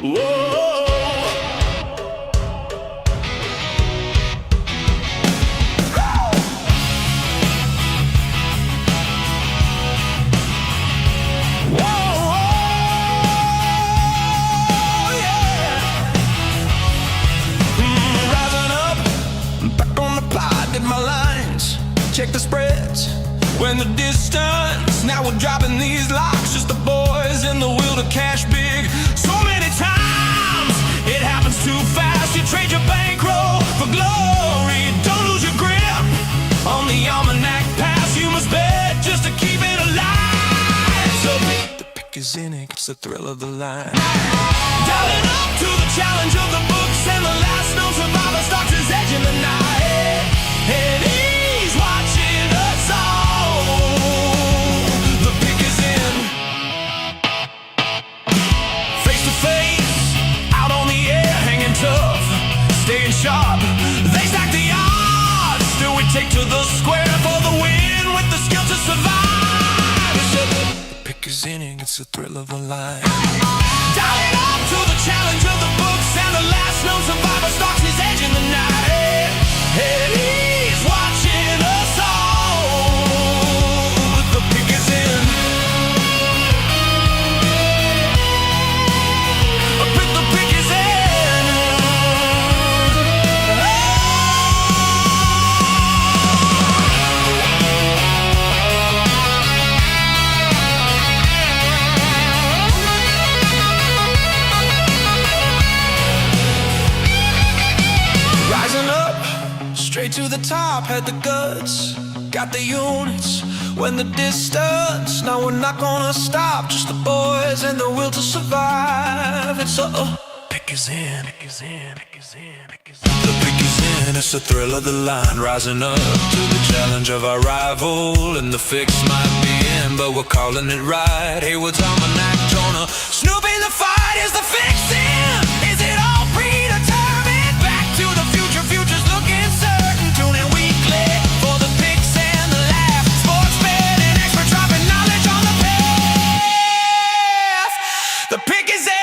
Whoa. My lines, check the spreads. When the distance, now we're dropping these locks. Just the boys in the will to cash big. So many times it happens too fast. You trade your bankroll for glory. Don't lose your grip on the almanac pass. You must bet just to keep it alive. So the pick is in it, it's the thrill of the line. Dialing up to the challenge of the books, and the last known survivor starts his edge in the night. And he's watching us all. The pick is in. Face to face, out on the air, hanging tough, staying sharp. They stack the odds, still we take to the square for the win with the skill to survive. The pick is in, it's the thrill of the line. Dialing up to the challenge of the books, and the last known survivor stalks his edge in the night. And he's watching us all. The pick is in. The pick is in. Rising up, straight to the top, had the guts, got the units. When the distance, now we're not gonna stop. Just the boys and the will to survive. It's pick is in, pick is in, pick is in, pick is in. The pick is in, it's the thrill of the line. Rising up to the challenge of our rival, and the fix might be in, but we're calling it right. Hayward's almanac, Jonah, Snoopy, the fight is the fix in. Is it all predetermined? Back to the future, future's looking certain. Tune in weekly for the picks and the laugh. Sports betting expert dropping knowledge on the path. The pick is in.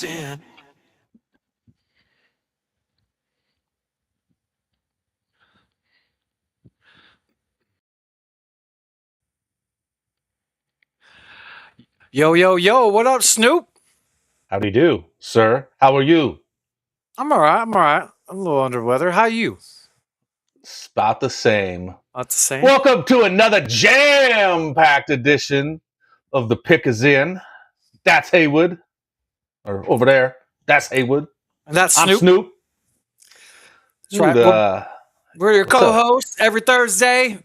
In. Yo, yo, yo, what up, Snoop? Howdy do, sir. How are you? I'm all right. I'm a little under the weather. How are you? It's about the same. About the same? Welcome to another jam-packed edition of The Pick is In. That's Haywood. Or over there, that's Haywood. And that's Snoop. I'm Snoop. That's right. We're your co-hosts every Thursday.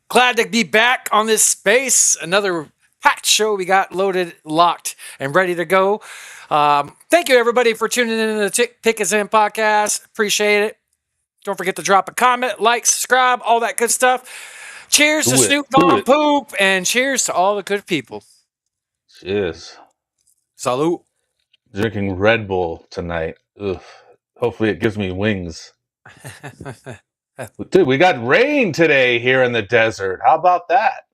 Glad to be back on this space. Another packed show we got loaded, locked, and ready to go. Thank you, everybody, for tuning in to the Pick is In podcast. Appreciate it. Don't forget to drop a comment, like, subscribe, all that good stuff. Cheers to Snoop Von Poop, and cheers to all the good people. Cheers. Salute. Drinking Red Bull tonight. Ugh. Hopefully it gives me wings. Dude, we got rain today here in the desert. How about that?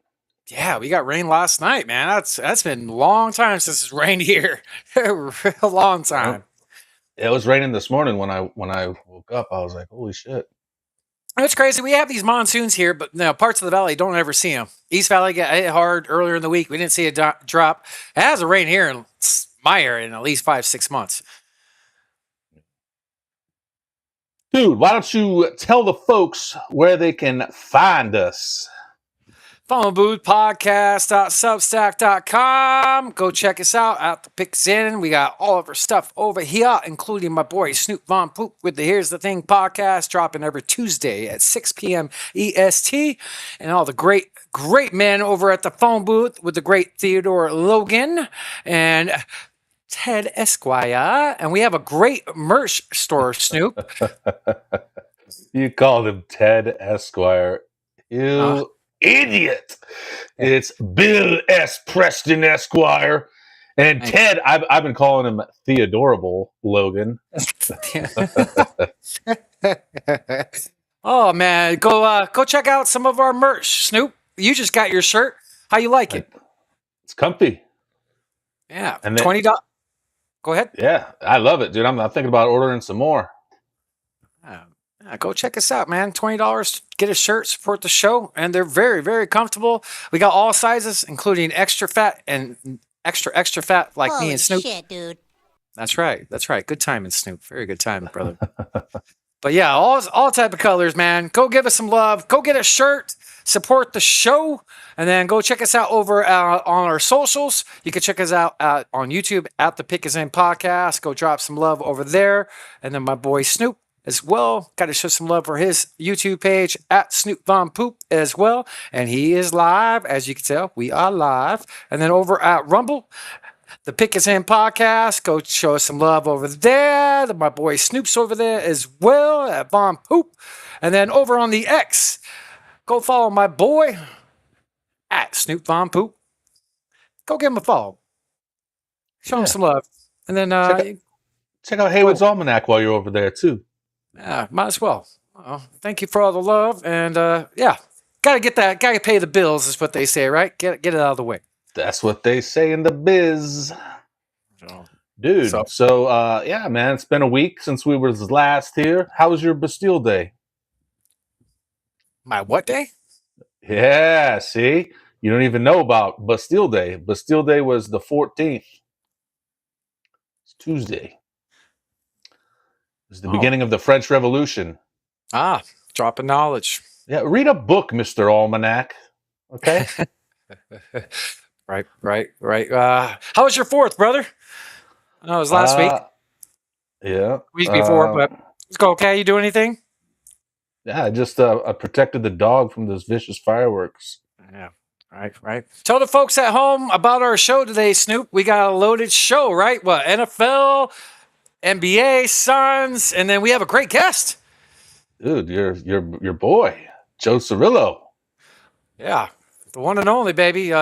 Yeah, we got rain last night, man. That's been a long time since it's rained here. A real long time. It was raining this morning when I woke up. I was like, holy shit. It's crazy. We have these monsoons here, but parts of the valley don't ever see them. East Valley got hit hard earlier in the week. We didn't see a drop. It hasn't rained here in my area in at least 5-6 months. Dude, why don't you tell the folks where they can find us? Phone Booth Podcast.substack.com. Go check us out at the Picks In. We got all of our stuff over here, including my boy Snoop Von Poop with the Here's the Thing podcast, dropping every Tuesday at 6 p.m. EST. And all the great men over at the Phone Booth with the great Theodore Logan and Ted Esquire. And we have a great merch store, Snoop. You called him Ted Esquire. You idiot. It's Bill S. Preston Esquire. And Thanks. Ted, I've been calling him Theodorable Logan. Oh man, go check out some of our merch. Snoop, you just got your shirt. How you like it? It's comfy. Yeah, And then, $20. Go ahead. Yeah, I love it, dude. I'm thinking about ordering some more. Go check us out, man. $20, get a shirt, support the show, and they're very, very comfortable. We got all sizes, including extra fat and extra fat, like me and Snoop. Shit, dude. That's right. Good timing, Snoop. Very good timing, brother. But yeah, all type of colors, man. Go give us some love. Go get a shirt. Support the show, and then go check us out over on our socials. You can check us out on YouTube at the Pick Is In Podcast. Go drop some love over there, and then my boy Snoop as well. Got to show some love for his YouTube page at Snoop Von Poop as well, and he is live, as you can tell. We are live, and then over at Rumble. The Pick Is In Podcast. Go show us some love over there. My boy Snoop's over there as well at Von Poop. And then over on the X, go follow my boy at Snoop Von Poop. Go give him a follow. Show him some love. And then check out Haywood's Almanac while you're over there too. Yeah, might as well. Thank you for all the love. And gotta get that. Gotta pay the bills is what they say, right? Get it out of the way. That's what they say in the biz. Dude, so yeah, man, it's been a week since we were last here. How was your Bastille Day? My what day? Yeah, see? You don't even know about Bastille Day. Bastille Day was the 14th. It's Tuesday. It was the beginning of the French Revolution. Dropping knowledge. Yeah, read a book, Mr. Almanac. Okay? Right. How was your 4th, brother? I know it was last week. Yeah. Week before, but let's go. Okay, you do anything? Yeah, I just I protected the dog from those vicious fireworks. Yeah. Right. Tell the folks at home about our show today, Snoop. We got a loaded show, right? What, NFL, NBA, Suns, and then we have a great guest. Dude, your boy, Joe Ceraulo. Yeah, the one and only, baby.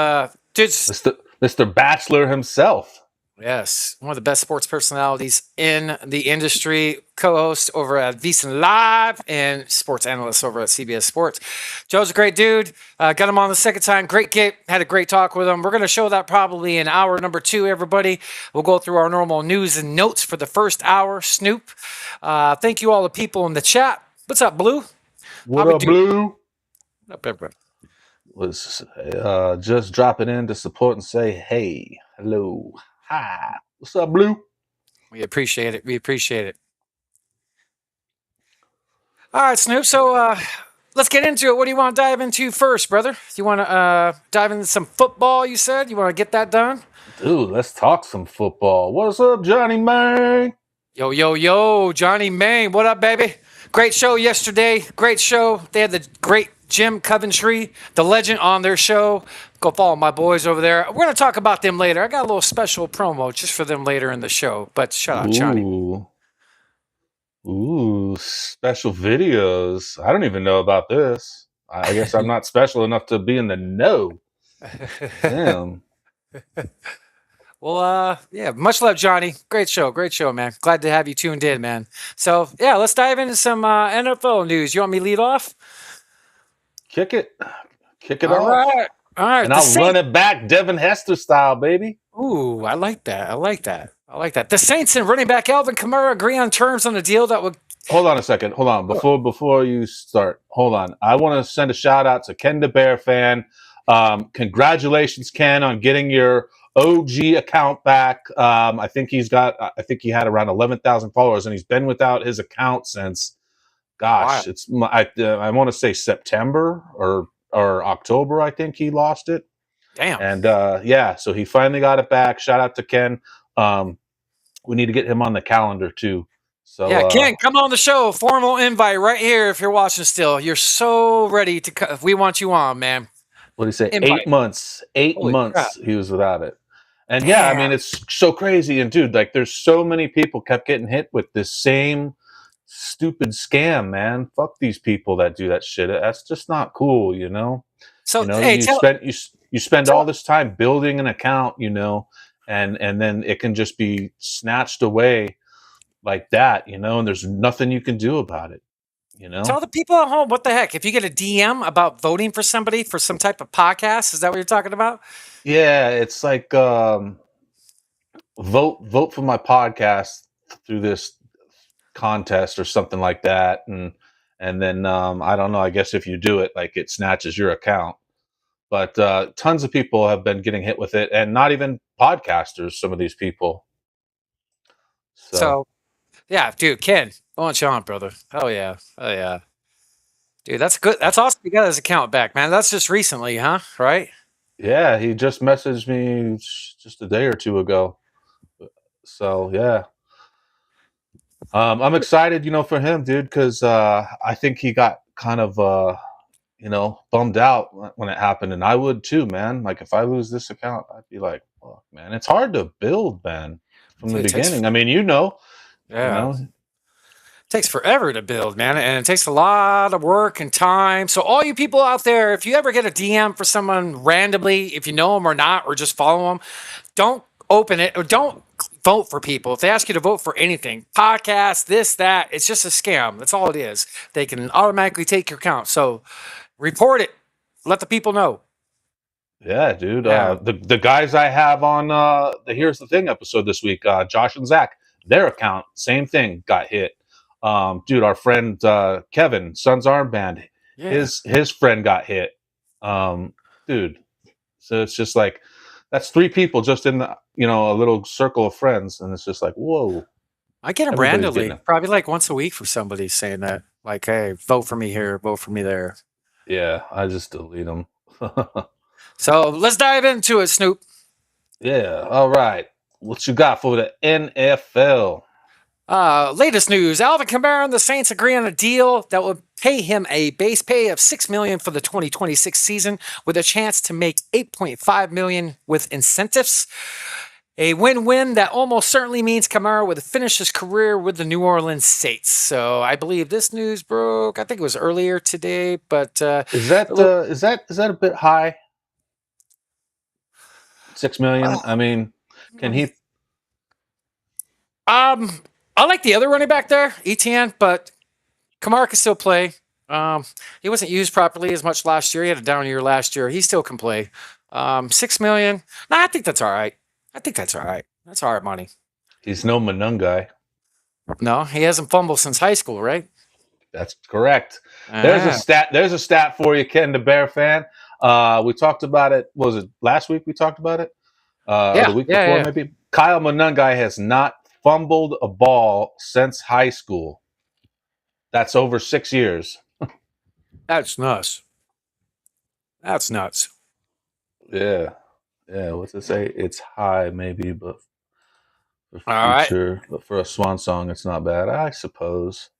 Mr. Bachelor himself. Yes, one of the best sports personalities in the industry, co-host over at VSIN Live and sports analyst over at CBS Sports. Joe's a great dude. Got him on the second time. Great get. Had a great talk with him. We're going to show that probably in hour number 2, everybody. We'll go through our normal news and notes for the first hour. Snoop, thank you all the people in the chat. What's up, Blue? What up, Blue? What up, everybody? Was just dropping in to support and say, hey, hello. Hi. What's up, Blue? We appreciate it. All right, Snoop. So let's get into it. What do you want to dive into first, brother? You want to dive into some football, you said? You want to get that done? Dude, let's talk some football. What's up, Johnny Mang? Yo, Johnny Mang. What up, baby? Great show yesterday. Great show. They had the great Jim Coventry, the legend, on their show. Go follow my boys over there. We're going to talk about them later. I got a little special promo just for them later in the show. But shout out, Johnny. Ooh, special videos. I don't even know about this. I guess I'm not special enough to be in the know. Damn. Well, yeah, much love, Johnny. Great show, man. Glad to have you tuned in, man. So, yeah, let's dive into some NFL news. You want me to lead off? Kick it off. All right. And I'll run it back Devin Hester style, baby. Ooh, I like that. The Saints and running back Alvin Kamara agree on terms on a deal that would... Hold on a second. Hold on. Before you start, hold on. I want to send a shout out to Ken the Bear fan. Congratulations, Ken, on getting your OG account back. I think he had around 11,000 followers, and he's been without his account since, gosh, I want to say September or October. I think he lost it. Damn. And so he finally got it back. Shout out to Ken. We need to get him on the calendar too. So yeah, Ken, come on the show. Formal invite right here if you're watching still. You're so ready to. We want you on, man. What did he say? Invite. 8 months. Holy crap. He was without it. And yeah, I mean, it's so crazy. And dude, like, there's so many people kept getting hit with this same stupid scam, man. Fuck these people that do that shit. That's just not cool, you know. So, You know, hey, you spend tell all this time building an account, you know, and then it can just be snatched away like that, you know, and there's nothing you can do about it, you know. tell the people at home what the heck. If you get a DM about voting for somebody for some type of podcast, is that what you're talking about? Yeah, it's like vote for my podcast through this contest or something like that, and then I don't know, I guess if you do it, like, it snatches your account. But tons of people have been getting hit with it, and not even podcasters, some of these people. So So, yeah, dude, Ken, go on, Sean, brother. Oh yeah, dude, that's good. That's awesome. You got his account back, man. That's just recently, huh? Right? yeah, he just messaged me just a day or two ago. So yeah, I'm excited, you know, for him, dude, because I think he got kind of you know, bummed out when it happened, and I would too, man. Like, if I lose this account, I'd be like, "Fuck, man, it's hard to build, man, from the It takes, beginning." I mean, you yeah, know, takes forever to build, man, and it takes a lot of work and time. So, all you people out there, if you ever get a DM for someone randomly, if you know them or not, or just follow them, don't open it or don't vote for people. If they ask you to vote for anything, podcast, this, that, it's just a scam. That's all it is. They can automatically take your account. So, report it. Let the people know. yeah, dude. Yeah. The guys I have on the Here's the Thing episode this week, Josh and Zach, their account, same thing, got hit. Dude, our friend Kevin, Sun's Armband, Yeah. his friend got hit. Dude, so it's just like that's three people just in the, you know, a little circle of friends, and it's just like, whoa, I get them everybody's getting randomly, it. probably like once a week for somebody saying that, like, hey, vote for me here, vote for me there. Yeah, I just delete them. So let's dive into it, Snoop. Yeah, all right. What you got for the NFL? Latest news: Alvin Kamara and the Saints agree on a deal that will pay him a base pay of $6 million for the 2026 season, with a chance to make $8.5 million with incentives. A win-win that almost certainly means Kamara would finish his career with the New Orleans Saints. So I believe this news broke. I think it was earlier today, but Is that a bit high? 6 million. I mean, can he? I like the other running back there, ETN, but Kamara can still play. He wasn't used properly as much last year. He had a down year last year. He still can play. 6 million. Nah, I think that's all right. That's all right money. He's no Manungai. No, he hasn't fumbled since high school, right? That's correct. There's a Ah. stat. There's a stat for you, Ken, the Bear fan. We talked about it. Was it last week? We talked about it. Or the week before, Yeah. maybe. Kyle Manungai has not fumbled a ball since high school. That's over 6 years. That's nuts. That's nuts. Yeah, yeah. What's it say? It's high, maybe, but for All right. future, but for a swan song, it's not bad, I suppose.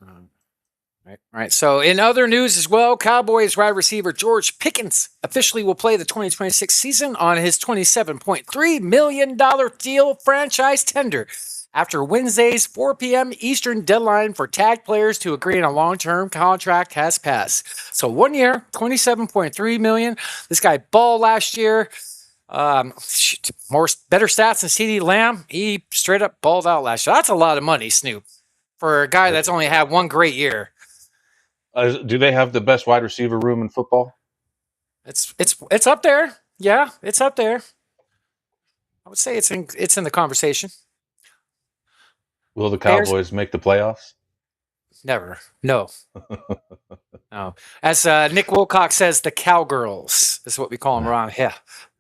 All right. So, in other news as well, Cowboys wide receiver George Pickens officially will play the 2026 season on his $27.3 million deal franchise tender after Wednesday's 4 p.m. Eastern deadline for tagged players to agree on a long-term contract has passed. So, 1 year, $27.3 million. This guy balled last year. Better stats than CeeDee Lamb. He straight up balled out last year. That's a lot of money, Snoop, for a guy that's only had one great year. Do they have the best wide receiver room in football? It's up there. Yeah, it's up there. I would say it's in the conversation. Will the Cowboys make the playoffs? Never. No. No. As Nick Wilcox says, the Cowgirls is what we call them around here.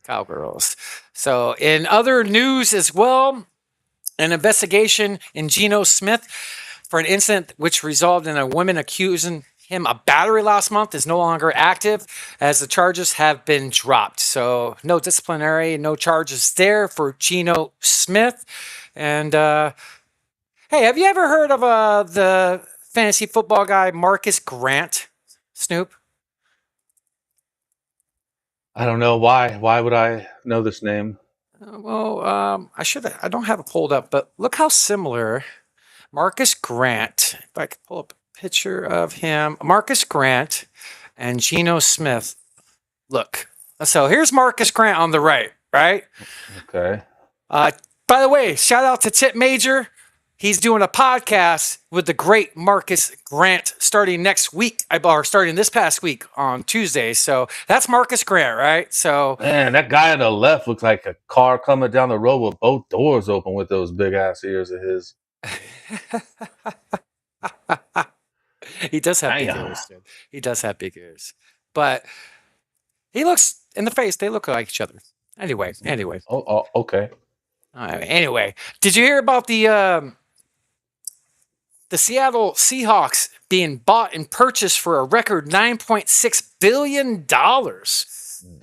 Cowgirls. So, in other news as well, an investigation in Geno Smith for an incident which resulted in a woman accusing him of battery last month is no longer active, as the charges have been dropped. So no disciplinary, no charges there for Geno Smith. And hey, have you ever heard of the fantasy football guy Marcus Grant, Snoop? I don't know why. Why would I know this name? I don't have it pulled up, but look how similar. Marcus Grant. If I could pull up a picture of him. Marcus Grant and Geno Smith. Look. So here's Marcus Grant on the right? Okay. By the way, shout out to Tip Major. He's doing a podcast with the great Marcus Grant starting next week, or starting this past week on Tuesday. So that's Marcus Grant, right? So man, that guy on the left looks like a car coming down the road with both doors open with those big ass ears of his. He does have big ears, dude. He does have big ears, but he looks in the face. They look like each other. Anyway. Oh, okay. Anyway, did you hear about the Seattle Seahawks being bought and purchased for a record $9.6 billion?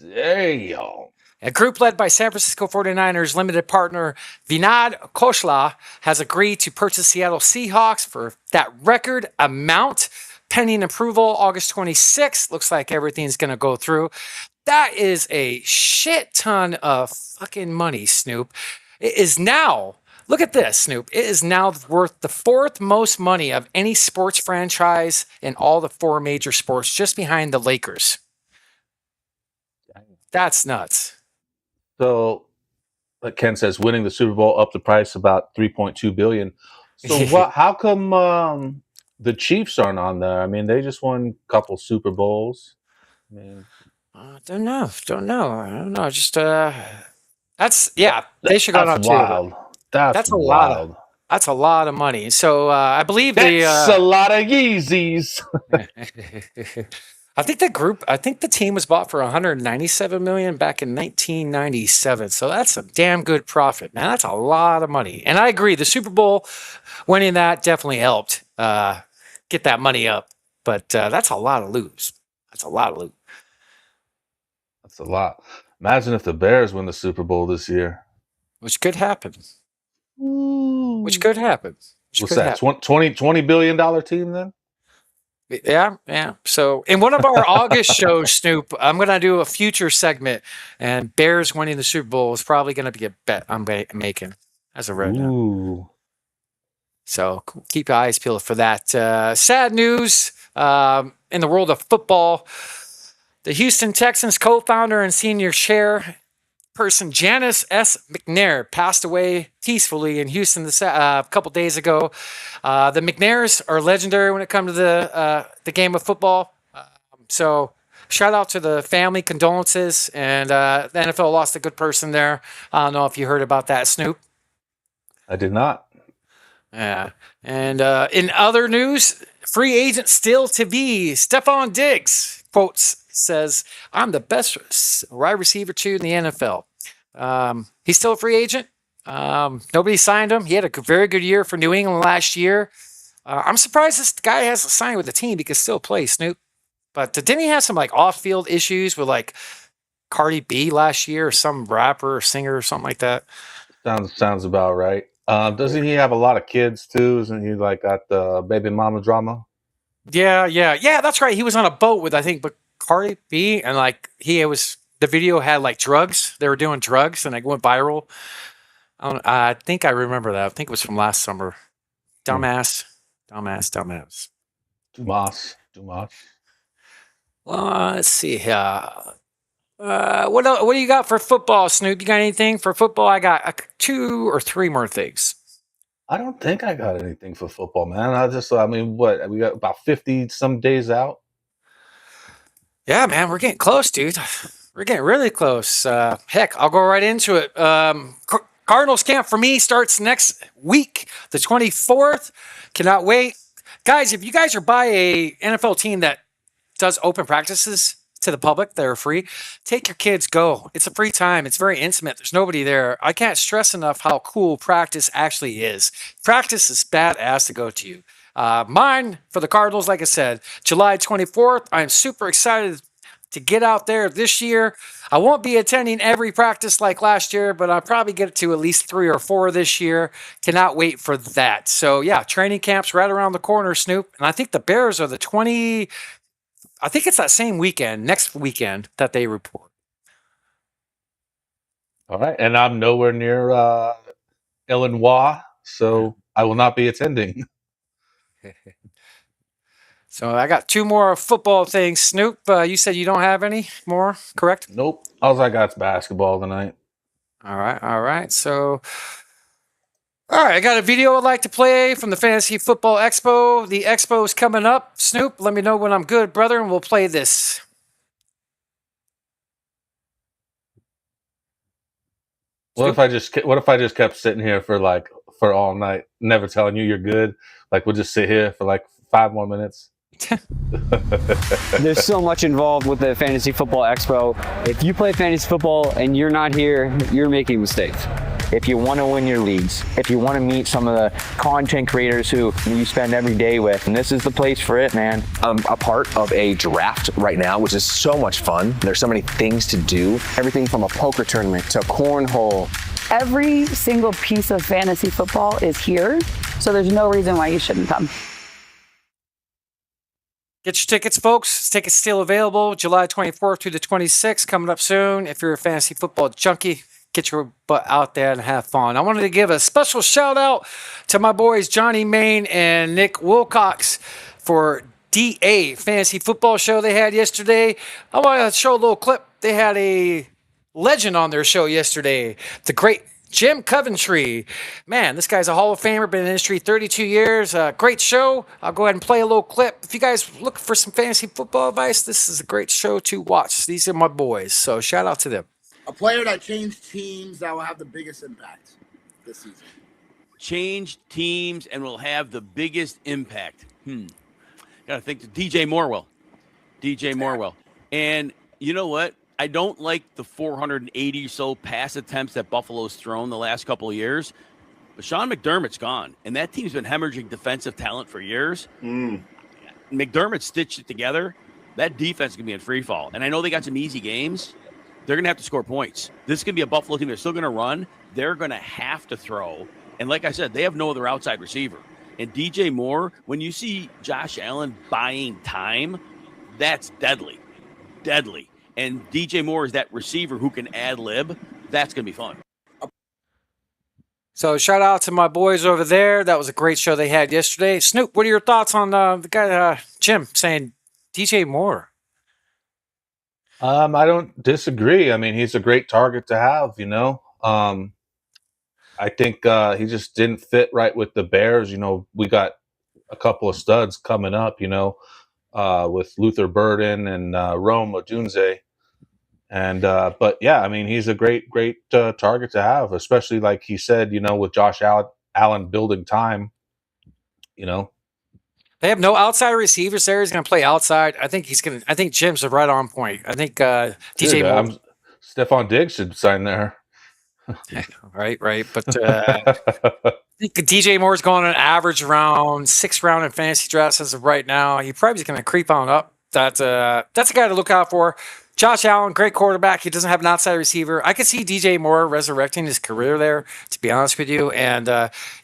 Damn. A group led by San Francisco 49ers limited partner Vinod Khosla has agreed to purchase Seattle Seahawks for that record amount. Pending approval August 26th. Looks like everything's going to go through. That is a shit ton of fucking money, Snoop. It is now, look at this, Snoop. It is now worth the fourth most money of any sports franchise in all the four major sports, just behind the Lakers. That's nuts. So, like Ken says, winning the Super Bowl up the price about $3.2 billion. So, how come the Chiefs aren't on there? I mean, they just won a couple Super Bowls. I mean, don't know. Just they should go that's out wild. too. That's wild. That's a lot of money. So I believe that's a lot of Yeezys. I think the team was bought for $197 million back in 1997. So that's a damn good profit, man. That's a lot of money. And I agree, the Super Bowl winning that definitely helped get that money up. But that's a lot of loot. That's a lot of loot. That's a lot. Imagine if the Bears win the Super Bowl this year. Which could happen. Ooh. Which could happen. What's that? $20 billion team then? Yeah. So in one of our August shows, Snoop, I'm going to do a future segment, and Bears winning the Super Bowl is probably going to be a bet I'm making as a right now. So keep your eyes peeled for that. Sad news in the world of football. The Houston Texans co-founder and senior chairperson Janice S. McNair passed away peacefully in Houston a couple days ago. The McNairs are legendary when it comes to the game of football. So shout out to the family, condolences, and the NFL lost a good person there. I don't know if you heard about that, Snoop. I did not. Yeah. And in other news, free agent still to be Stephon Diggs, quotes, says, I'm the best wide receiver in the NFL. He's still a free agent. Nobody signed him. He had a very good year for New England last year. I'm surprised this guy hasn't signed with the team. He can still play, Snoop. But didn't he have some like off-field issues with like Cardi B last year, or some rapper or singer or something like that? Sounds about right. Doesn't he have a lot of kids too? Isn't he like got the baby mama drama? Yeah. That's right. He was on a boat with, I think, but Cardi B, and like the video had like drugs. They were doing drugs, and it went viral. I think I remember that. I think it was from last summer. Dumbass. Dumas. Let's see here. What do you got for football, Snoop? You got anything for football? I got 2 or 3 more things. I don't think I got anything for football, man. What? We got about 50 some days out. Yeah, man, we're getting close, dude. We're getting really close. Heck, I'll go right into it. Cardinals camp for me starts next week, the 24th. Cannot wait. Guys, if you guys are by a NFL team that does open practices to the public that are free, take your kids, go. It's a free time. It's very intimate. There's nobody there. I can't stress enough how cool practice actually is. Practice is badass to go to. Mine for the Cardinals, like I said, July 24th. I'm super excited to get out there this year. I won't be attending every practice like last year, but I'll probably get to at least 3 or 4 this year. Cannot wait for that. So yeah, training camp's right around the corner, Snoop. And I think the Bears are I think it's that same weekend, next weekend, that they report. All right. And I'm nowhere near Illinois. So I will not be attending. So I got 2 more football things. Snoop, you said you don't have any more, correct? Nope. All I got is basketball tonight. All right. So, all right, I got a video I'd like to play from the Fantasy Football Expo. The Expo is coming up. Snoop, let me know when I'm good, brother, and we'll play this. What if I just kept sitting here for all night, never telling you you're good? Like we'll just sit here for like 5 more minutes. There's so much involved with the Fantasy Football Expo. If you play fantasy football and you're not here, you're making mistakes. If you want to win your leagues, if you want to meet some of the content creators who you spend every day with, and this is the place for it, man. I'm a part of a draft right now, which is so much fun. There's so many things to do. Everything from a poker tournament to cornhole. Every single piece of fantasy football is here, so there's no reason why you shouldn't come. Get your tickets, folks. Tickets still available. July 24th through the 26th, coming up soon. If you're a fantasy football junkie, get your butt out there and have fun. I wanted to give a special shout out to my boys Johnny Main and Nick Wilcox for DA Fantasy Football Show they had yesterday. I want to show a little clip. They had a legend on their show yesterday, the great Jim Coventry. Man, this guy's a Hall of Famer, been in the industry 32 years. Great show. I'll go ahead and play a little clip. If you guys look for some fantasy football advice, this is a great show to watch. These are my boys, so shout out to them. A player that changed teams that will have the biggest impact this season. Changed teams and will have the biggest impact. Got to think to DJ Morwell. And you know what? I don't like the 480 or so pass attempts that Buffalo's thrown the last couple of years. But Sean McDermott's gone, and that team's been hemorrhaging defensive talent for years. McDermott stitched it together. That defense is going to be in free fall. And I know they got some easy games. They're going to have to score points. This is going to be a Buffalo team. They're still going to run. They're going to have to throw. And like I said, they have no other outside receiver. And DJ Moore, when you see Josh Allen buying time, that's deadly. And DJ Moore is that receiver who can ad-lib. That's going to be fun. So shout out to my boys over there. That was a great show they had yesterday. Snoop, what are your thoughts on the guy, Jim, saying DJ Moore? I don't disagree. I mean, he's a great target to have, you know. I think he just didn't fit right with the Bears. You know, we got a couple of studs coming up, you know, with Luther Burden and Rome Odunze. And but yeah, I mean, he's a great target to have, especially like he said, you know, with Josh Allen building time, you know. They have no outside receivers there. He's going to play outside. I think Jim's right on point. I think DJ Moore. Stephon Diggs should sign there. Right. But I think DJ Moore's going on average round, 6th round in fantasy drafts as of right now. He probably is going to creep on up. That's a guy to look out for. Josh Allen, great quarterback. He doesn't have an outside receiver. I could see DJ Moore resurrecting his career there, to be honest with you. And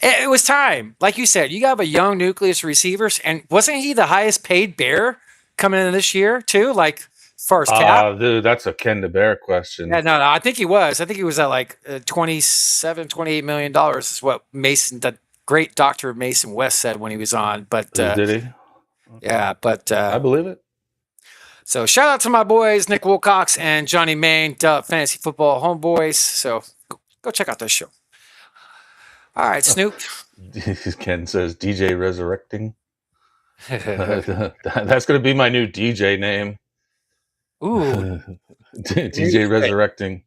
it was time. Like you said, you have a young nucleus of receivers. And wasn't he the highest paid Bear coming in this year, too? Like, first cap? Dude, that's a Ken DeBear question. Yeah, no, I think he was. I think he was at like $28 million is what Mason, the great Dr. Mason West said when he was on. But did he? Yeah, but I believe it. So shout out to my boys, Nick Wilcox and Johnny Main, Fantasy Football Homeboys. So go check out this show. All right, Snoop. Ken says DJ Resurrecting. That's going to be my new DJ name. Ooh. DJ Resurrecting.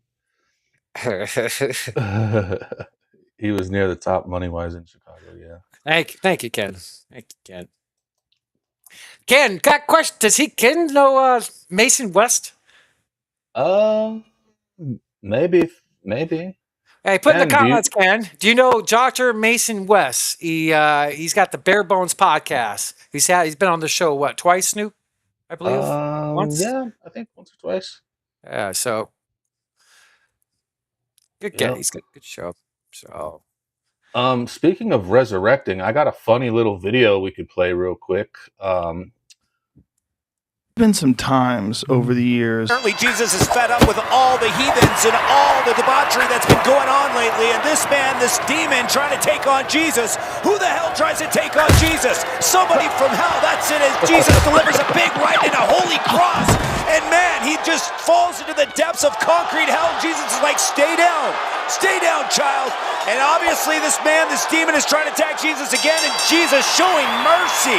He was near the top money-wise in Chicago, yeah. Thank you, Ken. Ken, got a question. Does Ken know Mason West? Maybe. Hey, put in the comments, Ken. Do you know Dr. Mason West? He's got the Bare Bones podcast. He's been on the show twice, Snoop? I believe once. Yeah, I think once or twice. Yeah, so good guy. He's got a good show. So, speaking of resurrecting, I got a funny little video we could play real quick. been some times over the years. Apparently Jesus is fed up with all the heathens and all the debauchery that's been going on lately, and this man, this demon, trying to take on Jesus. Who the hell tries to take on Jesus? Somebody from hell. That's it, as Jesus delivers a big right and a holy cross, and man, he just falls into the depths of concrete hell. Jesus is like, stay down, child. And obviously this man, this demon, is trying to attack Jesus again, and Jesus showing mercy.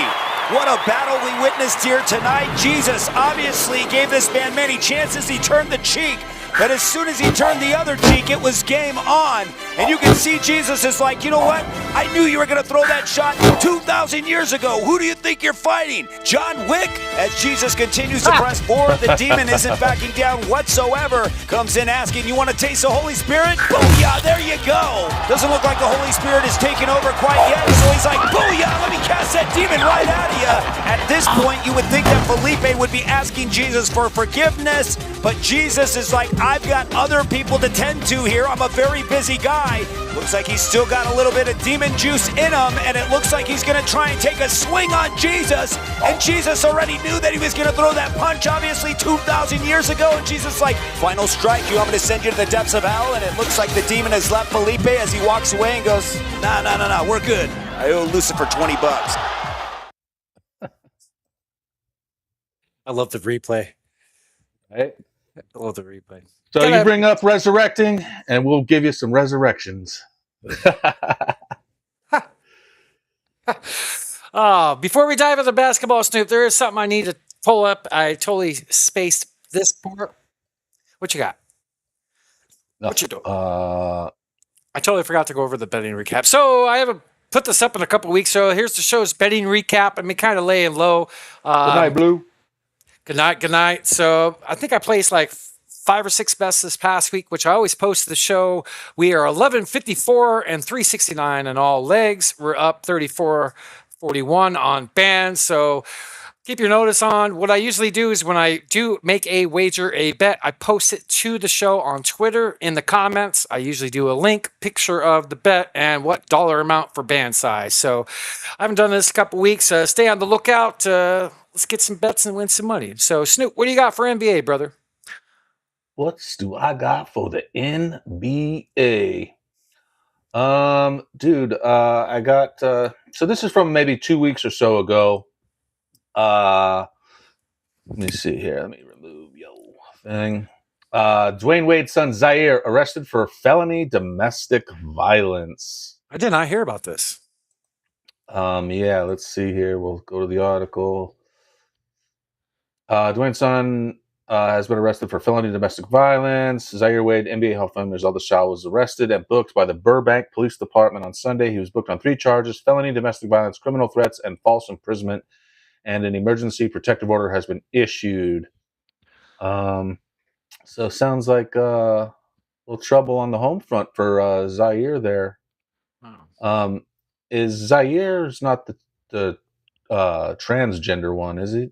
What a battle we witnessed here tonight. Jesus obviously gave this man many chances. He turned the cheek, but as soon as he turned the other cheek, it was game on. And you can see Jesus is like, you know what? I knew you were going to throw that shot 2,000 years ago. Who do you think you're fighting? John Wick? As Jesus continues to press forward, the demon isn't backing down whatsoever. Comes in asking, you want to taste the Holy Spirit? Booyah, there you go. Doesn't look like the Holy Spirit is taking over quite yet. So he's like, booyah, let me cast that demon right out of you. At this point, you would think that Felipe would be asking Jesus for forgiveness, but Jesus is like, I've got other people to tend to here. I'm a very busy guy. Looks like he's still got a little bit of demon juice in him, and it looks like he's going to try and take a swing on Jesus. And Jesus already knew that he was going to throw that punch, obviously, 2,000 years ago. And Jesus like, final strike, you want me to send you to the depths of hell? And it looks like the demon has left Felipe as he walks away and goes, nah, we're good. I owe Lucifer $20. I love the replay. Right? I love the replay. So you bring up resurrecting, and we'll give you some resurrections. Before we dive into basketball, Snoop, there is something I need to pull up. I totally spaced this part. What you got? What you doing? I totally forgot to go over the betting recap. So I haven't put this up in a couple weeks. So here's the show's betting recap. I'm kind of laying low. Good night, Blue. Good night. So I think I placed like 5 or 6 bets this past week, which I always post to the show. We are 11-54 and 369 on all legs. We're up 34-41 on bands. So keep your notice on. What I usually do is when I do make a wager, a bet, I post it to the show on Twitter in the comments. I usually do a link, picture of the bet, and what dollar amount for band size. So I haven't done this a couple weeks. Stay on the lookout. Let's get some bets and win some money. So Snoop, what do you got for NBA, brother? What do I got for the NBA? Dude, I got so this is from maybe 2 weeks or so ago. Let me see here. Let me remove your thing. Dwayne Wade's son Zaire arrested for felony domestic violence. I did not hear about this. Yeah, let's see here. We'll go to the article. Dwayne's son has been arrested for felony domestic violence. Zaire Wade, NBA Hall of Famer's eldest child, was arrested and booked by the Burbank Police Department on Sunday. He was booked on 3 charges: felony domestic violence, criminal threats, and false imprisonment. And an emergency protective order has been issued. So sounds like a little trouble on the home front for Zaire there. Is Zaire's not the transgender one, is he?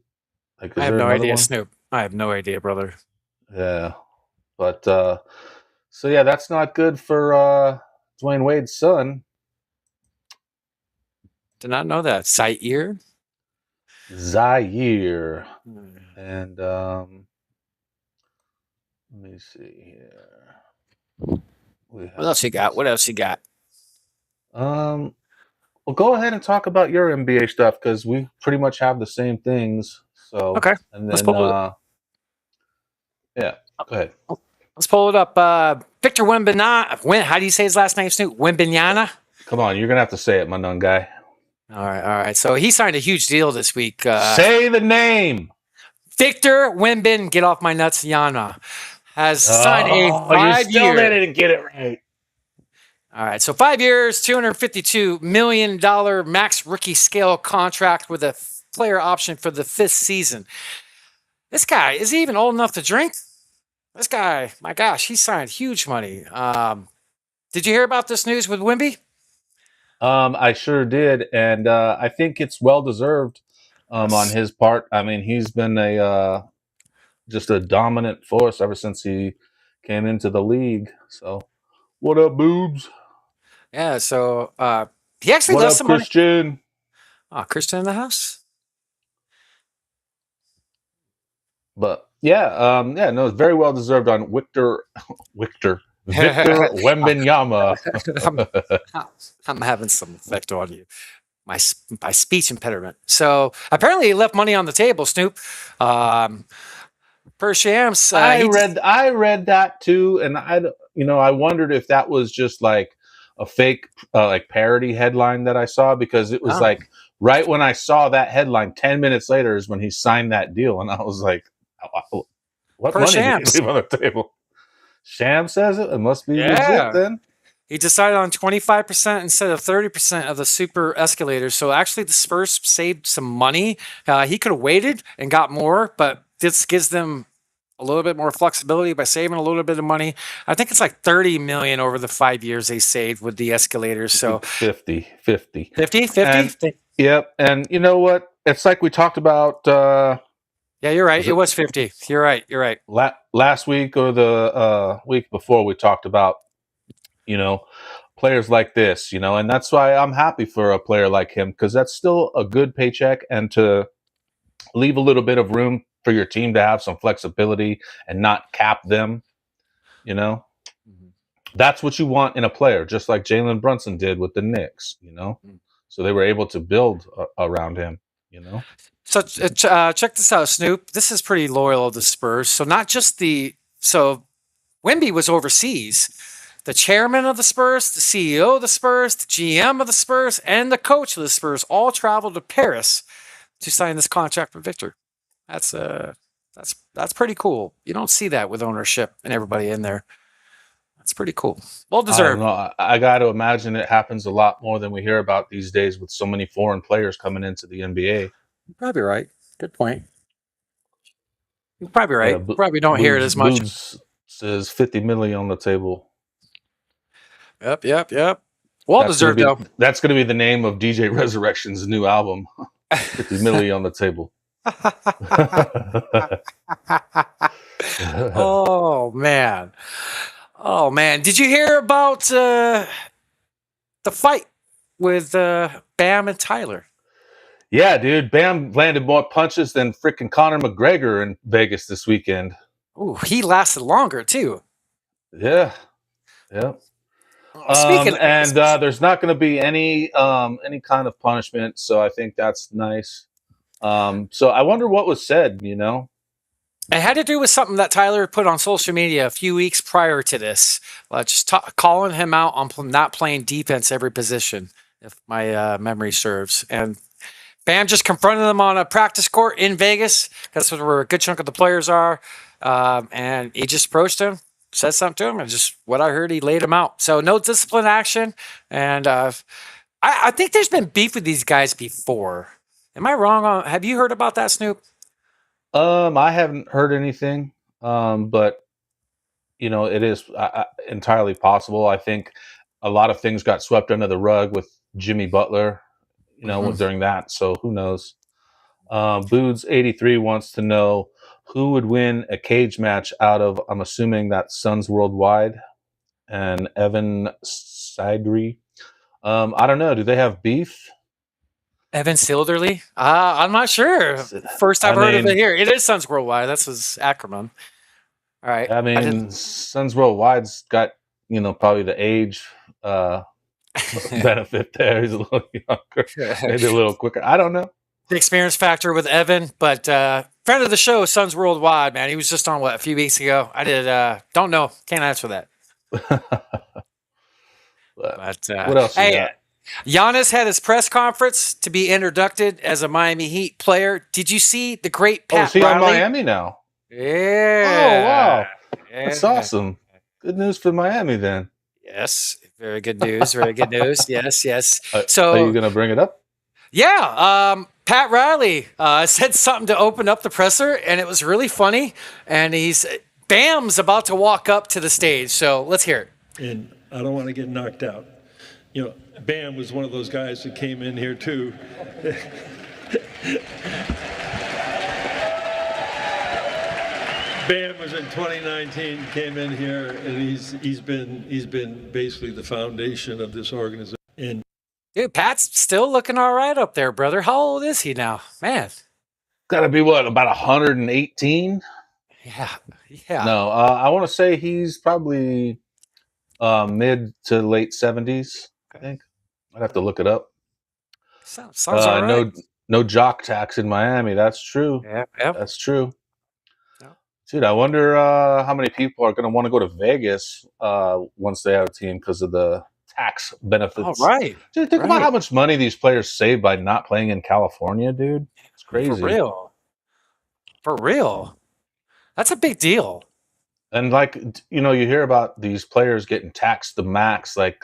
Like, I have no idea, Snoop. I have no idea, brother. Yeah. But so yeah, that's not good for Dwayne Wade's son. Did not know that. Zaire. And let me see here. What else you got? Well, go ahead and talk about your NBA stuff because we pretty much have the same things. So okay, and then yeah, go ahead. Let's pull it up. Victor Wembanyama. How do you say his last name, Snoop? Wembanyama. Come on, you're gonna have to say it, my nun guy. All right. So he signed a huge deal this week. Say the name. Victor Wembanyama. Get off my nuts, Yana. Has signed a 5-year. You still didn't get it right. All right, so 5 years, $252 million max rookie scale contract with a player option for the 5th season. This guy, is he even old enough to drink? This guy, my gosh, he signed huge money. Did you hear about this news with Wemby? I sure did, and I think it's well-deserved on his part. I mean, he's been just a dominant force ever since he came into the league. So, what up, boobs? Yeah, so he actually what left up, some Christian? money. Oh, Christian in the house? But yeah, no, it's very well deserved on Victor Wembanyama. I'm having some effect on you. My speech impediment. So apparently he left money on the table, Snoop. Per Shams. I read that too, and I wondered if that was just like a fake like parody headline that I saw, because it was like right when I saw that headline, 10 minutes later is when he signed that deal, and I was like, what money did he leave on the table? Sham says it. It must be legit then. He decided on 25% instead of 30% of the super escalators. So actually the Spurs saved some money. He could have waited and got more, but this gives them a little bit more flexibility by saving a little bit of money. I think it's like $30 million over the 5 years they saved with the escalators. So 50. Yep. And you know what? It's like we talked about. Yeah, you're right. It was 50. You're right. Last week or the week before, we talked about, players like this, and that's why I'm happy for a player like him, because that's still a good paycheck, and to leave a little bit of room for your team to have some flexibility and not cap them, that's what you want in a player, just like Jalen Brunson did with the Knicks, so they were able to build around him, So check this out, Snoop. This is pretty loyal of the Spurs. So not just Wemby was overseas. The chairman of the Spurs, the CEO of the Spurs, the GM of the Spurs, and the coach of the Spurs all traveled to Paris to sign this contract with Victor. That's pretty cool. You don't see that with ownership and everybody in there. That's pretty cool. Well deserved. I got to imagine it happens a lot more than we hear about these days, with so many foreign players coming into the NBA. You're probably right. Good point. You're probably right. Probably don't hear it as much. Boots says $50 million on the table. Yep. Well deserved, though. That's going to be the name of DJ Resurrection's new album. $50 million on the table. Oh man! Did you hear about the fight with Bam and Tyler? Yeah, dude. Bam landed more punches than freaking Conor McGregor in Vegas this weekend. Ooh, he lasted longer too. Yeah. There's not going to be any kind of punishment, so I think that's nice. So I wonder what was said. It had to do with something that Tyler put on social media a few weeks prior to this, calling him out on not playing defense every position, if my memory serves. And Bam just confronted him on a practice court in Vegas. That's where a good chunk of the players are. And he just approached him, said something to him, and just what I heard, he laid him out. So no discipline action. And I think there's been beef with these guys before. Am I wrong? Have you heard about that, Snoop? I haven't heard anything, but it is entirely possible. I think a lot of things got swept under the rug with Jimmy Butler, during that. So who knows? Boods 83 wants to know who would win a cage match out of, I'm assuming that's Suns Worldwide and Evan Sidri. I don't know. Do they have beef? Evan Silderly? I'm not sure. First I've heard of it here. It is Suns Worldwide. That's his acronym. All right. I mean, Suns Worldwide's got, probably the age benefit there. He's a little younger, maybe a little quicker. I don't know. The experience factor with Evan, but friend of the show, Suns Worldwide, man. He was just on, a few weeks ago? I did. Don't know. Can't answer that. But what else you got? Giannis had his press conference to be inducted as a Miami Heat player. Did you see the great Pat is he Riley? on Miami now? Yeah. Oh, wow. That's awesome. Good news for Miami then. Yes. Very good news. Very good news. Yes. So, are you going to bring it up? Yeah. Pat Riley said something to open up the presser, and it was really funny. And Bam's about to walk up to the stage. So let's hear it. And I don't want to get knocked out. Bam was one of those guys that came in here too. Bam was in 2019, came in here, and he's been basically the foundation of this organization. And dude, Pat's still looking all right up there, brother. How old is he now, man? got to be what, about 118? Yeah. No, I want to say he's probably mid to late 70s. I think I'd have to look it up. Sounds all right. No jock tax in Miami. That's true. Yeah. That's true. Dude, I wonder how many people are going to want to go to Vegas once they have a team because of the tax benefits. All right. Dude, think about how much money these players save by not playing in California, dude. It's crazy. For real. That's a big deal. And like, you hear about these players getting taxed the max, like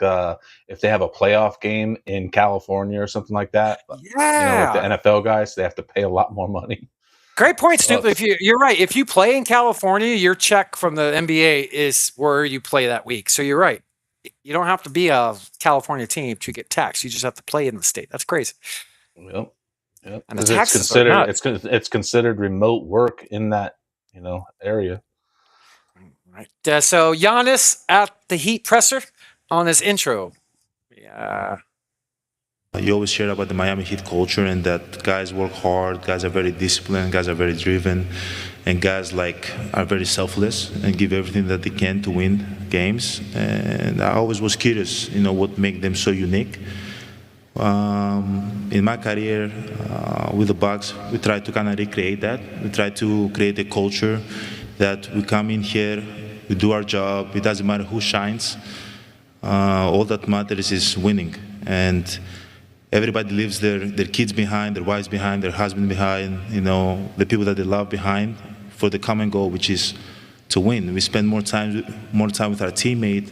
if they have a playoff game in California or something like that. Yeah. Like the NFL guys, they have to pay a lot more money. Great point, Snoop. You're right. If you play in California, your check from the NBA is where you play that week. So you're right. You don't have to be a California team to get taxed. You just have to play in the state. That's crazy. Yep. And the taxes are nuts. It's considered remote work in that area. Right. So Giannis at the Heat presser on his intro. Yeah. You always share about the Miami Heat culture and that guys work hard, guys are very disciplined, guys are very driven, and guys are very selfless and give everything that they can to win games. And I always was curious, what makes them so unique. In my career with the Bucks, we try to kind of recreate that. We try to create a culture that we come in here, we do our job. It doesn't matter who shines. All that matters is winning. And everybody leaves their kids behind, their wives behind, their husband behind, the people that they love behind for the common goal, which is to win. We spend more time with our teammate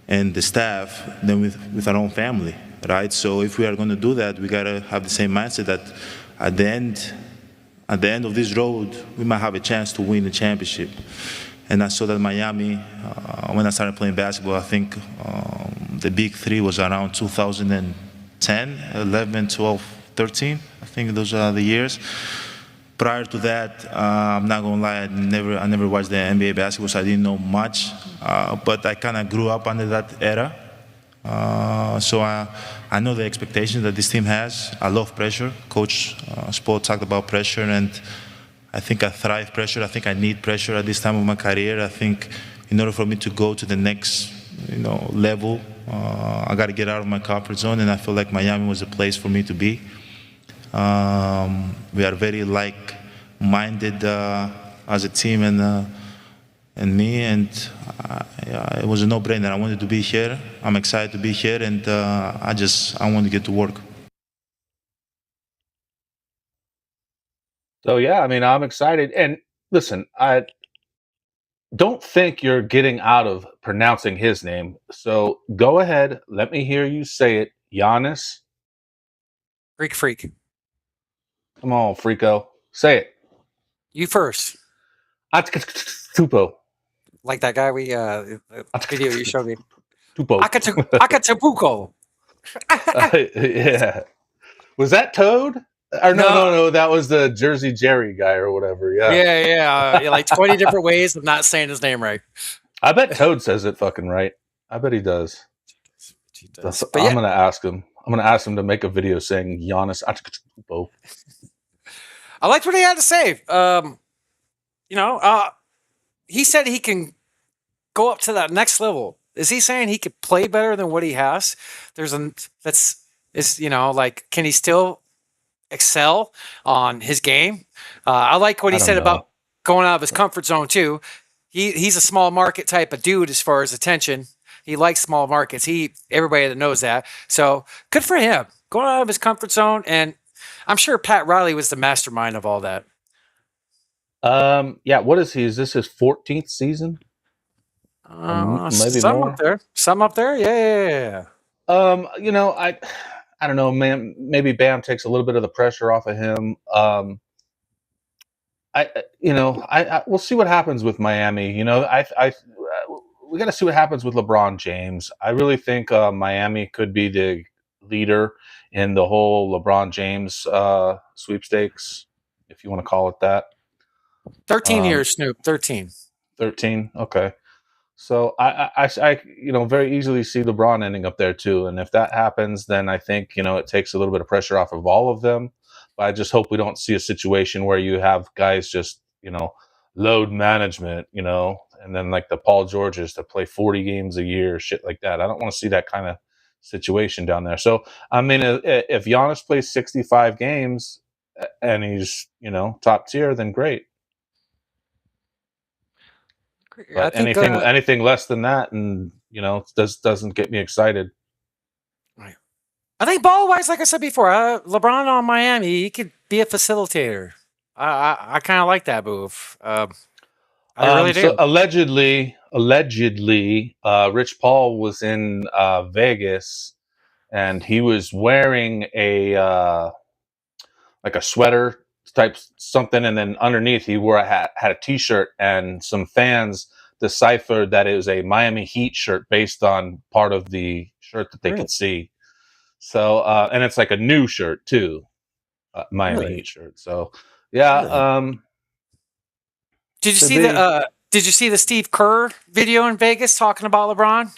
and the staff than with our own family, right? So if we are going to do that, we got to have the same mindset that at the end of this road, we might have a chance to win the championship. And I saw that Miami, when I started playing basketball, I think the big three was around 2010, 11, 12, 13. I think those are the years. Prior to that, I'm not gonna lie, I never watched the NBA basketball, so I didn't know much. But I kind of grew up under that era. So I know the expectations that this team has. I love pressure. Coach Spo talked about pressure, and I think I thrive pressure. I think I need pressure at this time of my career. I think in order for me to go to the next level, I got to get out of my comfort zone, and I feel like Miami was a place for me to be. We are very like-minded as a team and me, and it was a no-brainer. I wanted to be here. I'm excited to be here, and I want to get to work. So yeah, I mean, I'm excited. And listen, I don't think you're getting out of pronouncing his name. So go ahead, let me hear you say it. Giannis. Greek freak. Come on, Freako. Say it. You first. Tupo. Like that guy video you showed me. Tupo. Acapulco. Yeah. Was that Toad? Or no, that was the Jersey Jerry guy or whatever. Yeah. Like 20 different ways of not saying his name right. I bet Toad says it fucking right. I bet he does. I'm gonna ask him. I'm gonna ask him to make a video saying Giannis Antetokounmpo. I liked what he had to say. He said he can go up to that next level. Is he saying he could play better than what he has? Can he still excel on his game? I like what he said about going out of his comfort zone too. He's a small market type of dude as far as attention. He likes small markets. Everybody that knows that. So good for him. Going out of his comfort zone, and I'm sure Pat Riley was the mastermind of all that. Yeah, what is he? Is this his 14th season? Maybe some more. up there. Some up there. Yeah. I don't know, man. Maybe Bam takes a little bit of the pressure off of him. We'll see what happens with Miami. We got to see what happens with LeBron James. I really think Miami could be the leader in the whole LeBron James sweepstakes, if you want to call it that. 13 years, Snoop. 13. 13. Okay. So I very easily see LeBron ending up there too. And if that happens, then I think, it takes a little bit of pressure off of all of them. I just hope we don't see a situation where you have guys just, load management, and then like the Paul Georges to play 40 games a year, shit like that. I don't want to see that kind of situation down there. So, I mean, if Giannis plays 65 games and he's, top tier, then great. But anything less than that, and doesn't get me excited. Right. I think ball-wise, like I said before, LeBron on Miami, he could be a facilitator. I kind of like that move. I really do. So allegedly, Rich Paul was in Vegas, and he was wearing a sweater type something, and then underneath he wore had a T-shirt, and some fans deciphered that it was a Miami Heat shirt based on part of the shirt that they could see. So, and it's like a new shirt too, Miami Heat shirt. So, yeah. Did you see the Steve Kerr video in Vegas talking about LeBron?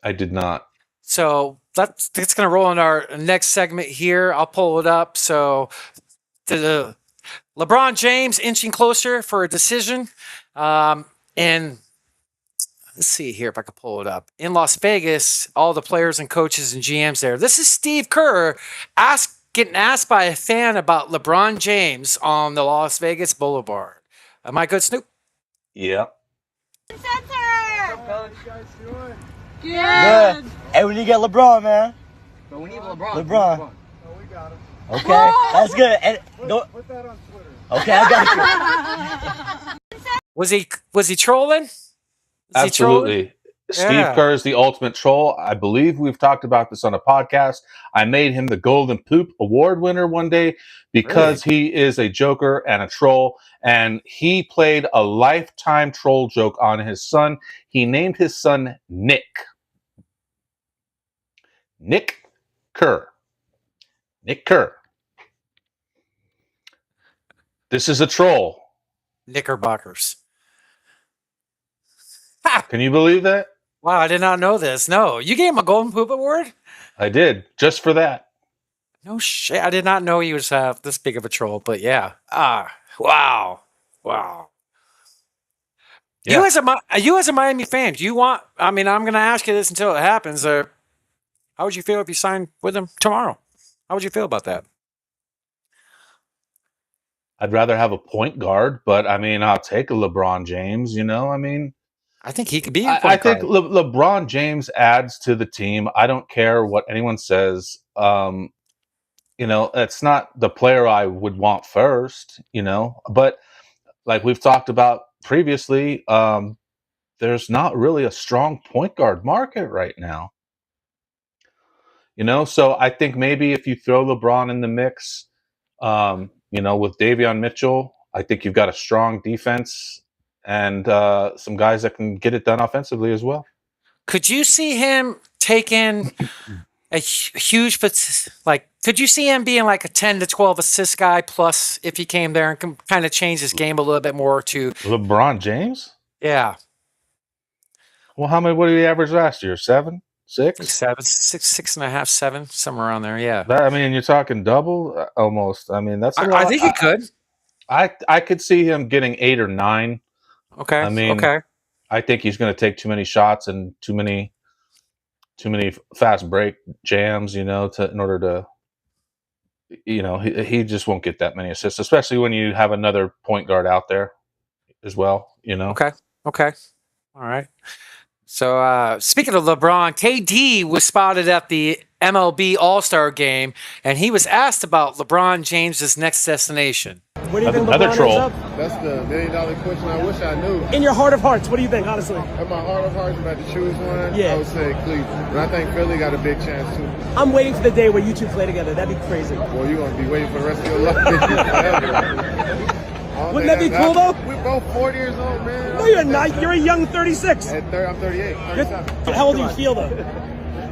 I did not. So that's going to roll in our next segment here. I'll pull it up. So the LeBron James inching closer for a decision. And let's see here if I can pull it up. In Las Vegas, all the players and coaches and GMs there. This is Steve Kerr getting asked by a fan about LeBron James on the Las Vegas Boulevard. Am I good, Snoop? Yeah. Good. Hey, we need to get LeBron, man. But we need LeBron. LeBron. Oh, we got him. Okay, that's good. And put that on Twitter. Okay, I got you. Was he trolling? Absolutely. Steve Kerr is the ultimate troll. I believe we've talked about this on a podcast. I made him the Golden Poop Award winner one day because he is a joker and a troll, and he played a lifetime troll joke on his son. He named his son Nick. Nick Kerr. Nick Kerr. This is a troll. Knickerbockers. Can you believe that? Wow, I did not know this. No, you gave him a Golden Poop Award? I did, just for that. No shit. I did not know he was this big of a troll, but yeah. Wow. Yeah. You as a Miami fan, do you want, I'm going to ask you this until it happens. How would you feel if you signed with him tomorrow? How would you feel about that? I'd rather have a point guard, but I'll take a LeBron James, I think he could be. I think LeBron James adds to the team. I don't care what anyone says. It's not the player I would want first, but like we've talked about previously, there's not really a strong point guard market right now. So I think maybe if you throw LeBron in the mix, with Davion Mitchell, I think you've got a strong defense and some guys that can get it done offensively as well. Could you see him taking a huge, could you see him being like a 10 to 12 assist guy plus if he came there and can kind of change his game a little bit more to LeBron James? Yeah. Well, what did he average last year? 7, 6? 7, 6.5, 7, somewhere around there. Yeah. You're talking double almost. That's a lot. I think he could. I could see him getting 8 or 9. Okay. Okay. I think he's going to take too many shots and too many fast break jams, in order to, he just won't get that many assists, especially when you have another point guard out there as well, Okay. All right. So speaking of LeBron, KD was spotted at the MLB All-Star game, and he was asked about LeBron James's next destination. Where do you think Another LeBron troll. ends up? That's the $1 million question I wish I knew. In your heart of hearts, what do you think, honestly? In my heart of hearts, if I had to choose one, Yeah. I would say Cleveland. But I think Philly got a big chance too. I'm waiting for the day where you two play together. That'd be crazy. Well, you're going to be waiting for the rest of your life. Forever. Wouldn't that be cool, though? We're both 40 years old, man. No, you're not. You're a young 36. I'm 38. 37. How old do you feel, though?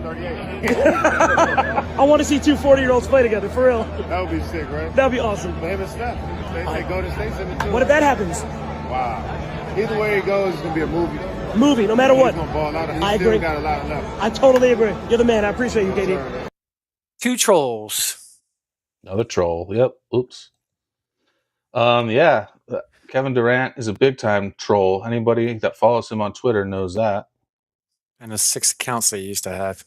38. I want to see two 40-year-olds play together, for real. That would be sick, right? That would be awesome. But him and Steph. They say Golden State's in the two. What if that happens? Wow. Either way it goes, it's going to be a movie. Movie, no matter what. He's going to ball out. I Still agree. got a lot left. I totally agree. You're the man. I appreciate you, KD. Two trolls. Another troll. Yep. Oops. Yeah. Kevin Durant is a big time troll. Anybody that follows him on Twitter knows that. And the 6 accounts they used to have.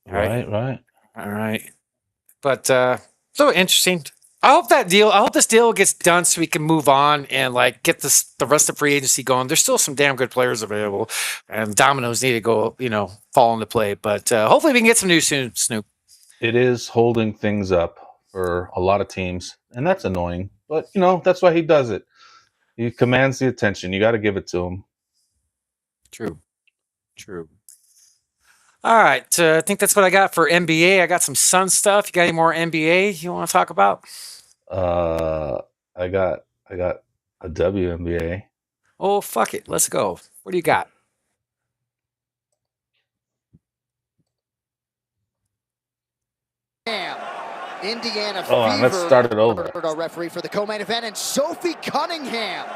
Right. All right. But so interesting. I hope this deal gets done so we can move on and like get the rest of free agency going. There's still some damn good players available, and dominoes need to go, fall into play. But hopefully we can get some news soon, Snoop. It is holding things up for a lot of teams, and that's annoying. But that's why he does it. He commands the attention. You got to give it to him. True. All right, I think that's what I got for NBA. I got some Sun stuff. You got any more NBA you want to talk about? I got a WNBA. Oh, fuck it. Let's go. What do you got? Indiana Fever. Let's start it over. Our referee for the co-main event, and Sophie Cunningham,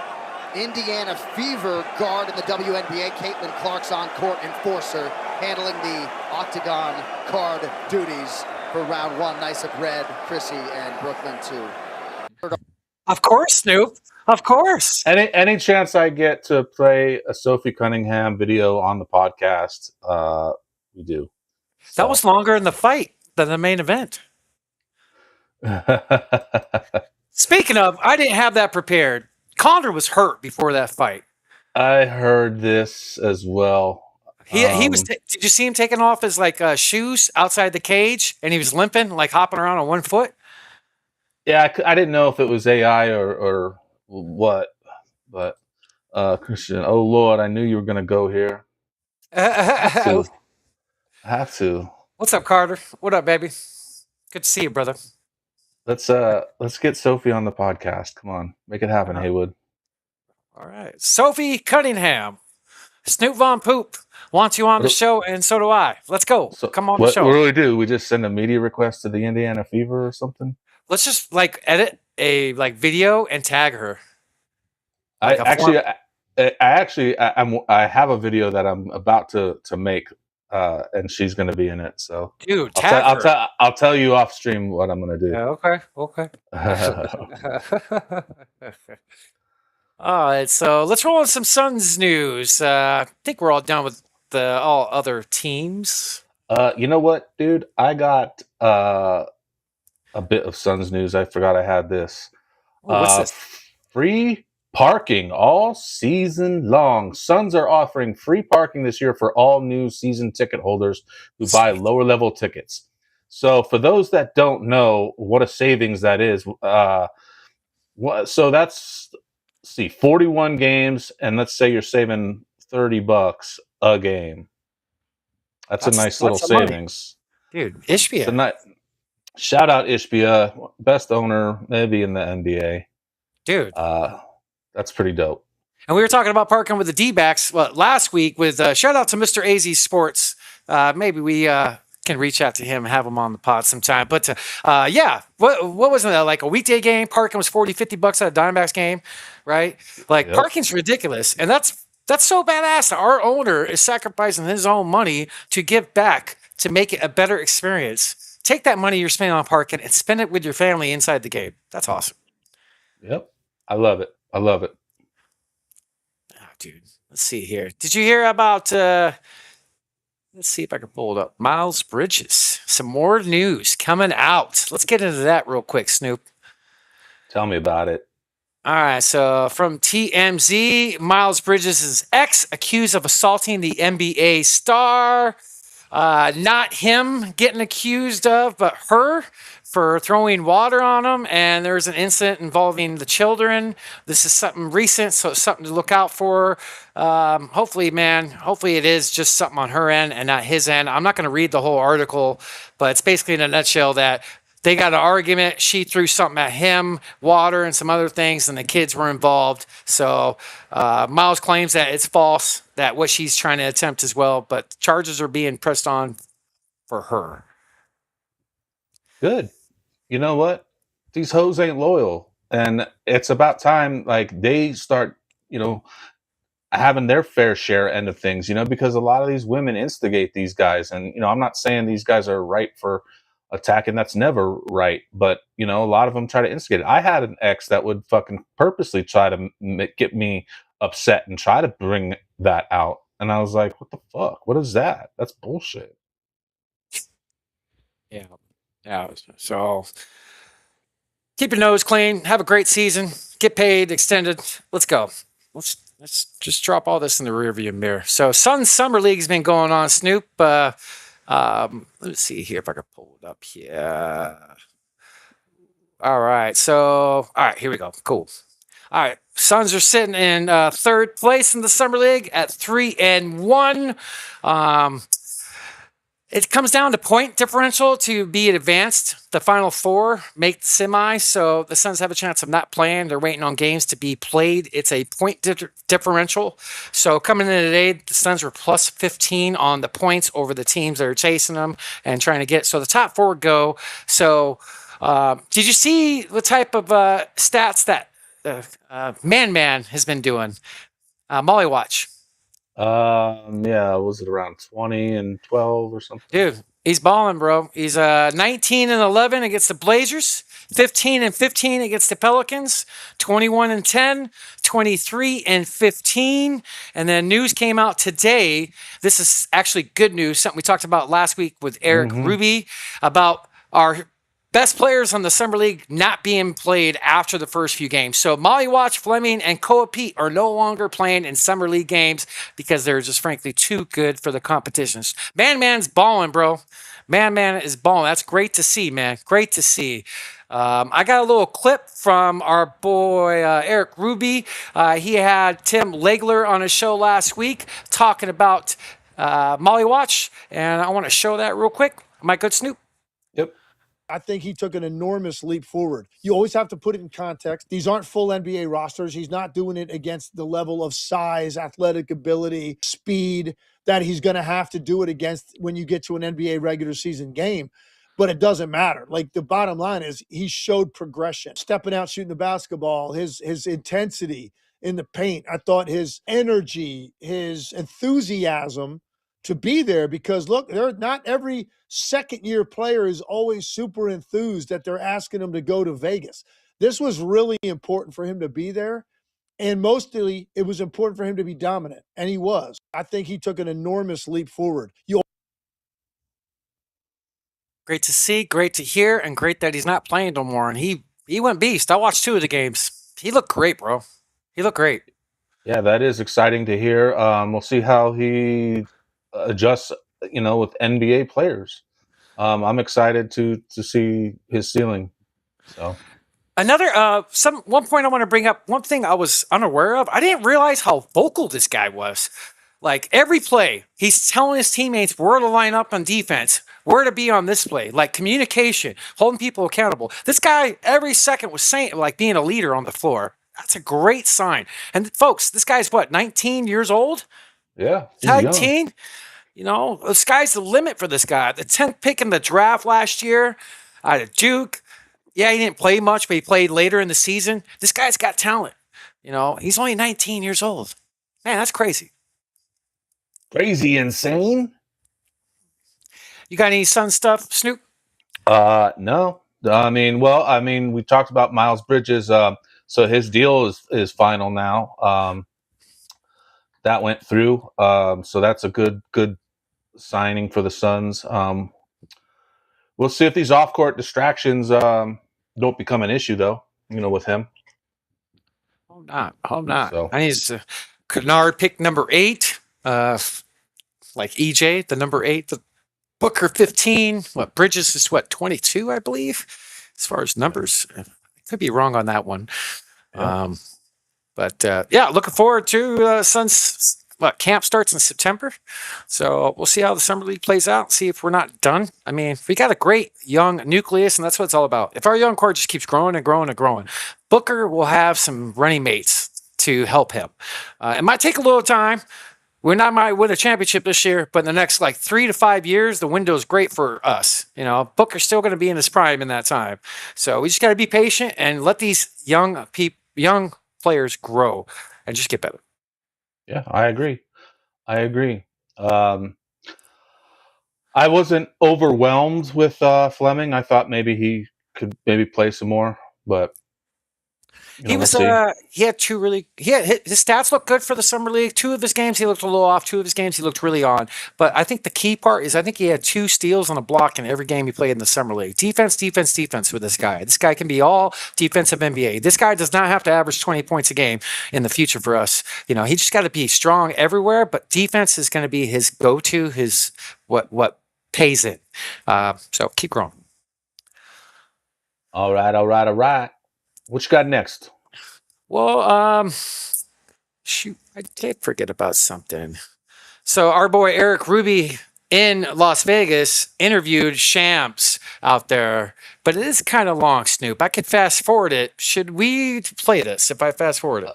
Indiana Fever guard in the WNBA. Caitlin Clark's on-court enforcer, handling the octagon card duties for round 1. Nice of Red, Chrissy, and Brooklyn 2. Of course, Snoop. Of course. Any chance I get to play a Sophie Cunningham video on the podcast, we do. So. That was longer in the fight than the main event. Speaking of, I didn't have that prepared. Condor was hurt before that fight. I heard this as well. He was. Did you see him taking off his shoes outside the cage, and he was limping, like hopping around on one foot? Yeah, I didn't know if it was AI or what, but Christian, oh Lord, I knew you were gonna go here. I have to. What's up, Carter? What up, baby? Good to see you, brother. Let's get Sophie on the podcast. Come on, make it happen, Haywood. All right, Sophie Cunningham, Snoop Von Poop wants you on the show, and so do I. Let's go. So come on the show. What do we do? We just send a media request to the Indiana Fever or something? Let's just edit a video and tag her. I have a video that I'm about to make, and she's going to be in it. So, dude, I'll tell you off stream what I'm going to do. Yeah, okay. All right, so let's roll on some Suns news. I think we're all done with all other teams. You know what, dude? I got a bit of Suns news. I forgot I had this. What's this? Free parking all season long. Suns are offering free parking this year for all new season ticket holders who buy lower level tickets. So for those that don't know what a savings that is, so that's 41 games, and let's say you're saving $30 a game. That's a nice little savings. Money. Dude, Ishbia. Shout out Ishbia, best owner maybe in the NBA. Dude. That's pretty dope. And we were talking about parking with the D-backs last week with shout out to Mr. AZ Sports. Maybe we can reach out to him and have him on the pod sometime. But yeah, what was it, like a weekday game? Parking was $40-$50 at a Diamondbacks game, right? Parking's ridiculous. And that's so badass. Our owner is sacrificing his own money to give back to make it a better experience. Take that money you're spending on parking and spend it with your family inside the game. That's awesome. Yep. I love it. Oh, dude. Let's see here. Did you hear about, let's see if I can pull it up. Miles Bridges. Some more news coming out. Let's get into that real quick, Snoop. Tell me about it. All right. So from TMZ, Miles Bridges' ex accused of assaulting the NBA star. Not him getting accused of, but her for throwing water on him. And there's an incident involving the children. This is something recent, so it's something to look out for. Hopefully it is just something on her end and not his end. I'm not going to read the whole article, but it's basically in a nutshell that they got an argument. She threw something at him, water and some other things, and the kids were involved. So Miles claims that it's false, that what she's trying to attempt as well, but charges are being pressed on for her. Good. You know what? These hoes ain't loyal. And it's about time they start, having their fair share end of things, because a lot of these women instigate these guys. And, I'm not saying these guys are right for attacking. That's never right. But, you know, a lot of them try to instigate it. I had an ex that would fucking purposely try to get me upset and try to bring that out. And I was like, what the fuck? What is that? That's bullshit. Yeah. Yeah. So keep your nose clean. Have a great season. Get paid, extended. Let's go. Let's just drop all this in the rearview mirror. So Sun Summer League's been going on, Snoop. Let's see here if I can pull it up here. All right. So, all right, here we go. Cool. All right. Suns are sitting in third place in the Summer League at 3-1. It comes down to point differential to be advanced. The final four make the semi, so the Suns have a chance of not playing. They're waiting on games to be played. It's a point differential. So coming in today, the Suns were plus 15 on the points over the teams that are chasing them and trying to get. So the top four go. So did you see the type of stats that Man has been doing? Molly Watch. Yeah, was it around 20 and 12 or something? Dude, he's balling, bro. He's 19 and 11 against the Blazers, 15 and 15 against the Pelicans, 21 and 10, 23 and 15. And then news came out today. This is actually good news, something we talked about last week with Eric Ruby about our best players on the Summer League not being played after the first few games. So Molly Watch, Fleming, and Koa Pete are no longer playing in Summer League games because they're just frankly too good for the competitions. Man's balling, bro. Man is balling. That's great to see, man. Great to see. I got a little clip from our boy Eric Ruby. He had Tim Legler on his show last week talking about Molly Watch, and I want to show that real quick. Am I good, Snoop? Yep. I think he took an enormous leap forward. You always have to put it in context. These aren't full NBA rosters. He's not doing it against the level of size, athletic ability, speed that he's going to have to do it against when you get to an NBA regular season game. But it doesn't matter. Like, the bottom line is he showed progression, stepping out, shooting the basketball, his intensity in the paint. I thought his energy, his enthusiasm to be there, because look, not every second-year player is always super enthused that they're asking him to go to Vegas. This was really important for him to be there, and mostly it was important for him to be dominant, and he was. I think he took an enormous leap forward. Great to see, great to hear, and great that he's not playing no more. And he went beast. I watched 2 of the games. He looked great, bro. He looked great. Yeah, that is exciting to hear. We'll see how he adjusts, you know, with NBA players. I'm excited to see his ceiling. So another one point I want to bring up. One thing I was unaware of. I didn't realize how vocal this guy was. Like, every play, he's telling his teammates where to line up on defense, where to be on this play, like communication, holding people accountable. This guy every second was saying, like, being a leader on the floor. That's a great sign. And folks, this guy's what, 19 years old? Yeah, 19. You know, the sky's the limit for this guy. The 10th pick in the draft last year out of Duke. Yeah, he didn't play much, but he played later in the season. This guy's got talent. You know, he's only 19 years old. Man, that's crazy. Crazy insane. You got any Sun stuff, Snoop? No. I mean, we talked about Miles Bridges. So his deal is final now. That went through. So that's a good signing for the Suns. We'll see if these off-court distractions don't become an issue, though, you know, with him. Hope not. So. I need Kennard pick number 8. Like EJ, the number 8. The Booker 15. What, Bridges is what, 22, I believe, as far as numbers. I could be wrong on that one. Yeah. Yeah, looking forward to Suns. Camp starts in September, so we'll see how the Summer League plays out. See if we're not done. I mean, we got a great young nucleus, and that's what it's all about. If our young core just keeps growing and growing and growing, Booker will have some running mates to help him. It might take a little time. We might win a championship this year, but in the next 3 to 5 years, the window is great for us. You know, Booker's still going to be in his prime in that time, so we just got to be patient and let these young players grow and just get better. Yeah, I agree. I wasn't overwhelmed with Fleming. I thought maybe he could play some more, but He we'll was see. he had his stats looked good for the summer league. 2 of his games he looked a little off. 2 of his games he looked really on. But I think the key part is I think he had 2 steals and a block in every game he played in the summer league. Defense with this guy. This guy can be all defensive NBA. This guy does not have to average 20 points a game in the future for us. He just got to be strong everywhere, but defense is going to be his go-to, his what pays it. So keep growing. All right. What you got next? Well, shoot, I did forget about something. So our boy Eric Ruby in Las Vegas interviewed Shams out there, but it is kind of long, Snoop. I could fast forward it. Should we play this if I fast forward it?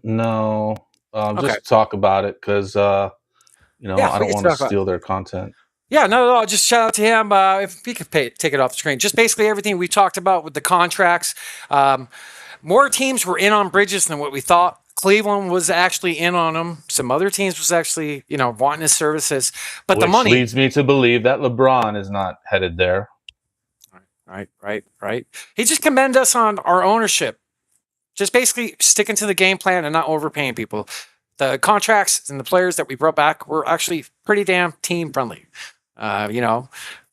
No. Okay. Just talk about it because I don't want to talk about steal their content. Yeah, no. Just shout out to him. If we could take it off the screen, just basically everything we talked about with the contracts. More teams were in on Bridges than what we thought. Cleveland was actually in on him. Some other teams was actually, wanting his services. But Which the money leads me to believe that LeBron is not headed there. Right. He just commended us on our ownership. Just basically sticking to the game plan and not overpaying people. The contracts and the players that we brought back were actually pretty damn team friendly.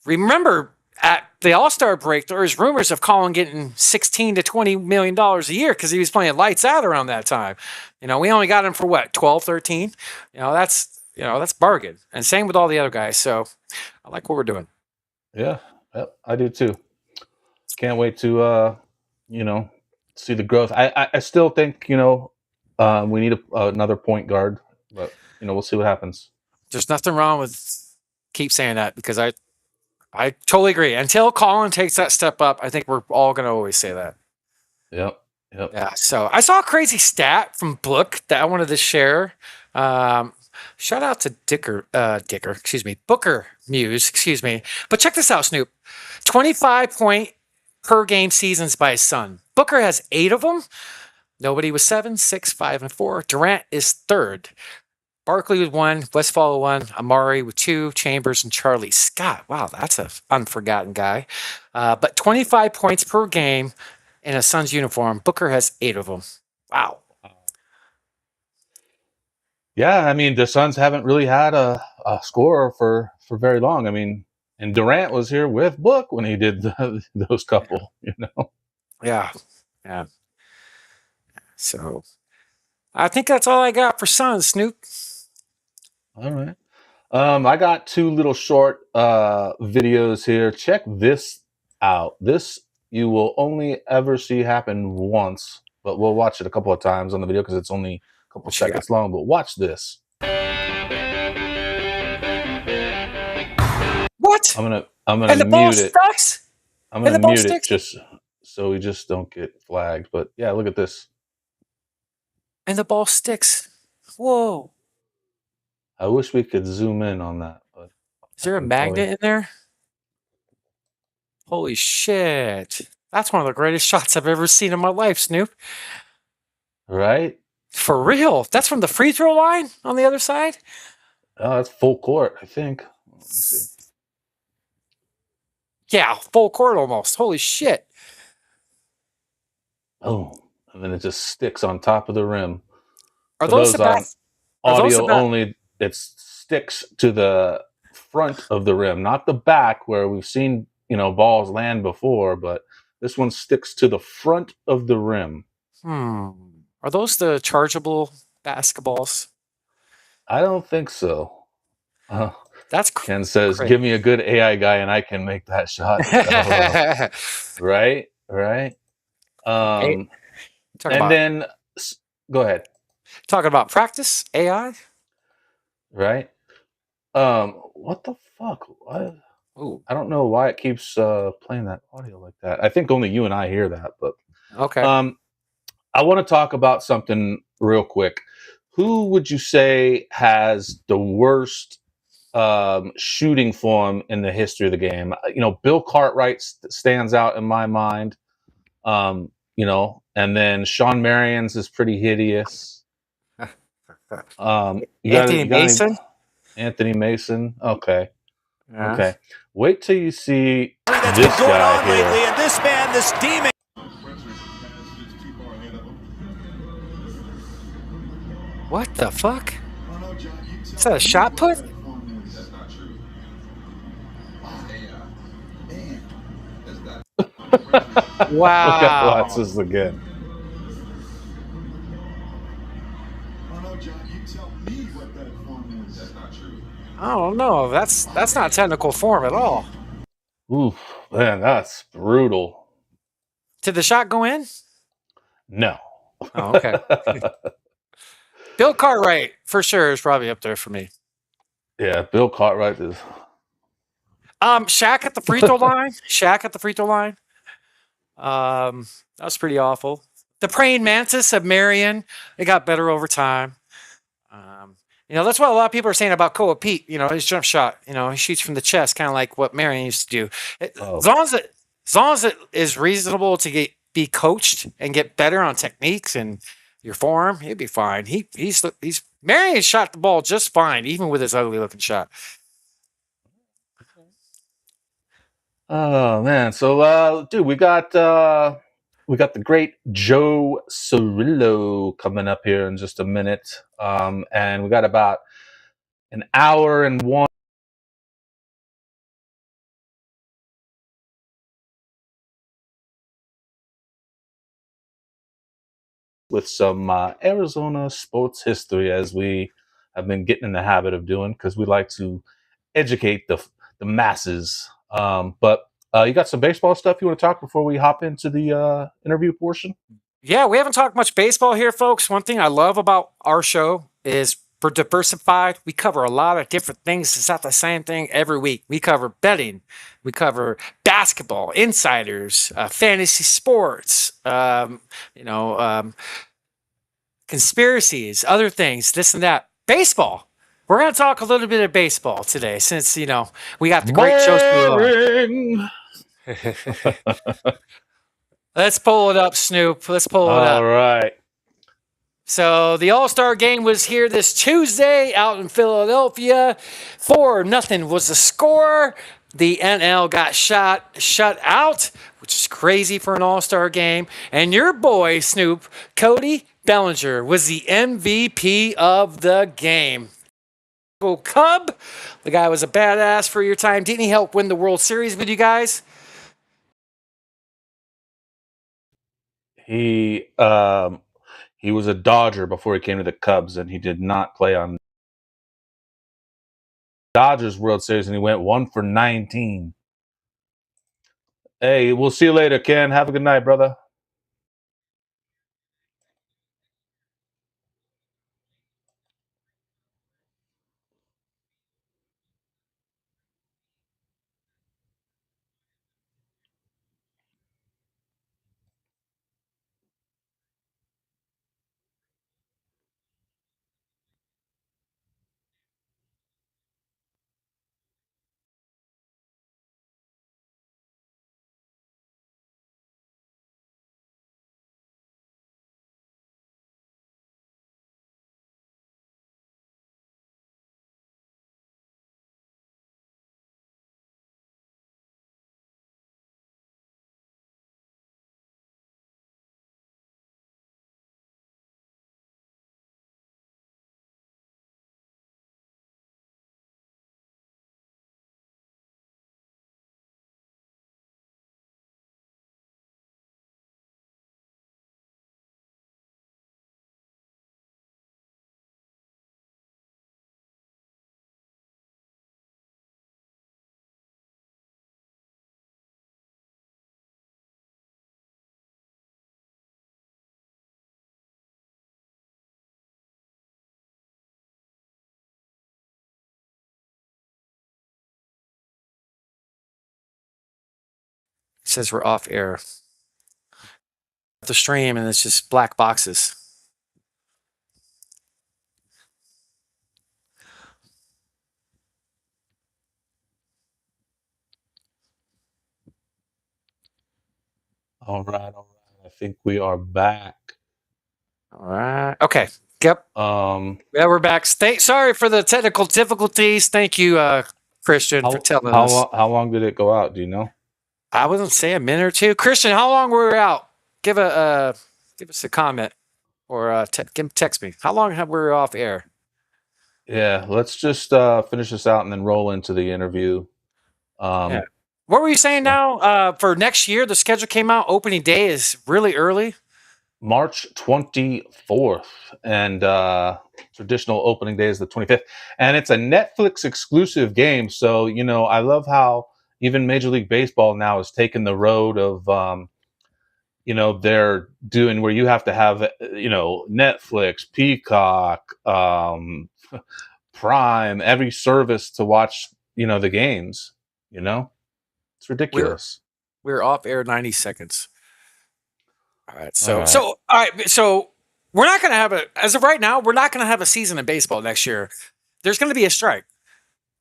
Remember at the All-Star break, there was rumors of Colin getting $16 to $20 million a year because he was playing lights out around that time. We only got him for what, 12, 13? That's bargain. And same with all the other guys. So I like what we're doing. Yeah, I do too. Can't wait to, see the growth. I still think, we need another point guard, but, we'll see what happens. There's nothing wrong with keep saying that because I totally agree. Until Colin takes that step up, I think we're all going to always say that. Yep. Yeah. So I saw a crazy stat from Book that I wanted to share. Shout out to Booker Muse, But check this out, Snoop. 25 point per game seasons by his son. Booker has 8 of them. Nobody was 7, 6, 5, and 4. Durant is 3rd. Barkley with 1, Westfall with 1, Amari with 2, Chambers and Charlie Scott. Wow, that's an unforgotten guy. But 25 points per game in a Suns uniform. Booker has 8 of them. Wow. Yeah, the Suns haven't really had a scorer for very long. And Durant was here with Book when he did those couple, Yeah. So I think that's all I got for Suns, Snoop. All right. I got 2 little short videos here. Check this out. This you will only ever see happen once, but we'll watch it a couple of times on the video because it's only a couple seconds long. But watch this. What? I'm gonna and the ball mute it. Sucks? I'm gonna mute it just so we just don't get flagged. But yeah, look at this. And the ball sticks. Whoa. I wish we could zoom in on that. But is there a magnet in there? Holy shit. That's one of the greatest shots I've ever seen in my life, Snoop. Right? For real. That's from the free throw line on the other side? Oh, that's full court, I think. Let me see. Yeah, full court almost. Holy shit. Oh, and then it just sticks on top of the rim. Are those the back? Audio only, it sticks to the front of the rim, not the back where we've seen, balls land before, but this one sticks to the front of the rim. Are those the chargeable basketballs? I don't think so. That's Ken says, great. give me a good AI guy and I can make that shot. Right. Then go ahead. Talking about practice, AI? Right. What the fuck? What? Ooh. I don't know why it keeps playing that audio like that. I think only you and I hear that, but okay. I want to talk about something real quick. Who would you say has the worst shooting form in the history of the game? Bill Cartwright stands out in my mind. And then Sean Marion's is pretty hideous. Anthony Mason? Anthony Mason. Okay. Yeah. Okay. Wait till you see That's this been going guy on here. lately, and this man, this demon. What the fuck? Is that a shot put? Wow. Watch this again. I don't know. That's not technical form at all. Oof, man, that's brutal. Did the shot go in? No. Oh, okay. Bill Cartwright, for sure, is probably up there for me. Yeah, Bill Cartwright is. Shaq at the free throw line. Shaq at the free throw line. That was pretty awful. The praying mantis of Marion. It got better over time. That's what a lot of people are saying about Koa Pete. His jump shot. He shoots from the chest, kind of like what Marion used to do. As long as it is reasonable to be coached and get better on techniques and your form, he'd be fine. He's Marion shot the ball just fine, even with his ugly looking shot. Oh man, so dude, we got the great Joe Ceraulo coming up here in just a minute, and we got about an hour and one. With some Arizona sports history, as we have been getting in the habit of doing, because we like to educate the masses. But you got some baseball stuff you want to talk before we hop into the interview portion? Yeah, we haven't talked much baseball here, folks. One thing I love about our show is we're diversified. We cover a lot of different things. It's not the same thing every week. We cover betting. We cover basketball, insiders, fantasy sports, conspiracies, other things, this and that. Baseball. We're going to talk a little bit of baseball today since, we got the great show. Let's pull it up, Snoop. Let's pull it up. All right. So the All-Star game was here this Tuesday out in Philadelphia. 4-0 was the score. The NL got shut out, which is crazy for an All-Star game. And your boy, Snoop, Cody Bellinger, was the MVP of the game. Cub, the guy was a badass for your time. Didn't he help win the World Series with you guys? He was a Dodger before he came to the Cubs, and he did not play on Dodgers World Series, and he went 1 for 19. Hey, we'll see you later, Ken. Have a good night, brother. It says we're off air. The stream, and it's just black boxes. All right. I think we are back. All right. Okay. Yep. Yeah, we're back. Sorry for the technical difficulties. Thank you, Christian, for telling us. How long did it go out? Do you know? I wouldn't say a minute or two. Christian, how long were we out? Give us a comment or text me. How long have we off air? Yeah, let's just finish this out and then roll into the interview. Yeah. What were you saying now? For next year, the schedule came out. Opening day is really early. March 24th, and traditional opening day is the 25th. And it's a Netflix exclusive game. So, I love how even Major League Baseball now has taken the road of, they're doing where you have to have, Netflix, Peacock, Prime, every service to watch, the games, It's ridiculous. We're off air 90 seconds. All right. So we're not going to have as of right now, we're not going to have a season in baseball next year. There's going to be a strike.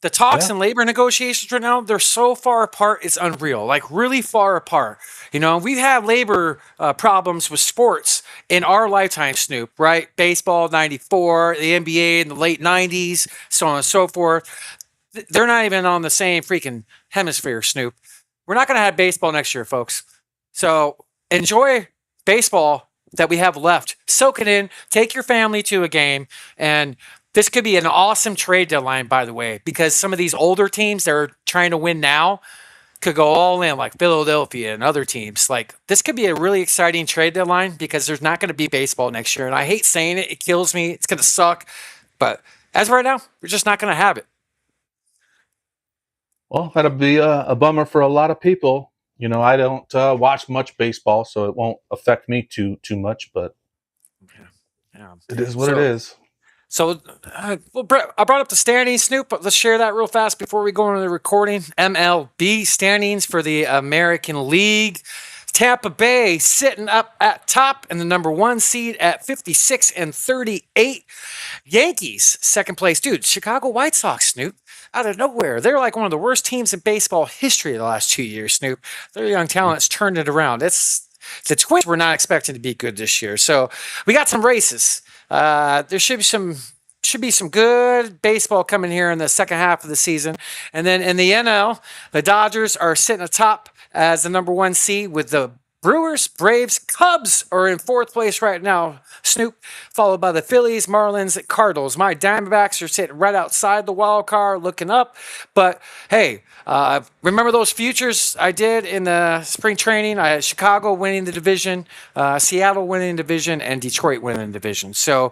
The talks and labor negotiations right now, they're so far apart, it's unreal, like really far apart. We've had labor problems with sports in our lifetime, Snoop, right? Baseball, 94, the NBA in the late 90s, so on and so forth. They're not even on the same freaking hemisphere, Snoop. We're not going to have baseball next year, folks. So enjoy baseball that we have left. Soak it in. Take your family to a game. And this could be an awesome trade deadline, by the way, because some of these older teams that are trying to win now could go all in, like Philadelphia and other teams. Like, this could be a really exciting trade deadline because there's not going to be baseball next year. And I hate saying it. It kills me. It's going to suck. But as of right now, we're just not going to have it. Well, that'll be a bummer for a lot of people. I don't watch much baseball, so it won't affect me too much, but it is what it is. So, I brought up the standings, Snoop, but let's share that real fast before we go into the recording. MLB standings for the American League. Tampa Bay sitting up at top and the number 1 seed at 56-38. Yankees, second place. Dude, Chicago White Sox, Snoop, out of nowhere. They're like one of the worst teams in baseball history the last 2 years, Snoop. Their young talent's turned it around. The Twins were not expecting to be good this year. So we got some races. There should be some good baseball coming here in the second half of the season. And then in the NL, the Dodgers are sitting atop as the number 1 seed with the Brewers, Braves, Cubs are in 4th place right now, Snoop, followed by the Phillies, Marlins, Cardinals. My Diamondbacks are sitting right outside the wild card looking up. But, hey, remember those futures I did in the spring training? I had Chicago winning the division, Seattle winning the division, and Detroit winning the division. So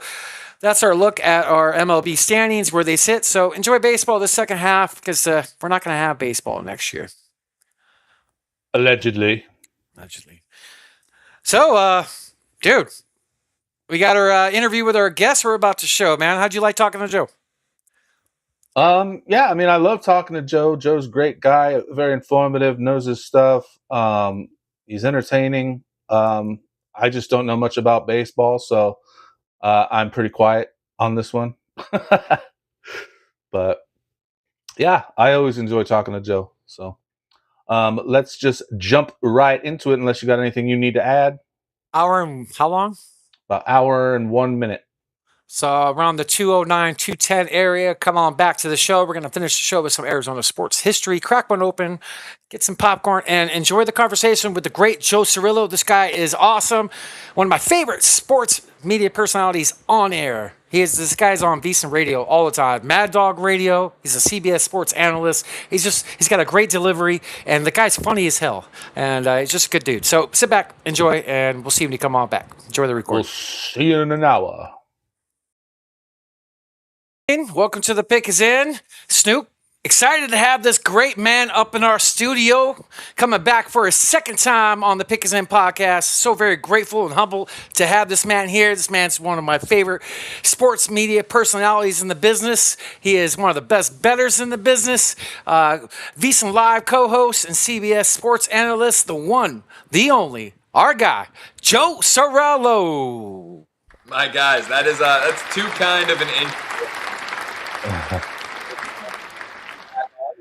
that's our look at our MLB standings, where they sit. So enjoy baseball the second half because we're not going to have baseball next year. Allegedly. So, dude, we got our interview with our guest we're about to show, man. How'd you like talking to Joe? Yeah, I love talking to Joe. Joe's a great guy, very informative, knows his stuff. He's entertaining. I just don't know much about baseball, so I'm pretty quiet on this one. But yeah, I always enjoy talking to Joe. So let's just jump right into it, unless you got anything you need to add. Hour and how long? About hour and 1 minute. So around the 209, 210 area, come on back to the show. We're going to finish the show with some Arizona sports history. Crack one open, get some popcorn, and enjoy the conversation with the great Joe Ceraulo. This guy is awesome. One of my favorite sports media personalities on air. This guy's on VSIN Radio all the time. Mad Dog Radio. He's a CBS Sports analyst. He's got a great delivery, and the guy's funny as hell. And he's just a good dude. So sit back, enjoy, and we'll see you when you come on back. Enjoy the recording. We'll see you in an hour. Welcome to The Pick is In. Snoop, excited to have this great man up in our studio, coming back for his second time on The Pick is In podcast. So very grateful and humble to have this man here. This man's one of my favorite sports media personalities in the business. He is one of the best bettors in the business. VSIN Live co-host and CBS Sports Analyst, the one, the only, our guy, Joe Ceraulo. My guys, that's too kind of an intro.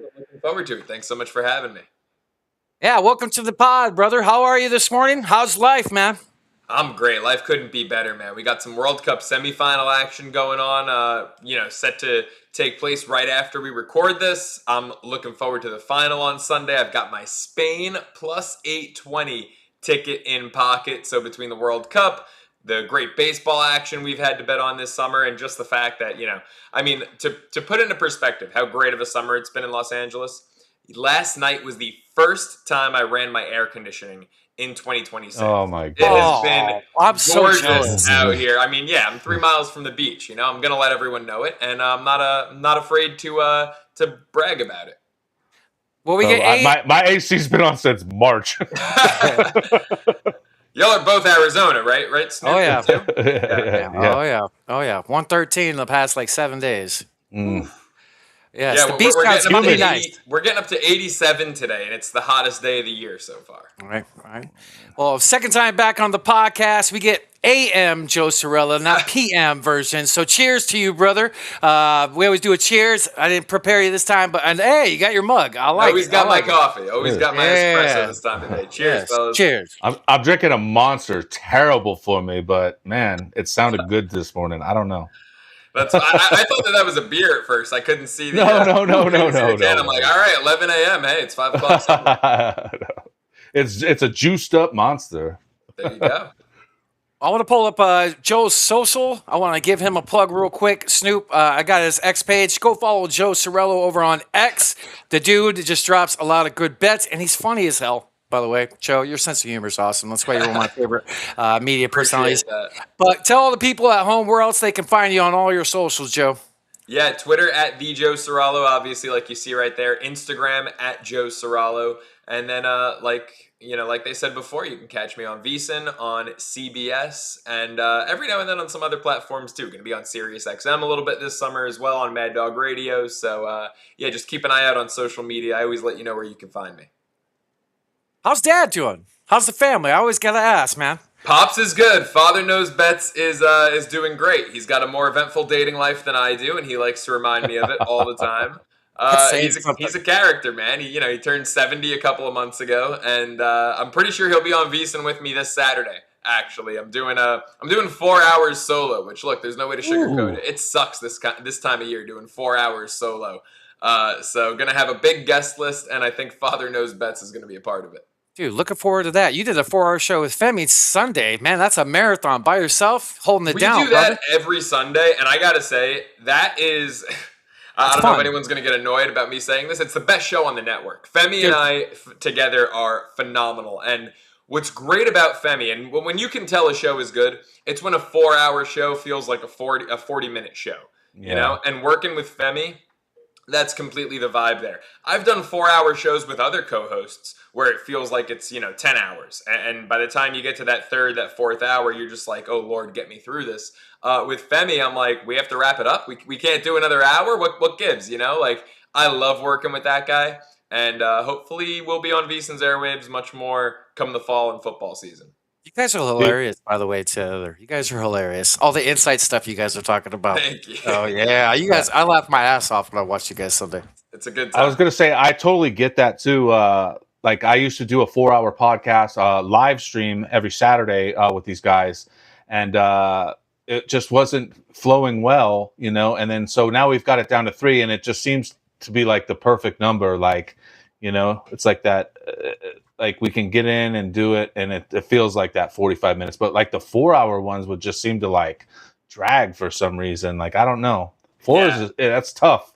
Looking forward to it. Thanks so much for having me. Yeah, welcome to the pod, brother. How are you this morning? How's life, man? I'm great. Life couldn't be better, man. We got some World Cup semifinal action going on, set to take place right after we record this. I'm looking forward to the final on Sunday. I've got my Spain plus 820 ticket in pocket. So between the World Cup, the great baseball action we've had to bet on this summer, and just the fact that, to put into perspective how great of a summer it's been in Los Angeles, last night was the first time I ran my air conditioning in 2026. Oh my god! It has been I'm so gorgeous jealous. out here. I'm 3 miles from the beach. I'm gonna let everyone know it, and I'm not afraid to brag about it. Well, we get my AC's been on since March. Y'all are both Arizona, right? Snoop? Oh yeah. Yeah. Oh yeah. 113 in the past 7 days. Mm. Yes, the we're beach getting gonna up be to nice. We're getting up to 87 today, and it's the hottest day of the year so far. All right. Well, second time back on the podcast, we get AM Joe Ceraulo, not PM version. So cheers to you, brother. We always do a cheers. I didn't prepare you this time, but hey, you got your mug. I like Always it. got I my like coffee. Always got my espresso this time of day. Cheers, Yes. fellas. Cheers. I'm drinking a Monster. Terrible for me, but man, it sounded good this morning. I don't know. I thought that was a beer at first. I couldn't see the No. I'm like, all right, 11 a.m. Hey, it's 5 o'clock. No. It's a juiced up Monster. There you go. I want to pull up Joe's social. I want to give him a plug real quick. Snoop, I got his X page. Go follow Joe Ceraulo over on X. The dude just drops a lot of good bets, and he's funny as hell. By the way, Joe, your sense of humor is awesome. That's why you're one of my favorite media personalities. But tell all the people at home where else they can find you on all your socials, Joe. Yeah, Twitter at the Joe Ceraulo, obviously, like you see right there. Instagram at Joe Ceraulo. And then, like they said before, you can catch me on VSIN, on CBS, and every now and then on some other platforms too. Going to be on Sirius XM a little bit this summer as well, on Mad Dog Radio. So, just keep an eye out on social media. I always let you know where you can find me. How's Dad doing? How's the family? I always got to ask, man. Pops is good. Father Knows Bets is doing great. He's got a more eventful dating life than I do, and he likes to remind me of it all the time. He's a character, man. He turned 70 a couple of months ago, and I'm pretty sure he'll be on VSiN with me this Saturday. Actually, I'm doing 4 hours solo. Which, look, there's no way to sugarcoat it. It sucks this time of year doing 4 hours solo. So gonna have a big guest list, and I think Father Knows Bets is gonna be a part of it. Dude, looking forward to that. You did a 4-hour show with Femi Sunday. Man, that's a marathon by yourself, holding it down. We do that every Sunday, and I gotta say, that is... I don't know if anyone's going to get annoyed about me saying this. It's the best show on the network. Femi and I together are phenomenal. And what's great about Femi, and when you can tell a show is good, it's when a 4-hour show feels like a 40-minute show. Yeah. And working with Femi, that's completely the vibe there. I've done 4-hour shows with other co-hosts where it feels like it's 10 hours, and by the time you get to that fourth hour, you're just like, oh Lord, get me through this. With Femi, I'm like, we have to wrap it up. We can't do another hour. What gives? I love working with that guy, and hopefully we'll be on VSiN's airwaves much more come the fall and football season. You guys are hilarious, by the way, together. You guys are hilarious. All the inside stuff you guys are talking about. Thank you. Oh, yeah. You guys, I laughed my ass off when I watched you guys Sunday. It's a good time. I was going to say, I totally get that too. I used to do a 4-hour podcast, live stream every Saturday with these guys. And it just wasn't flowing well, and then so now we've got it down to 3, and it just seems to be like the perfect number. It's like that, we can get in and do it, and it feels like that 45 minutes. But the 4-hour ones would just seem to drag for some reason. I don't know. 4 is that's tough.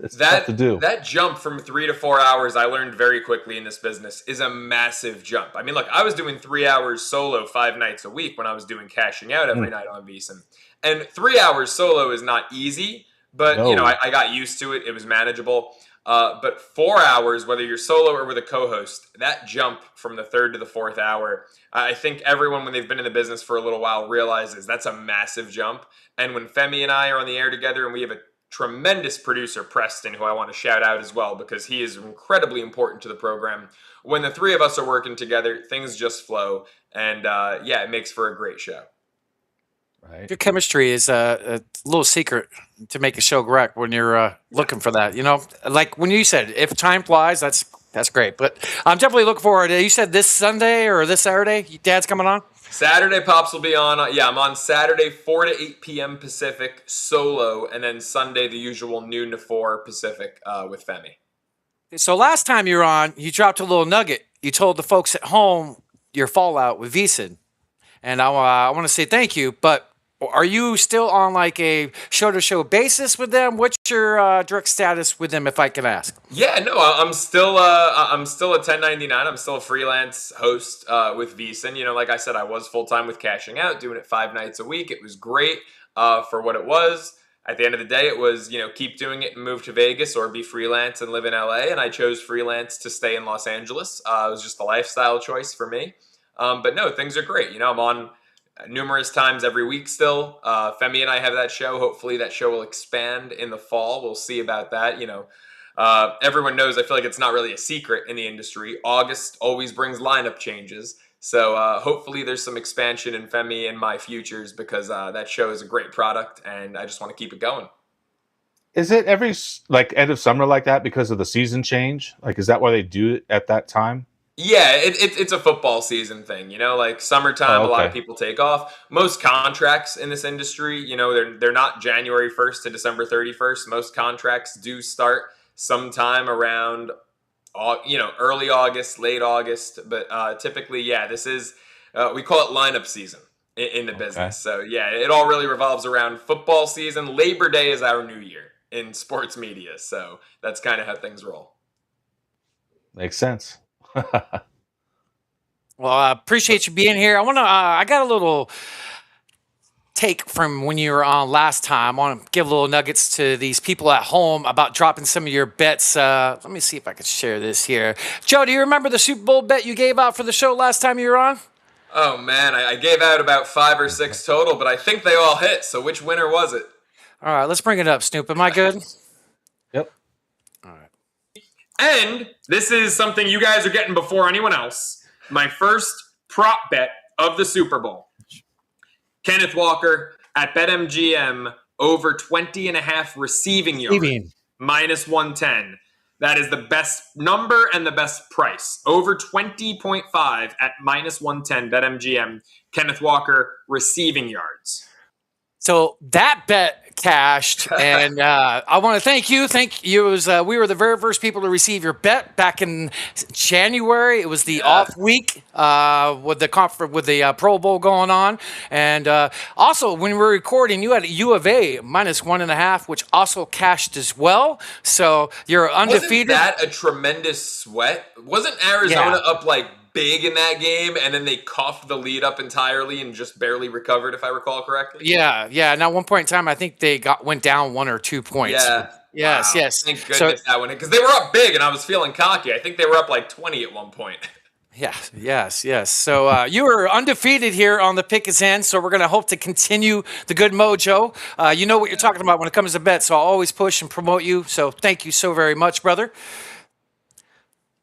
It's tough to do. That jump from 3 to 4 hours, I learned very quickly in this business, is a massive jump. I mean, look, I was doing 3 hours solo 5 nights a week when I was doing Cashing Out every night on VSiN. And 3 hours solo is not easy, but, I got used to it. It was manageable. But 4 hours, whether you're solo or with a co-host, that jump from the 3rd to the 4th hour, I think everyone, when they've been in the business for a little while, realizes that's a massive jump. And when Femi and I are on the air together, and we have a tremendous producer, Preston, who I want to shout out as well, because he is incredibly important to the program. When the 3 of us are working together, things just flow. And it makes for a great show. Right. Your chemistry is a little secret to make a show correct when you're looking for that. Like when you said, if time flies, that's great. But I'm definitely looking forward to it. You said this Sunday or this Saturday, Dad's coming on? Saturday Pops will be on. Yeah, I'm on Saturday 4 to 8 p.m. Pacific solo, and then Sunday the usual noon to 4 Pacific with Femi. So last time you were on, you dropped a little nugget. You told the folks at home your fallout with VSIN, and I want to say thank you. But are you still on like a show-to-show basis with them? What's your direct status with them, if I can ask? Yeah, no, I'm still a 1099. I'm still a freelance host with VSiN. You know, like I said, I was full time with Cashing Out, doing it 5 nights a week. It was great for what it was. At the end of the day, it was, keep doing it and move to Vegas or be freelance and live in LA. And I chose freelance to stay in Los Angeles. It was just a lifestyle choice for me. But no, things are great. I'm on numerous times every week still. Femi and I have that show. Hopefully that show will expand in the fall. We'll see about that. Everyone knows, I feel like it's not really a secret in the industry. August always brings lineup changes. So hopefully there's some expansion in Femi and my futures because that show is a great product and I just want to keep it going. Is it every end of summer like that because of the season change? Like, is that why they do it at that time? Yeah, it's a football season thing, like summertime, Oh, okay. A lot of people take off. Most contracts in this industry, they're not January 1st to December 31st. Most contracts do start sometime around, early August, late August. But typically, yeah, this is, we call it lineup season in the business. So yeah, it all really revolves around football season. Labor Day is our new year in sports media. So that's kind of how things roll. Makes sense. Well, I appreciate you being here. I got a little take from when you were on last time. I want to give little nuggets to these people at home about dropping some of your bets. Let me see if I can share this here. Joe, do you remember the Super Bowl bet you gave out for the show last time you were on? Oh, man, I gave out about 5 or 6 total, but I think they all hit. So which winner was it? All right, let's bring it up, Snoop. Am I good? Yep. All right. And this is something you guys are getting before anyone else. My first prop bet of the Super Bowl. Kenneth Walker at BetMGM over 20.5 receiving yards. Minus 110. That is the best number and the best price. Over 20.5 at minus 110 BetMGM. Kenneth Walker receiving yards. So that bet cashed, and I want to thank you. We were the very first people to receive your bet back in January. It was the off week with the Pro Bowl going on, and also when we were recording, you had U of A minus 1.5, which also cashed as well. So you're undefeated. Wasn't that a tremendous sweat? Wasn't Arizona up big in that game, and then they coughed the lead up entirely and just barely recovered, if I recall correctly? Yeah. And at one point in time, I think they went down 1 or 2 points. Yeah. Yes. Thank goodness that one, because they were up big, and I was feeling cocky. I think they were up 20 at one point. Yes. So you were undefeated here on the Pick Is In, so we're going to hope to continue the good mojo. You know what you're talking about when it comes to bets, so I'll always push and promote you. So thank you so very much, brother.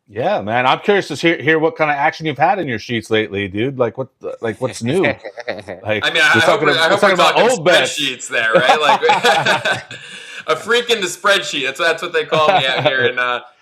Yeah, man. I'm curious to hear what kind of action you've had in your sheets lately, dude. What's new? I hope we're talking about old spreadsheets there, right? A freak in the spreadsheet. That's what they call me out here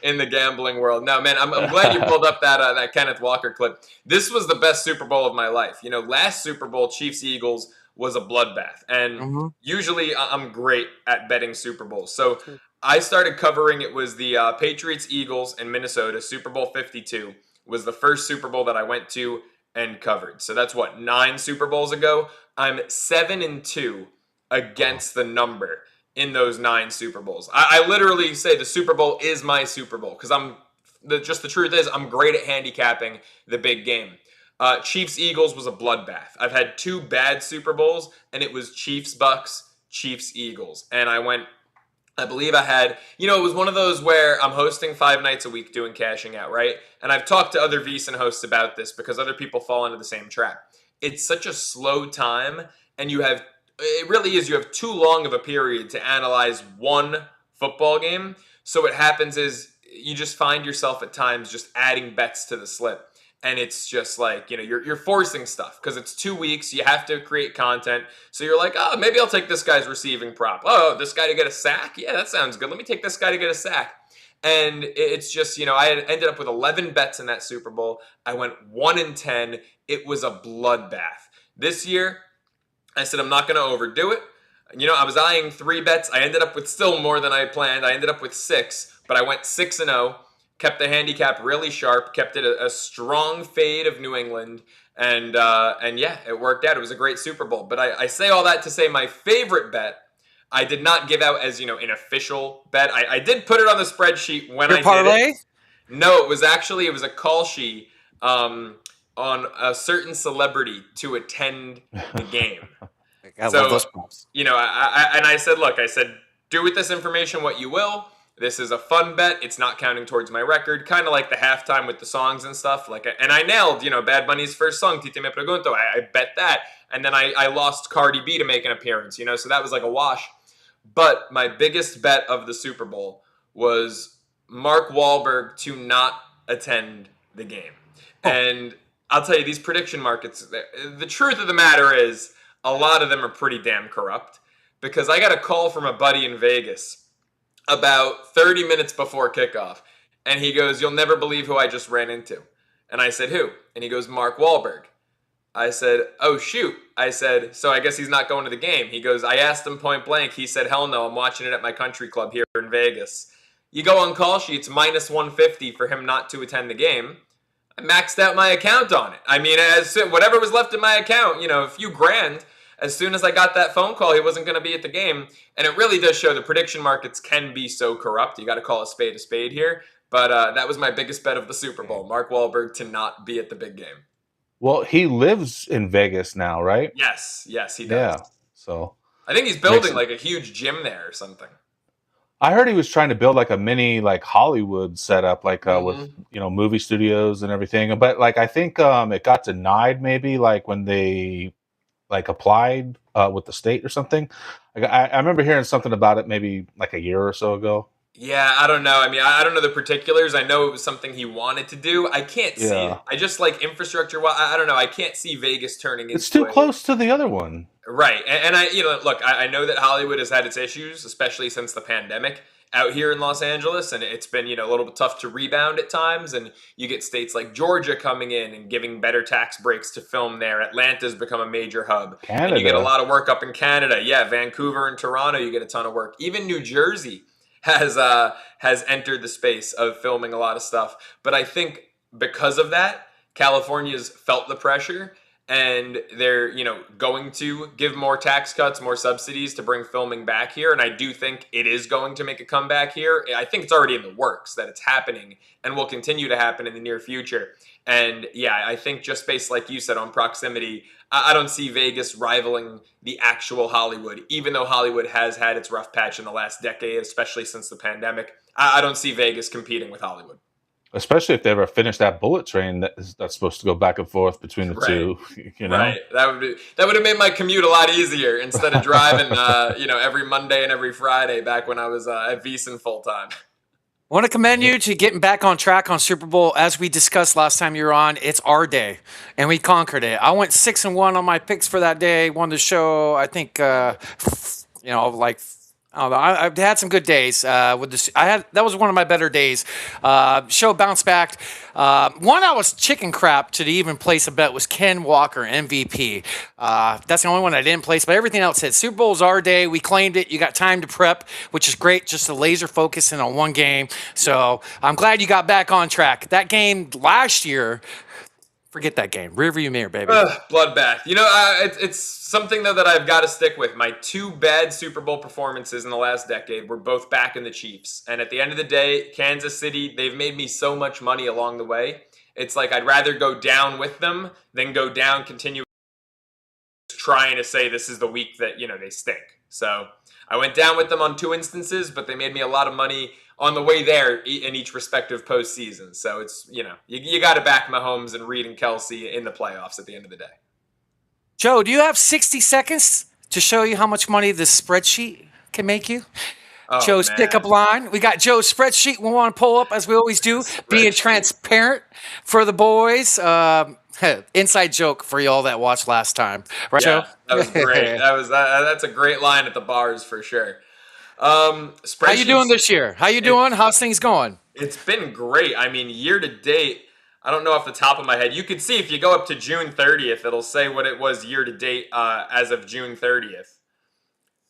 in the gambling world. No, man, I'm glad you pulled up that Kenneth Walker clip. This was the best Super Bowl of my life. Last Super Bowl, Chiefs-Eagles, was a bloodbath. And usually I'm great at betting Super Bowls. So I started covering, it was the Patriots-Eagles in Minnesota. Super Bowl 52 was the first Super Bowl that I went to and covered. So that's 9 Super Bowls ago. I'm 7-2 against the number in those 9 Super Bowls. I literally say the Super Bowl is my Super Bowl because the truth is I'm great at handicapping the big game. Chiefs-Eagles was a bloodbath. I've had 2 bad Super Bowls, and it was Chiefs-Bucks, Chiefs-Eagles. And I believe I had, it was one of those where I'm hosting 5 nights a week doing Cashing Out, right? And I've talked to other VSiN hosts about this because other people fall into the same trap. It's such a slow time, and it really is, you have too long of a period to analyze one football game. So what happens is you just find yourself at times just adding bets to the slip. And it's just you're forcing stuff because it's 2 weeks. You have to create content. So you're like, oh, maybe I'll take this guy's receiving prop. Oh, this guy to get a sack? Yeah, that sounds good. Let me take this guy to get a sack. And it's just, I had ended up with 11 bets in that Super Bowl. I went 1-10. It was a bloodbath. This year, I said, I'm not going to overdo it. I was eyeing 3 bets. I ended up with still more than I planned. I ended up with 6, but I went 6-0, kept the handicap really sharp, kept it a strong fade of New England. And yeah, it worked out. It was a great Super Bowl. But I say all that to say my favorite bet, I did not give out as, an official bet. I did put it on the spreadsheet when I parlay? did it. No, it was a call sheet on a certain celebrity to attend the game. I love those props. I said, look, do with this information what you will. This is a fun bet. It's not counting towards my record. Kind of like the halftime with the songs and stuff. And I nailed, Bad Bunny's first song, Tite Me Pregunto. I bet that. And then I lost Cardi B to make an appearance, so that was like a wash. But my biggest bet of the Super Bowl was Mark Wahlberg to not attend the game. And I'll tell you, these prediction markets, the truth of the matter is a lot of them are pretty damn corrupt, because I got a call from a buddy in Vegas about 30 minutes before kickoff. And he goes, "You'll never believe who I just ran into." And I said, "Who?" And he goes, "Mark Wahlberg." I said, "Oh, shoot." I said, "So I guess he's not going to the game." He goes, "I asked him point blank." He said, "Hell no, I'm watching it at my country club here in Vegas." You go on call sheets, minus 150 for him not to attend the game. I maxed out my account on it. I mean, whatever was left in my account, a few grand. As soon as I got that phone call, he wasn't going to be at the game. And it really does show the prediction markets can be so corrupt. You got to call a spade here. But that was my biggest bet of the Super Bowl, Mark Wahlberg to not be at the big game. Well, he lives in Vegas now, right? Yes, he does. Yeah, so I think he's building like a huge gym there or something. I heard he was trying to build like a mini Hollywood setup, with movie studios and everything. But I think it got denied maybe when they applied with the state or something. I remember hearing something about it maybe a year or so ago. Yeah, I don't know. I mean, I don't know the particulars. I know it was something he wanted to do. I can't see it. I just infrastructure. Well, I don't know. I can't see Vegas turning into. It's too close to the other one. Right. And I, look, I know that Hollywood has had its issues, especially since the pandemic out here in Los Angeles. And it's been, a little bit tough to rebound at times. And you get states like Georgia coming in and giving better tax breaks to film there. Atlanta's become a major hub. Canada. And you get a lot of work up in Canada. Yeah, Vancouver and Toronto, you get a ton of work. Even New Jersey has entered the space of filming a lot of stuff. But I think because of that, California's felt the pressure, and they're, going to give more tax cuts, more subsidies to bring filming back here. And I do think it is going to make a comeback here. I think it's already in the works, that it's happening and will continue to happen in the near future. And yeah, I think just based, like you said, on proximity, I don't see Vegas rivaling the actual Hollywood, even though Hollywood has had its rough patch in the last decade, especially since the pandemic. I don't see Vegas competing with Hollywood. Especially if they ever finish that bullet train that's supposed to go back and forth between the two. Right. That would have made my commute a lot easier instead of driving, every Monday and every Friday back when I was at VSIN full time. I want to commend you to getting back on track on Super Bowl. As we discussed last time you were on, it's our day, and we conquered it. I went 6-1 on my picks for that day. Won the show. I think, I don't know. I've had some good days with this. That was one of my better days. Show bounced back. One I was chicken crap to even place a bet was Ken Walker MVP. That's the only one I didn't place, but everything else said Super Bowl's our day. We claimed it. You got time to prep, which is great. Just a laser focusing on one game. So I'm glad you got back on track. That game last year. Forget that game. Rearview mirror, baby. Bloodbath. It's something, though, that I've got to stick with. My 2 bad Super Bowl performances in the last decade were both back in the Chiefs. And at the end of the day, Kansas City, they've made me so much money along the way. It's like I'd rather go down with them than go down, continue trying to say this is the week that, they stink. So I went down with them on 2 instances, but they made me a lot of money on the way there in each respective postseason. So it's, you got to back Mahomes and Reed and Kelsey in the playoffs at the end of the day. Joe, do you have 60 seconds to show you how much money this spreadsheet can make you? Joe's pickup line. We got Joe's spreadsheet we want to pull up, as we always do, being transparent for the boys. Inside joke for y'all that watched last time. Right, yeah, Joe? That was great. That's a great line at the bars for sure. How you doing this year? How you doing? How's things going? It's been great. I mean, year to date, I don't know off the top of my head. You can see if you go up to June 30th, it'll say what it was year to date as of June 30th.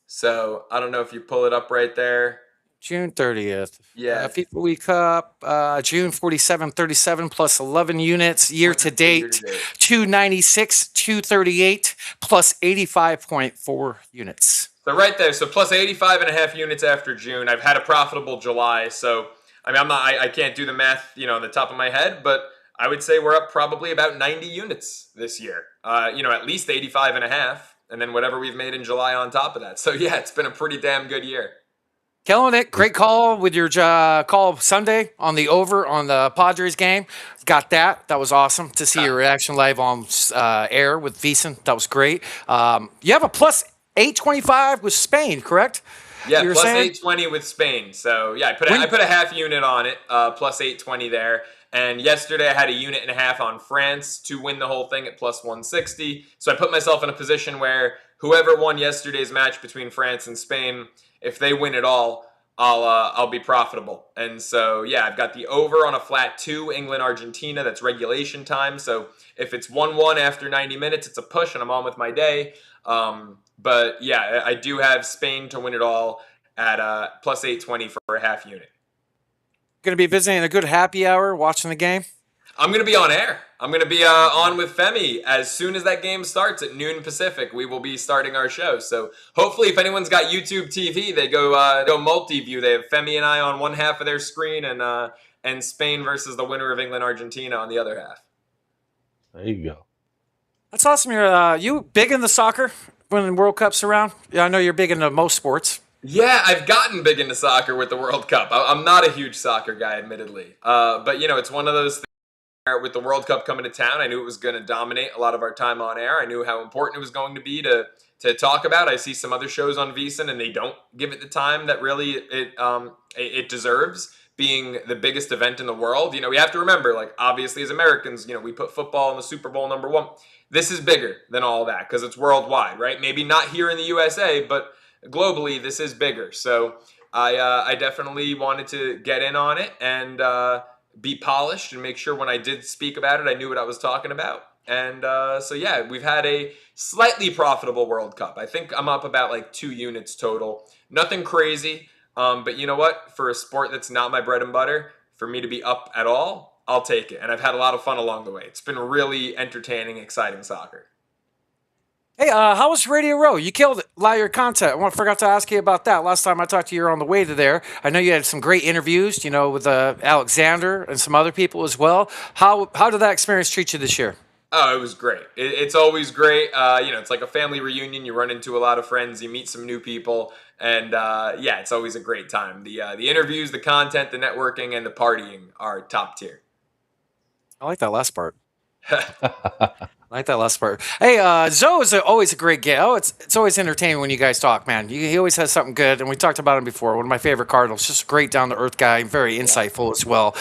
So I don't know if you pull it up right there. June 30th. Yeah. FIFA Week Cup, June 47.37 plus 11 units. Year to date, 296, 238 plus 85.4 units. So right there. So plus 85.5 units after June. I've had a profitable July. So, I mean, I can't do the math, on the top of my head, but I would say we're up probably about 90 units this year. At least 85.5. And then whatever we've made in July on top of that. So, yeah, it's been a pretty damn good year. Killing it. Great call with your call Sunday on the over on the Padres game. Got that. That was awesome to see your reaction live on air with VSIN. That was great. You have a plus 825 with Spain, correct? Yeah, plus 820 with Spain. So, yeah, I put a half unit on it, plus 820 there. And yesterday I had a unit and a half on France to win the whole thing at plus 160. So I put myself in a position where whoever won yesterday's match between France and Spain, if they win it all, I'll be profitable. And so, yeah, I've got the over on a flat 2, England-Argentina. That's regulation time. So if it's 1-1 after 90 minutes, it's a push and I'm on with my day. But, yeah, I do have Spain to win it all at plus 820 for a half unit. Going to be visiting a good happy hour, watching the game? I'm going to be on air. I'm going to be on with Femi as soon as that game starts at noon Pacific. We will be starting our show. So hopefully if anyone's got YouTube TV, they go multi-view. They have Femi and I on one half of their screen and Spain versus the winner of England-Argentina on the other half. There you go. That's awesome. You big into soccer when the World Cup's around? Yeah, I know you're big into most sports. Yeah, I've gotten big into soccer with the World Cup. I'm not a huge soccer guy, admittedly. But, it's one of those things where with the World Cup coming to town, I knew it was going to dominate a lot of our time on air. I knew how important it was going to be to talk about. I see some other shows on VSiN, and they don't give it the time that really it deserves, being the biggest event in the world. We have to remember, obviously as Americans, we put football in the Super Bowl #1. This is bigger than all that because it's worldwide, right? Maybe not here in the USA, but globally, this is bigger. So I definitely wanted to get in on it and be polished and make sure when I did speak about it, I knew what I was talking about. And we've had a slightly profitable World Cup. I think I'm up about 2 units total. Nothing crazy. But you know what? For a sport that's not my bread and butter, for me to be up at all, I'll take it. And I've had a lot of fun along the way. It's been really entertaining, exciting soccer. Hey, how was Radio Row? You killed it. A lot of your content. I forgot to ask you about that. Last time I talked to you, you were on the way to there. I know you had some great interviews, with Alexander and some other people as well. How did that experience treat you this year? Oh, it was great. It's always great. It's like a family reunion. You run into a lot of friends. You meet some new people. And, it's always a great time. The interviews, the content, the networking, and the partying are top tier. I like that last part. I like that last part. Hey, Zoe is always a great guy. Oh, it's always entertaining when you guys talk, man. He always has something good, and we talked about him before. One of my favorite Cardinals. Just a great down-to-earth guy, very insightful as well.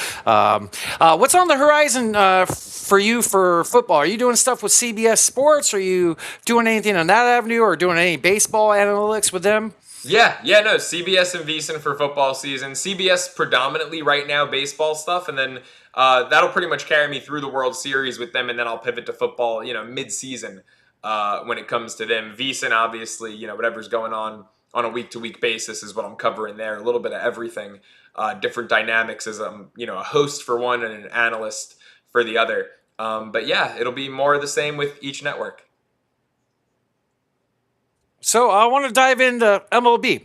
What's on the horizon for you for football? Are you doing stuff with CBS Sports? Are you doing anything on that avenue or doing any baseball analytics with them? Yeah, no, CBS and VSiN for football season. CBS predominantly right now baseball stuff, and then that'll pretty much carry me through the World Series with them, and then I'll pivot to football, mid-season when it comes to them. VSiN, obviously, whatever's going on a week-to-week basis is what I'm covering there. A little bit of everything, different dynamics as I'm, a host for one and an analyst for the other. But yeah, it'll be more of the same with each network. So I want to dive into MLB.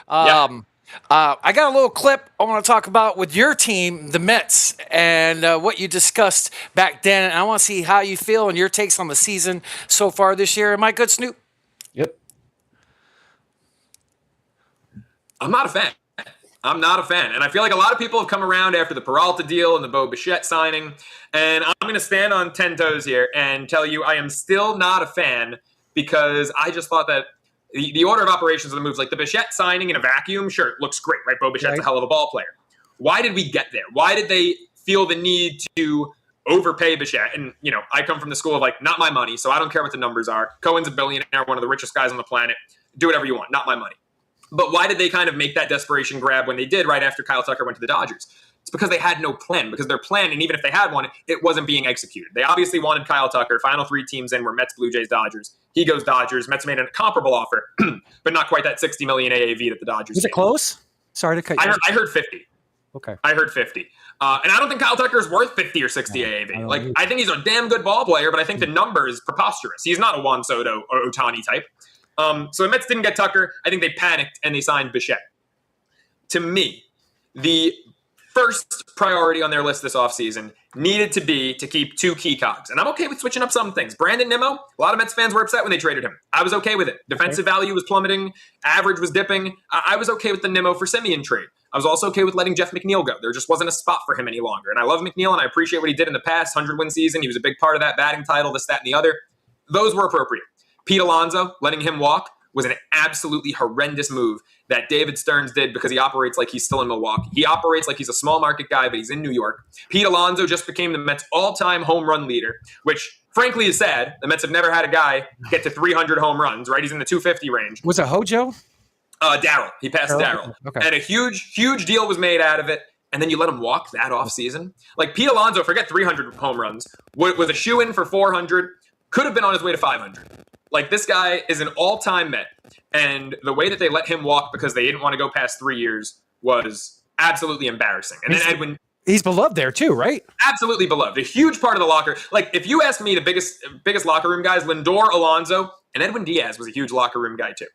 I got a little clip I want to talk about with your team, the Mets, and what you discussed back then. And I want to see how you feel and your takes on the season so far this year. Am I good, Snoop? Yep. I'm not a fan. And I feel like a lot of people have come around after the Peralta deal and the Bo Bichette signing. And I'm going to stand on 10 toes here and tell you I am still not a fan, because I just thought that the order of operations of the moves, like the Bichette signing in a vacuum, sure, it looks great, right? Bo Bichette's a hell of a ball player. Why did we get there? Why did they feel the need to overpay Bichette? And, I come from the school of not my money, so I don't care what the numbers are. Cohen's a billionaire, one of the richest guys on the planet. Do whatever you want, not my money. But why did they kind of make that desperation grab when they did right after Kyle Tucker went to the Dodgers? It's because they had no plan, because their plan, and even if they had one, it wasn't being executed. They obviously wanted Kyle Tucker. Final 3 teams in were Mets, Blue Jays, Dodgers. He goes Dodgers. Mets made a comparable offer, but not quite that $60 million AAV that the Dodgers Was it did. close? Sorry to cut you. I heard 50. Okay. I heard 50. And I don't think Kyle Tucker is worth 50 or 60 AAV. Like, I think he's a damn good ball player, but I think the number is preposterous. He's not a Juan Soto or Ohtani type. So the Mets didn't get Tucker. I think they panicked and they signed Bichette. To me, the first priority on their list this offseason needed to be to keep 2 key cogs. And I'm okay with switching up some things. Brandon Nimmo, a lot of Mets fans were upset when they traded him. I was okay with it. Defensive value was plummeting. Average was dipping. I was okay with the Nimmo for Semien trade. I was also okay with letting Jeff McNeil go. There just wasn't a spot for him any longer. And I love McNeil, and I appreciate what he did in the past, 100-win season. He was a big part of that batting title, this, that, and the other. Those were appropriate. Pete Alonso, letting him walk, was an absolutely horrendous move that David Stearns did because he operates like he's still in Milwaukee. He operates like he's a small market guy, but he's in New York. Pete Alonso just became the Mets' all-time home run leader, which frankly is sad. The Mets have never had a guy get to 300 home runs, right? He's in the 250 range. Was it Hojo? Darryl. He passed Darryl. Okay. And a huge deal was made out of it. And then you let him walk that offseason. Like Pete Alonso, forget 300 home runs, was a shoe-in for 400, could have been on his way to 500. Like, this guy is an all-time Met. And the way that they let him walk because they didn't want to go past 3 years was absolutely embarrassing. And then Edwin... He's beloved there too, right? Absolutely beloved. A huge part of the locker. Like, if you ask me, the biggest locker room guys, Lindor, Alonso, and Edwin Diaz was a huge locker room guy too.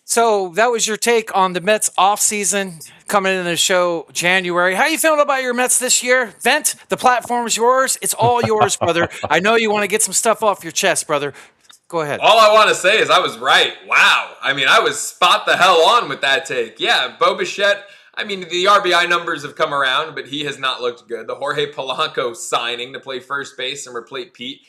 So that was your take on the Mets offseason coming into the show January. How you feeling about your Mets this year? Vent, the platform is yours. It's all yours, brother. I know you want to get some stuff off your chest, brother. Go ahead. All I want to say is I was right. Wow. I mean, I was spot the hell on with that take. Yeah, Bo Bichette, I mean, the RBI numbers have come around, but he has not looked good. The Jorge Polanco signing to play first base and replace Pete,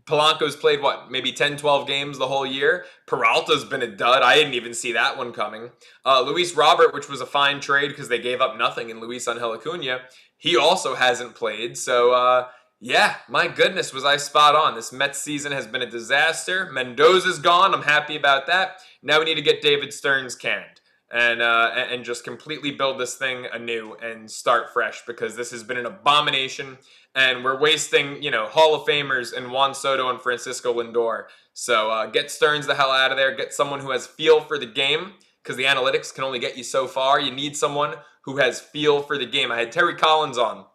Polanco's played, maybe 10, 12 games the whole year. Peralta's been a dud. I didn't even see that one coming. Luis Robert, which was a fine trade because they gave up nothing in Luis Angel Acuna, he also hasn't played. So, yeah, my goodness, was I spot on. This Mets season has been a disaster. Mendoza's gone. I'm happy about that. Now we need to get David Stearns canned and just completely build this thing anew and start fresh, because this has been an abomination. And we're wasting, Hall of Famers and Juan Soto and Francisco Lindor. So get Stearns the hell out of there. Get someone who has feel for the game, because the analytics can only get you so far. You need someone who has feel for the game. I had Terry Collins on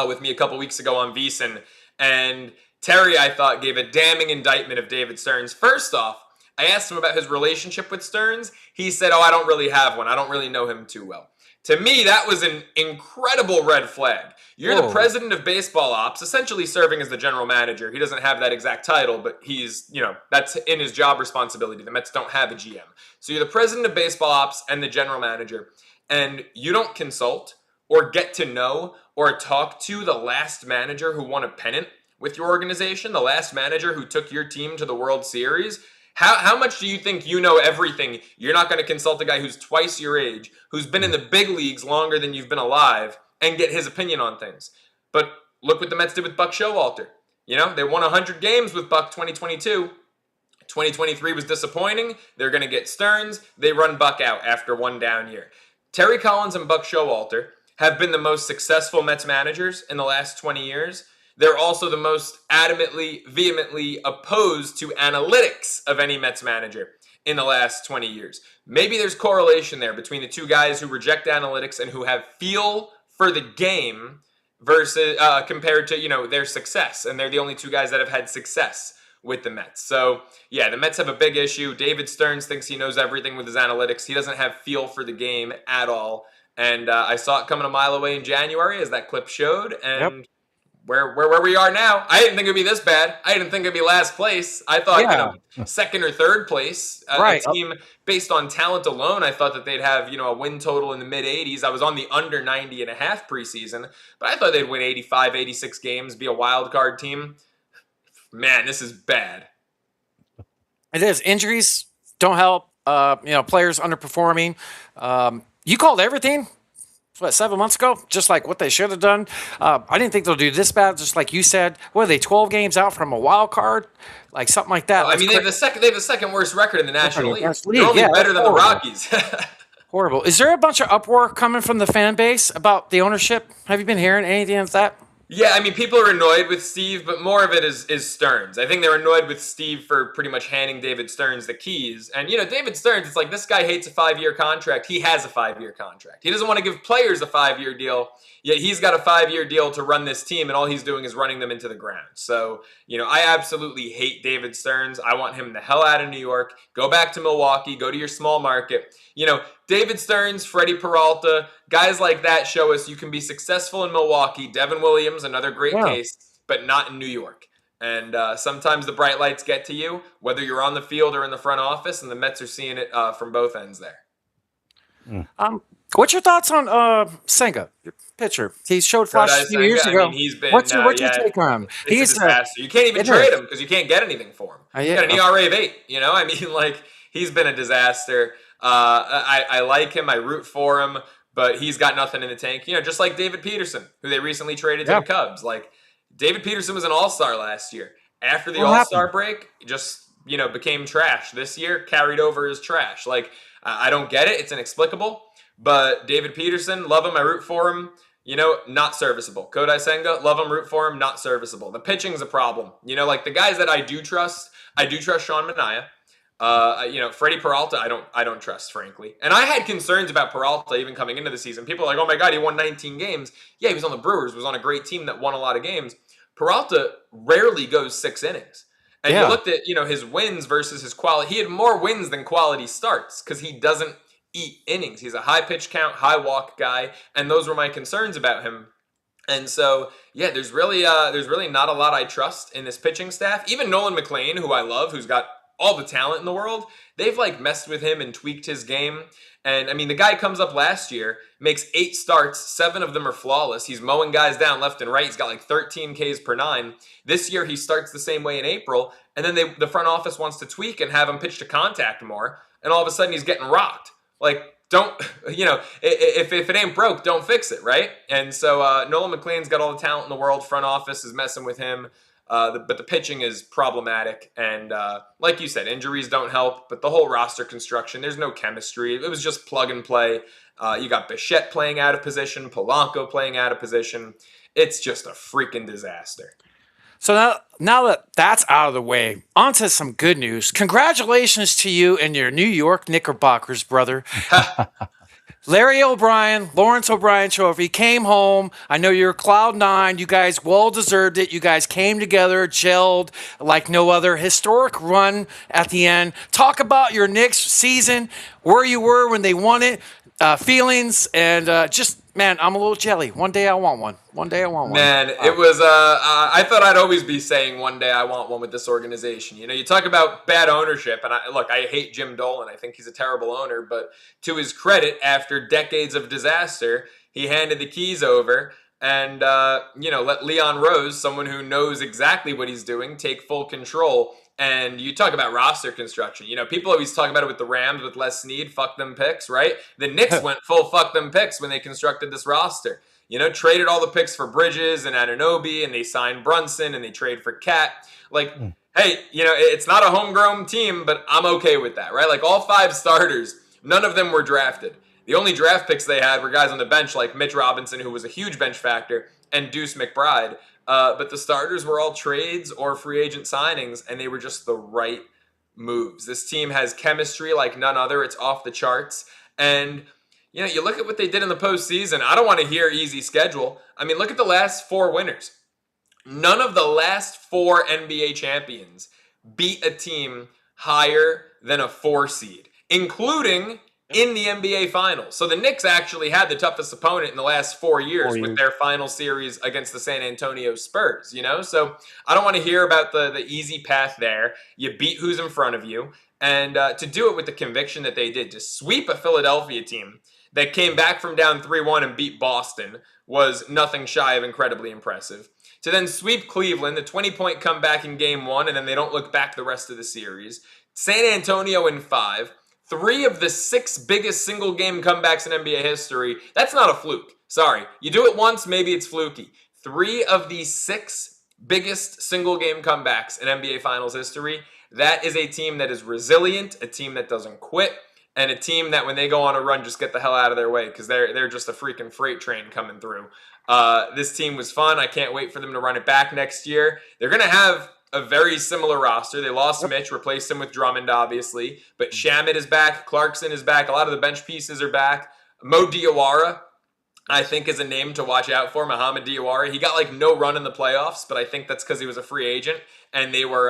with me a couple weeks ago on VSIN. And Terry, I thought, gave a damning indictment of David Stearns. First off, I asked him about his relationship with Stearns. He said, I don't really have one. I don't really know him too well. To me, that was an incredible red flag. You're the president of baseball ops, essentially serving as the general manager. He doesn't have that exact title, but he's, that's in his job responsibility. The Mets don't have a GM. So you're the president of baseball ops and the general manager, and you don't consult or get to know or talk to the last manager who won a pennant with your organization, the last manager who took your team to the World Series. How much do you think you know everything? You're not going to consult a guy who's twice your age, who's been in the big leagues longer than you've been alive, and get his opinion on things. But look what the Mets did with Buck Showalter. They won 100 games with Buck 2022. 2023 was disappointing. They're going to get Stearns. They run Buck out after one down year. Terry Collins and Buck Showalter have been the most successful Mets managers in the last 20 years. They're also the most adamantly, vehemently opposed to analytics of any Mets manager in the last 20 years. Maybe there's correlation there between the two guys who reject analytics and who have feel for the game versus compared to, their success. And they're the only two guys that have had success with the Mets. So, yeah, the Mets have a big issue. David Stearns thinks he knows everything with his analytics. He doesn't have feel for the game at all. And I saw it coming a mile away in January, as that clip showed. And where we are now, I didn't think it'd be this bad. I didn't think it'd be last place. I thought, second or third place. A team based on talent alone, I thought that they'd have, a win total in the mid-80s. I was on the under 90.5 preseason, but I thought they'd win 85, 86 games, be a wild card team. Man, this is bad. It is. Injuries don't help. Players underperforming. You called everything 7 months ago, just like what they should have done. I didn't think they'll do this bad, just like you said. What are they, 12 games out from a wild card? Like something like that. I mean, they have the second worst record in the National League. They're only Yeah, better than the horrible. Rockies. Horrible. Is there a bunch of uproar coming from the fan base about the ownership? Have you been hearing anything of that? Yeah, I mean, people are annoyed with Steve, but more of it is Stearns. I think they're annoyed with Steve for pretty much handing David Stearns the keys. And, David Stearns, it's like this guy hates a 5-year contract. He has a 5-year contract. He doesn't want to give players a 5-year deal, yet he's got a 5-year deal to run this team, and all he's doing is running them into the ground. So, I absolutely hate David Stearns. I want him the hell out of New York. Go back to Milwaukee. Go to your small market. David Stearns, Freddie Peralta, guys like that show us you can be successful in Milwaukee. Devin Williams, another great case, but not in New York. And sometimes the bright lights get to you, whether you're on the field or in the front office, and the Mets are seeing it from both ends there. What's your thoughts on Senga, your pitcher? He showed flashes a few years ago. I mean, he's been, what's your take on him? He's a disaster. You can't even trade him because you can't get anything for him. He's got an ERA of 8. I mean, he's been a disaster. I like him. I root for him, but he's got nothing in the tank. Just like David Peterson, who they recently traded to the Cubs. David Peterson was an all-star last year. After the all-star break, just, became trash. This year, carried over as trash. I don't get it. It's inexplicable. But David Peterson, love him. I root for him. Not serviceable. Kodai Senga, love him, root for him, not serviceable. The pitching's a problem. The guys that I do trust Sean Manaea. Freddie Peralta, I don't trust, frankly. And I had concerns about Peralta even coming into the season. People are like, oh my God, he won 19 games. Yeah, he was on the Brewers, was on a great team that won a lot of games. Peralta rarely goes 6 innings. And you looked at, his wins versus his quality. He had more wins than quality starts because he doesn't eat innings. He's a high pitch count, high walk guy. And those were my concerns about him. And so, there's really not a lot I trust in this pitching staff. Even Nolan McLean, who I love, who's got all the talent in the world, they've messed with him and tweaked his game. And I mean, the guy comes up last year, makes 8 starts, 7 of them are flawless. He's mowing guys down left and right. He's got 13 Ks per 9. This year, he starts the same way in April. And then the front office wants to tweak and have him pitch to contact more. And all of a sudden, he's getting rocked. Don't, if it ain't broke, don't fix it, right? And so Nolan McLean's got all the talent in the world. Front office is messing with him. But the pitching is problematic. And like you said, injuries don't help. But the whole roster construction, there's no chemistry. It was just plug and play. You got Bichette playing out of position, Polanco playing out of position. It's just a freaking disaster. So now that that's out of the way, on to some good news. Congratulations to you and your New York Knickerbockers, brother. Larry O'Brien, Lawrence O'Brien Trophy came home. I know you're cloud 9. You guys well deserved it. You guys came together, gelled like no other. Historic run at the end. Talk about your Knicks season, where you were when they won it, feelings, and man, I'm a little jelly. One day I want one. Man, it was, I thought I'd always be saying one day I want one with this organization. You talk about bad ownership, and I hate Jim Dolan. I think he's a terrible owner, but to his credit, after decades of disaster, he handed the keys over and, let Leon Rose, someone who knows exactly what he's doing, take full control. And you talk about roster construction. People always talk about it with the Rams with Les Snead, fuck them picks, right? The Knicks went full fuck them picks when they constructed this roster. Traded all the picks for Bridges and Anunoby, and they signed Brunson, and they trade for Cat. Hey, it's not a homegrown team, but I'm okay with that, right? All 5 starters, none of them were drafted. The only draft picks they had were guys on the bench like Mitch Robinson, who was a huge bench factor, and Deuce McBride. But the starters were all trades or free agent signings, and they were just the right moves. This team has chemistry like none other. It's off the charts. And, you look at what they did in the postseason. I don't want to hear easy schedule. I mean, look at the last 4 winners. None of the last 4 NBA champions beat a team higher than a 4 seed, including in the NBA Finals. So the Knicks actually had the toughest opponent in the last 4 years with their final series against the San Antonio Spurs, So I don't want to hear about the easy path there. You beat who's in front of you. And to do it with the conviction that they did, to sweep a Philadelphia team that came back from down 3-1 and beat Boston was nothing shy of incredibly impressive. To then sweep Cleveland, the 20-point comeback in Game 1, and then they don't look back the rest of the series. San Antonio in 5. 3 of the 6 biggest single game comebacks in NBA history. That's not a fluke. Sorry. You do it once, maybe it's fluky. 3 of the 6 biggest single game comebacks in NBA Finals history. That is a team that is resilient, a team that doesn't quit, and a team that when they go on a run, just get the hell out of their way because they're just a freaking freight train coming through. This team was fun. I can't wait for them to run it back next year. They're going to have a very similar roster. They lost Mitch, replaced him with Drummond, obviously. But Shamet is back. Clarkson is back. A lot of the bench pieces are back. Mo Diawara, I think, is a name to watch out for. Mohamed Diawara. He got like no run in the playoffs, but I think that's because he was a free agent. And they were,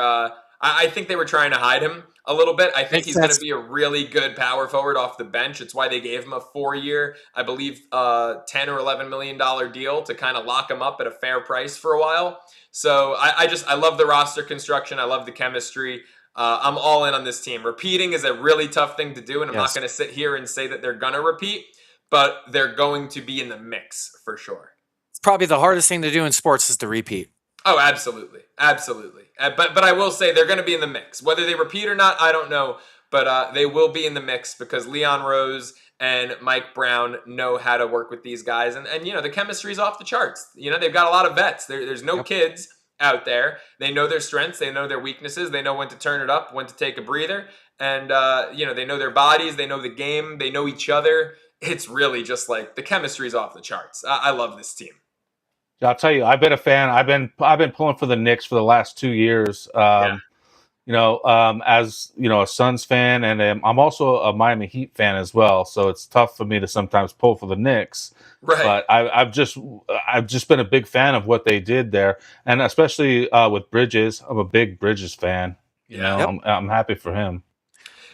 I think they were trying to hide him a little bit. I think he's going to be a really good power forward off the bench. It's why they gave him a 4-year, I believe, $10 or $11 million deal to kind of lock him up at a fair price for a while. So I love the roster construction. I love the chemistry. I'm all in on this team. Repeating is a really tough thing to do, and I'm not going to sit here and say that they're going to repeat, but they're going to be in the mix for sure. It's probably the hardest thing to do in sports is to repeat. Oh, absolutely. Absolutely. But I will say they're going to be in the mix. Whether they repeat or not, I don't know. But they will be in the mix because Leon Rose and Mike Brown know how to work with these guys. And the chemistry's off the charts. They've got a lot of vets. There's no kids out there. They know their strengths. They know their weaknesses. They know when to turn it up, when to take a breather. And, they know their bodies. They know the game. They know each other. It's really just like the chemistry's off the charts. I love this team. I'll tell you, I've been a fan. I've been pulling for the Knicks for the last 2 years. As a Suns fan, and I'm also a Miami Heat fan as well. So it's tough for me to sometimes pull for the Knicks. Right. But I've just been a big fan of what they did there, and especially with Bridges. I'm a big Bridges fan. I'm happy for him.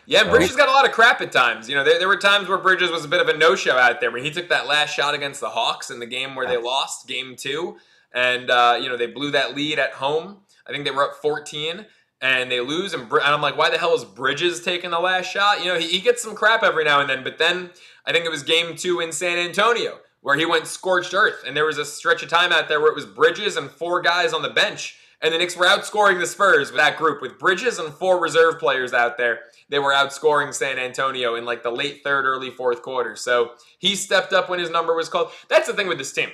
Yeah, Bridges got a lot of crap at times. There were times where Bridges was a bit of a no-show out there when he took that last shot against the Hawks in the game where they lost, game 2. And, they blew that lead at home. I think they were up 14, and they lose. And I'm like, why the hell is Bridges taking the last shot? He gets some crap every now and then. But then I think it was game 2 in San Antonio where he went scorched earth. And there was a stretch of time out there where it was Bridges and 4 guys on the bench. And the Knicks were outscoring the Spurs with that group. With Bridges and 4 reserve players out there, they were outscoring San Antonio in like the late 3rd, early 4th quarter. So he stepped up when his number was called. That's the thing with this team.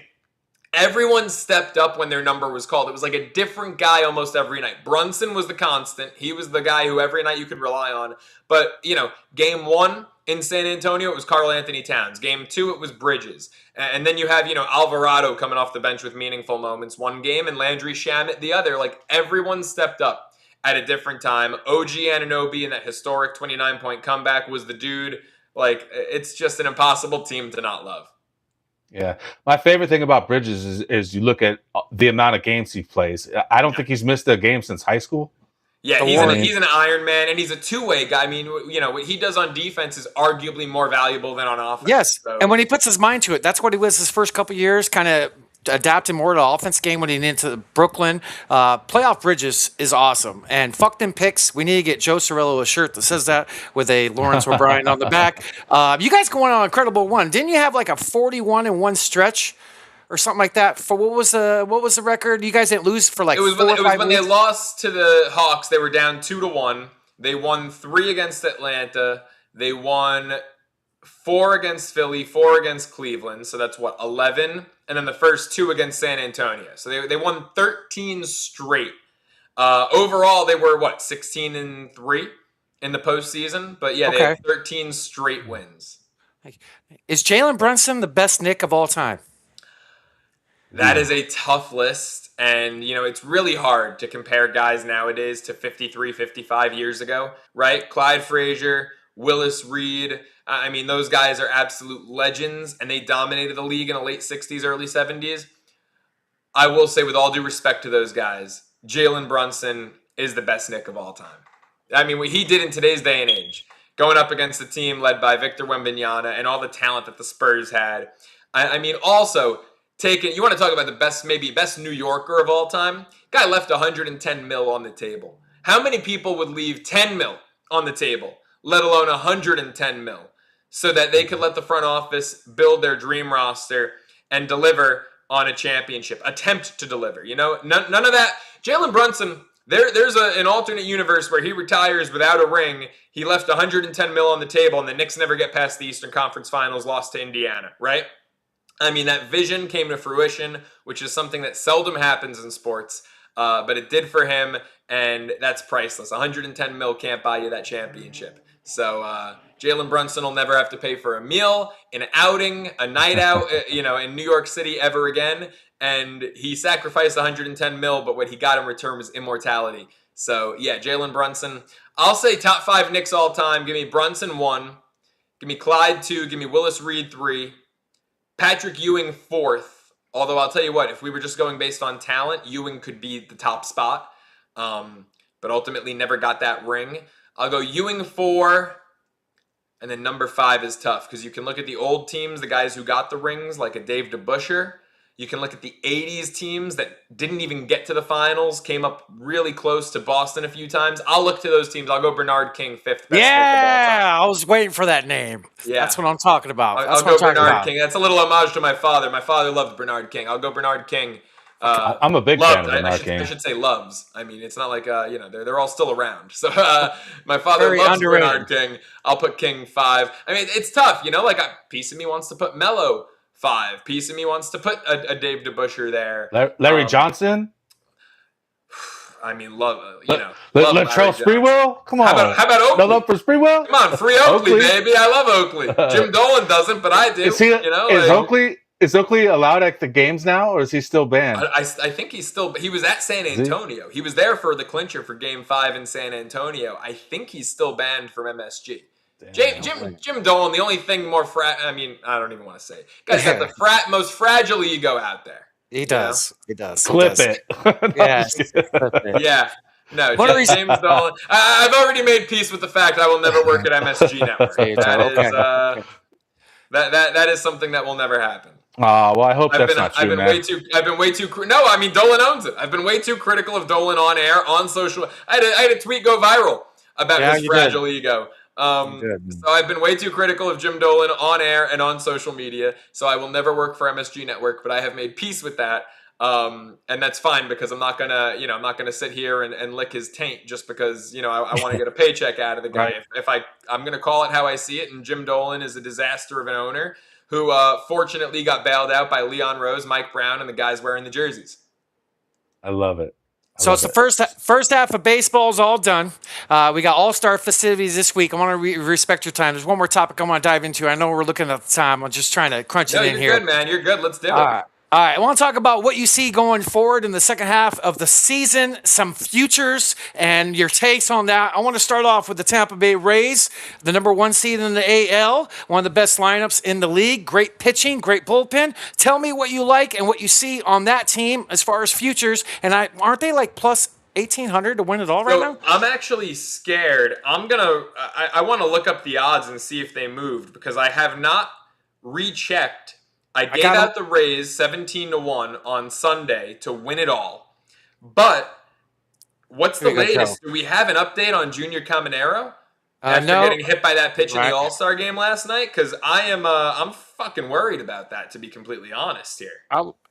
Everyone stepped up when their number was called. It was like a different guy almost every night. Brunson was the constant. He was the guy who every night you could rely on. But, game 1 in San Antonio, it was Karl Anthony Towns. Game 2, it was Bridges. And then you have, Alvarado coming off the bench with meaningful moments one game and Landry Shamet the other. Like, everyone stepped up at a different time. OG Anunoby in that historic 29-point comeback was the dude. Like, it's just an impossible team to not love. Yeah. My favorite thing about Bridges is you look at the amount of games he plays. I don't think he's missed a game since high school. Yeah, he's an Iron Man, and he's a two-way guy. I mean, what he does on defense is arguably more valuable than on offense. Yes, so. And when he puts his mind to it, that's what he was his first couple of years, kind of adapting more to the offense game when he went into Brooklyn. Playoff Bridges is awesome. And fuck them picks. We need to get Joe Ceraulo a shirt that says that with a Lawrence O'Brien on the back. You guys going on an incredible one. Didn't you have like a 41-1 stretch? Or something like that. For what was the record? You guys didn't lose for like 4 or 5 It was when weeks? they lost to the Hawks. They were down 2-1. They won 3 against Atlanta. They won 4 against Philly, 4 against Cleveland. So that's 11. And then the first 2 against San Antonio. So they won 13 straight. Overall, they were 16-3 in the postseason. But yeah, they had 13 straight wins. Is Jalen Brunson the best Knick of all time? That is a tough list, and, it's really hard to compare guys nowadays to 53, 55 years ago, right? Clyde Frazier, Willis Reed, I mean, those guys are absolute legends, and they dominated the league in the late 60s, early 70s. I will say, with all due respect to those guys, Jalen Brunson is the best Knick of all time. I mean, what he did in today's day and age, going up against a team led by Victor Wembanyama and all the talent that the Spurs had. I mean, also... you want to talk about the best New Yorker of all time? Guy left 110 mil on the table. How many people would leave 10 mil on the table, let alone 110 mil, so that they could let the front office build their dream roster and deliver on a championship, attempt to deliver? None of that. Jalen Brunson, There's an alternate universe where he retires without a ring. He left 110 mil on the table, and the Knicks never get past the Eastern Conference Finals, lost to Indiana, right? I mean, that vision came to fruition, which is something that seldom happens in sports, but it did for him, and that's priceless. 110 mil can't buy you that championship. So Jalen Brunson will never have to pay for a meal, an outing, a night out, in New York City ever again. And he sacrificed 110 mil, but what he got in return was immortality. So yeah, Jalen Brunson. I'll say top 5 Knicks all time. Give me Brunson 1. Give me Clyde 2. Give me Willis Reed 3. Patrick Ewing 4th. Although I'll tell you what, if we were just going based on talent, Ewing could be the top spot. But ultimately never got that ring. I'll go Ewing 4. And then number 5 is tough because you can look at the old teams, the guys who got the rings, like a Dave DeBusschere. You can look at the 80s teams that didn't even get to the finals, came up really close to Boston a few times. I'll look to those teams. I'll go Bernard King, 5th best. Yeah, I was waiting for that name. Yeah. That's what I'm talking about. I'll go Bernard King. That's a little homage to my father. My father loved Bernard King. I'll go Bernard King. I'm a big fan of Bernard King. I should say loves. I mean, it's not like, they're all still around. So my father Very loves underrated. Bernard King. I'll put King 5. I mean, it's tough, like a piece of me wants to put Melo 5. Piece of me wants to put a Dave DeBusschere there. Larry Johnson? I mean, love Latrell Sprewell? Come on. How about Oakley? No love for Sprewell? Come on, free Oakley, baby. I love Oakley. Jim Dolan doesn't, but I do. Is Oakley allowed at the games now, or is he still banned? I think he was at San Antonio. He was there for the clincher for Game 5 in San Antonio. I think he's still banned from MSG. Jim Dolan, the only thing more I don't even want to say it. Guy's got the most fragile ego out there. He does. He does. Clip it. Yes. Yeah. No, James Dolan. I've already made peace with the fact I will never work at MSG Network. That is something that will never happen. Well, I hope that's not true, man. I've been way too. No, I mean Dolan owns it. I've been way too critical of Dolan on air, on social. I had a tweet go viral about his fragile ego. So I've been way too critical of Jim Dolan on air and on social media. So I will never work for MSG Network, but I have made peace with that. And that's fine because I'm not gonna sit here and lick his taint just because I want to get a paycheck out of the guy. Right. I'm gonna call it how I see it, and Jim Dolan is a disaster of an owner who fortunately got bailed out by Leon Rose, Mike Brown, and the guys wearing the jerseys. I love it. So it's the first half of baseball is all done. We got all-star festivities this week. I want to respect your time. There's one more topic I want to dive into. I know we're looking at the time. I'm just trying to crunch it in here. You're good, man. You're good. Let's do it. All right, I want to talk about what you see going forward in the second half of the season, some futures, and your takes on that. I want to start off with the Tampa Bay Rays, the number 1 seed in the AL, one of the best lineups in the league, great pitching, great bullpen. Tell me what you like and what you see on that team as far as futures, and aren't they like plus 1,800 to win it all right now? I'm actually scared. I want to look up the odds and see if they moved because I have not rechecked. I gave out the Rays 17-1 on Sunday to win it all. But what's the latest? Do we have an update on Junior Caminero after getting hit by that pitch in the All-Star game last night? Because I'm fucking worried about that, to be completely honest here.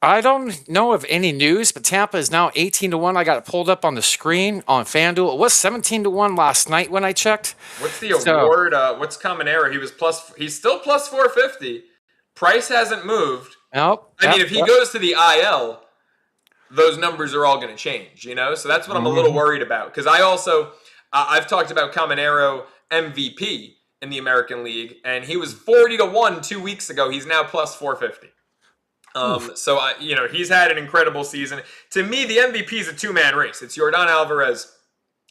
I don't know of any news, but Tampa is now 18-1. I got it pulled up on the screen on FanDuel. It was 17-1 last night when I checked. What's the award? What's Caminero? He's still plus 450. Price hasn't moved. Nope. I mean, if he goes to the IL, those numbers are all going to change, So that's what I'm a little worried about. Because I've talked about Caminero MVP in the American League, and he was 40-1 2 weeks ago. He's now plus 450. So he's had an incredible season. To me, the MVP is a two-man race. It's Yordan Alvarez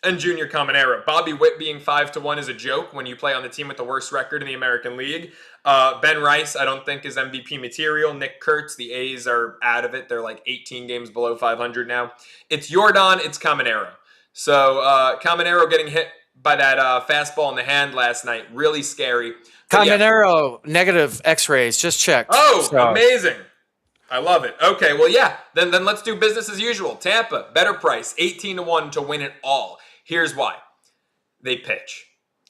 and Junior Caminero. Bobby Witt being 5-1 is a joke when you play on the team with the worst record in the American League. Ben Rice, I don't think is MVP material. Nick Kurtz, the A's are out of it. They're like 18 games below 500 now. It's Yordan, it's Caminero. So Caminero getting hit by that fastball in the hand last night, really scary. Caminero, negative X-rays, just checked. Oh, amazing. I love it. Okay, well, yeah, then let's do business as usual. Tampa, better price, 18-1 to win it all. Here's why. They pitch.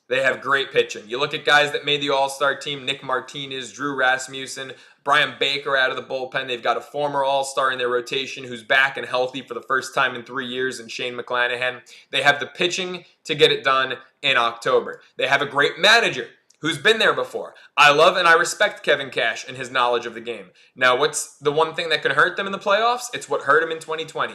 They have great pitching. You look at guys that made the All-Star team, Nick Martinez, Drew Rasmussen, Brian Baker out of the bullpen. They've got a former All-Star in their rotation who's back and healthy for the first time in 3 years in Shane McClanahan. They have the pitching to get it done in October. They have a great manager who's been there before. I love and I respect Kevin Cash and his knowledge of the game. Now, what's the one thing that can hurt them in the playoffs? It's what hurt them in 2020.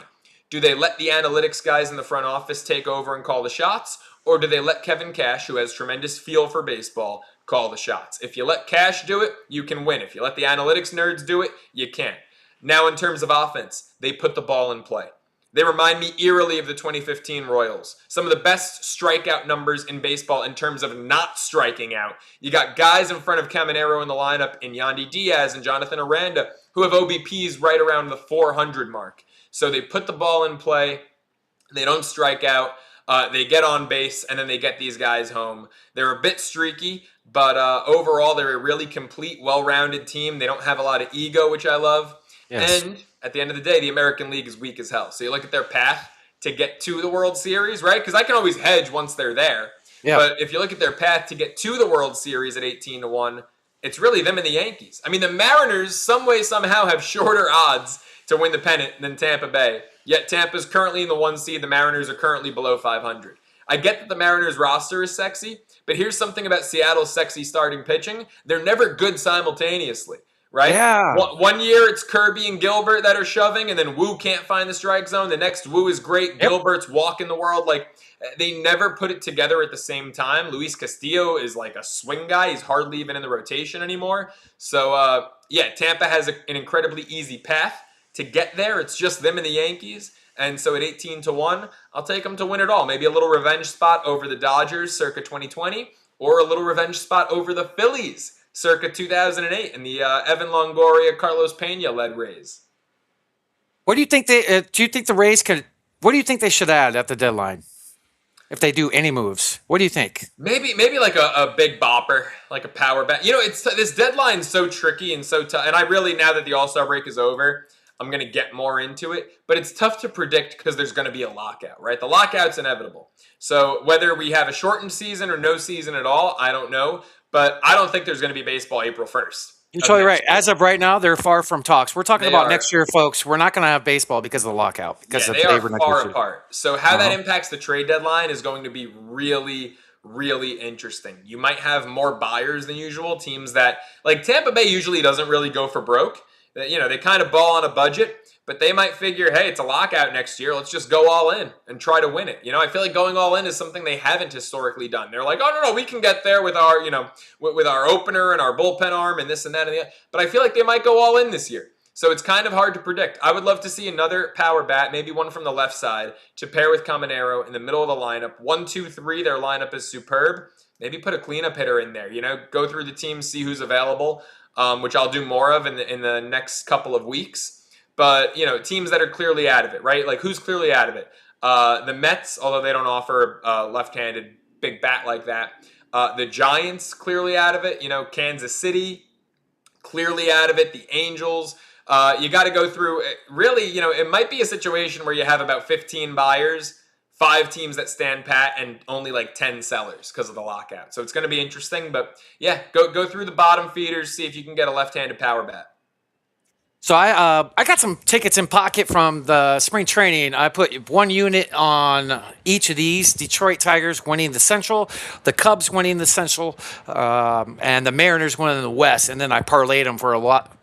Do they let the analytics guys in the front office take over and call the shots? Or do they let Kevin Cash, who has tremendous feel for baseball, call the shots? If you let Cash do it, you can win. If you let the analytics nerds do it, you can't. Now, in terms of offense, they put the ball in play. They remind me eerily of the 2015 Royals. Some of the best strikeout numbers in baseball in terms of not striking out. You got guys in front of Caminero in the lineup in Yandy Diaz and Jonathan Aranda who have OBPs right around the 400 mark. So they put the ball in play. They don't strike out. They get on base, and then they get these guys home. They're a bit streaky, but overall, they're a really complete, well-rounded team. They don't have a lot of ego, which I love. Yes. And at the end of the day, the American League is weak as hell. So you look at their path to get to the World Series, right? Because I can always hedge once they're there. Yeah. But if you look at their path to get to the World Series at 18-1, it's really them and the Yankees. I mean, the Mariners, some way, somehow, have shorter odds to win the pennant than Tampa Bay. Yet Tampa's currently in the 1 seed. The Mariners are currently below 500. I get that the Mariners roster is sexy, but here's something about Seattle's sexy starting pitching. They're never good simultaneously, right? Yeah. One year it's Kirby and Gilbert that are shoving, and then Wu can't find the strike zone. The next Wu is great. Yep. Gilbert's walking the world. Like, they never put it together at the same time. Luis Castillo is like a swing guy. He's hardly even in the rotation anymore. So, yeah, Tampa has an incredibly easy path to get there. It's just them and the Yankees. And so at 18-1, I'll take them to win it all. Maybe a little revenge spot over the Dodgers circa 2020, or a little revenge spot over the Phillies circa 2008 and the Evan Longoria, Carlos Pena led Rays. What do you think do you think the Rays could, what do you think they should add at the deadline? If they do any moves, what do you think? Maybe like a big bopper, like a power bat. You know, it's this deadline's so tricky and so tough. And I really, now that the All-Star break is over, I'm going to get more into it, but it's tough to predict because there's going to be a lockout, right? The lockout's inevitable. So whether we have a shortened season or no season at all, I don't know, but I don't think there's going to be baseball April 1st. You're totally right. As of right now, they're far from talks. We're talking about next year, folks. We're not going to have baseball because of the lockout. Because they are far apart. So how that impacts the trade deadline is going to be really, really interesting. You might have more buyers than usual. Teams that, like Tampa Bay usually doesn't really go for broke. You know, they kind of ball on a budget, but they might figure, hey, it's a lockout next year. Let's just go all in and try to win it. You know, I feel like going all in is something they haven't historically done. They're like, oh, no, we can get there with our, you know, with our opener and our bullpen arm and this and that and the other. But I feel like they might go all in this year. So it's kind of hard to predict. I would love to see another power bat, maybe one from the left side, to pair with Caminero in the middle of the lineup. 1, 2, 3, their lineup is superb. Maybe put a cleanup hitter in there, you know, go through the team, see who's available. Which I'll do more of in the next couple of weeks. But, you know, teams that are clearly out of it, right? Like, who's clearly out of it? The Mets, although they don't offer a left-handed big bat like that. The Giants, clearly out of it. You know, Kansas City, clearly out of it. The Angels. You got to go through, really, you know, it might be a situation where you have about 15 buyers, 5 teams that stand pat, and only like 10 sellers because of the lockout. So it's going to be interesting. But yeah, go through the bottom feeders, see if you can get a left-handed power bat. So I got some tickets in pocket from the spring training. I put 1 unit on each of these. Detroit Tigers winning the Central, the Cubs winning the Central, and the Mariners winning the West. And then I parlayed them for a lot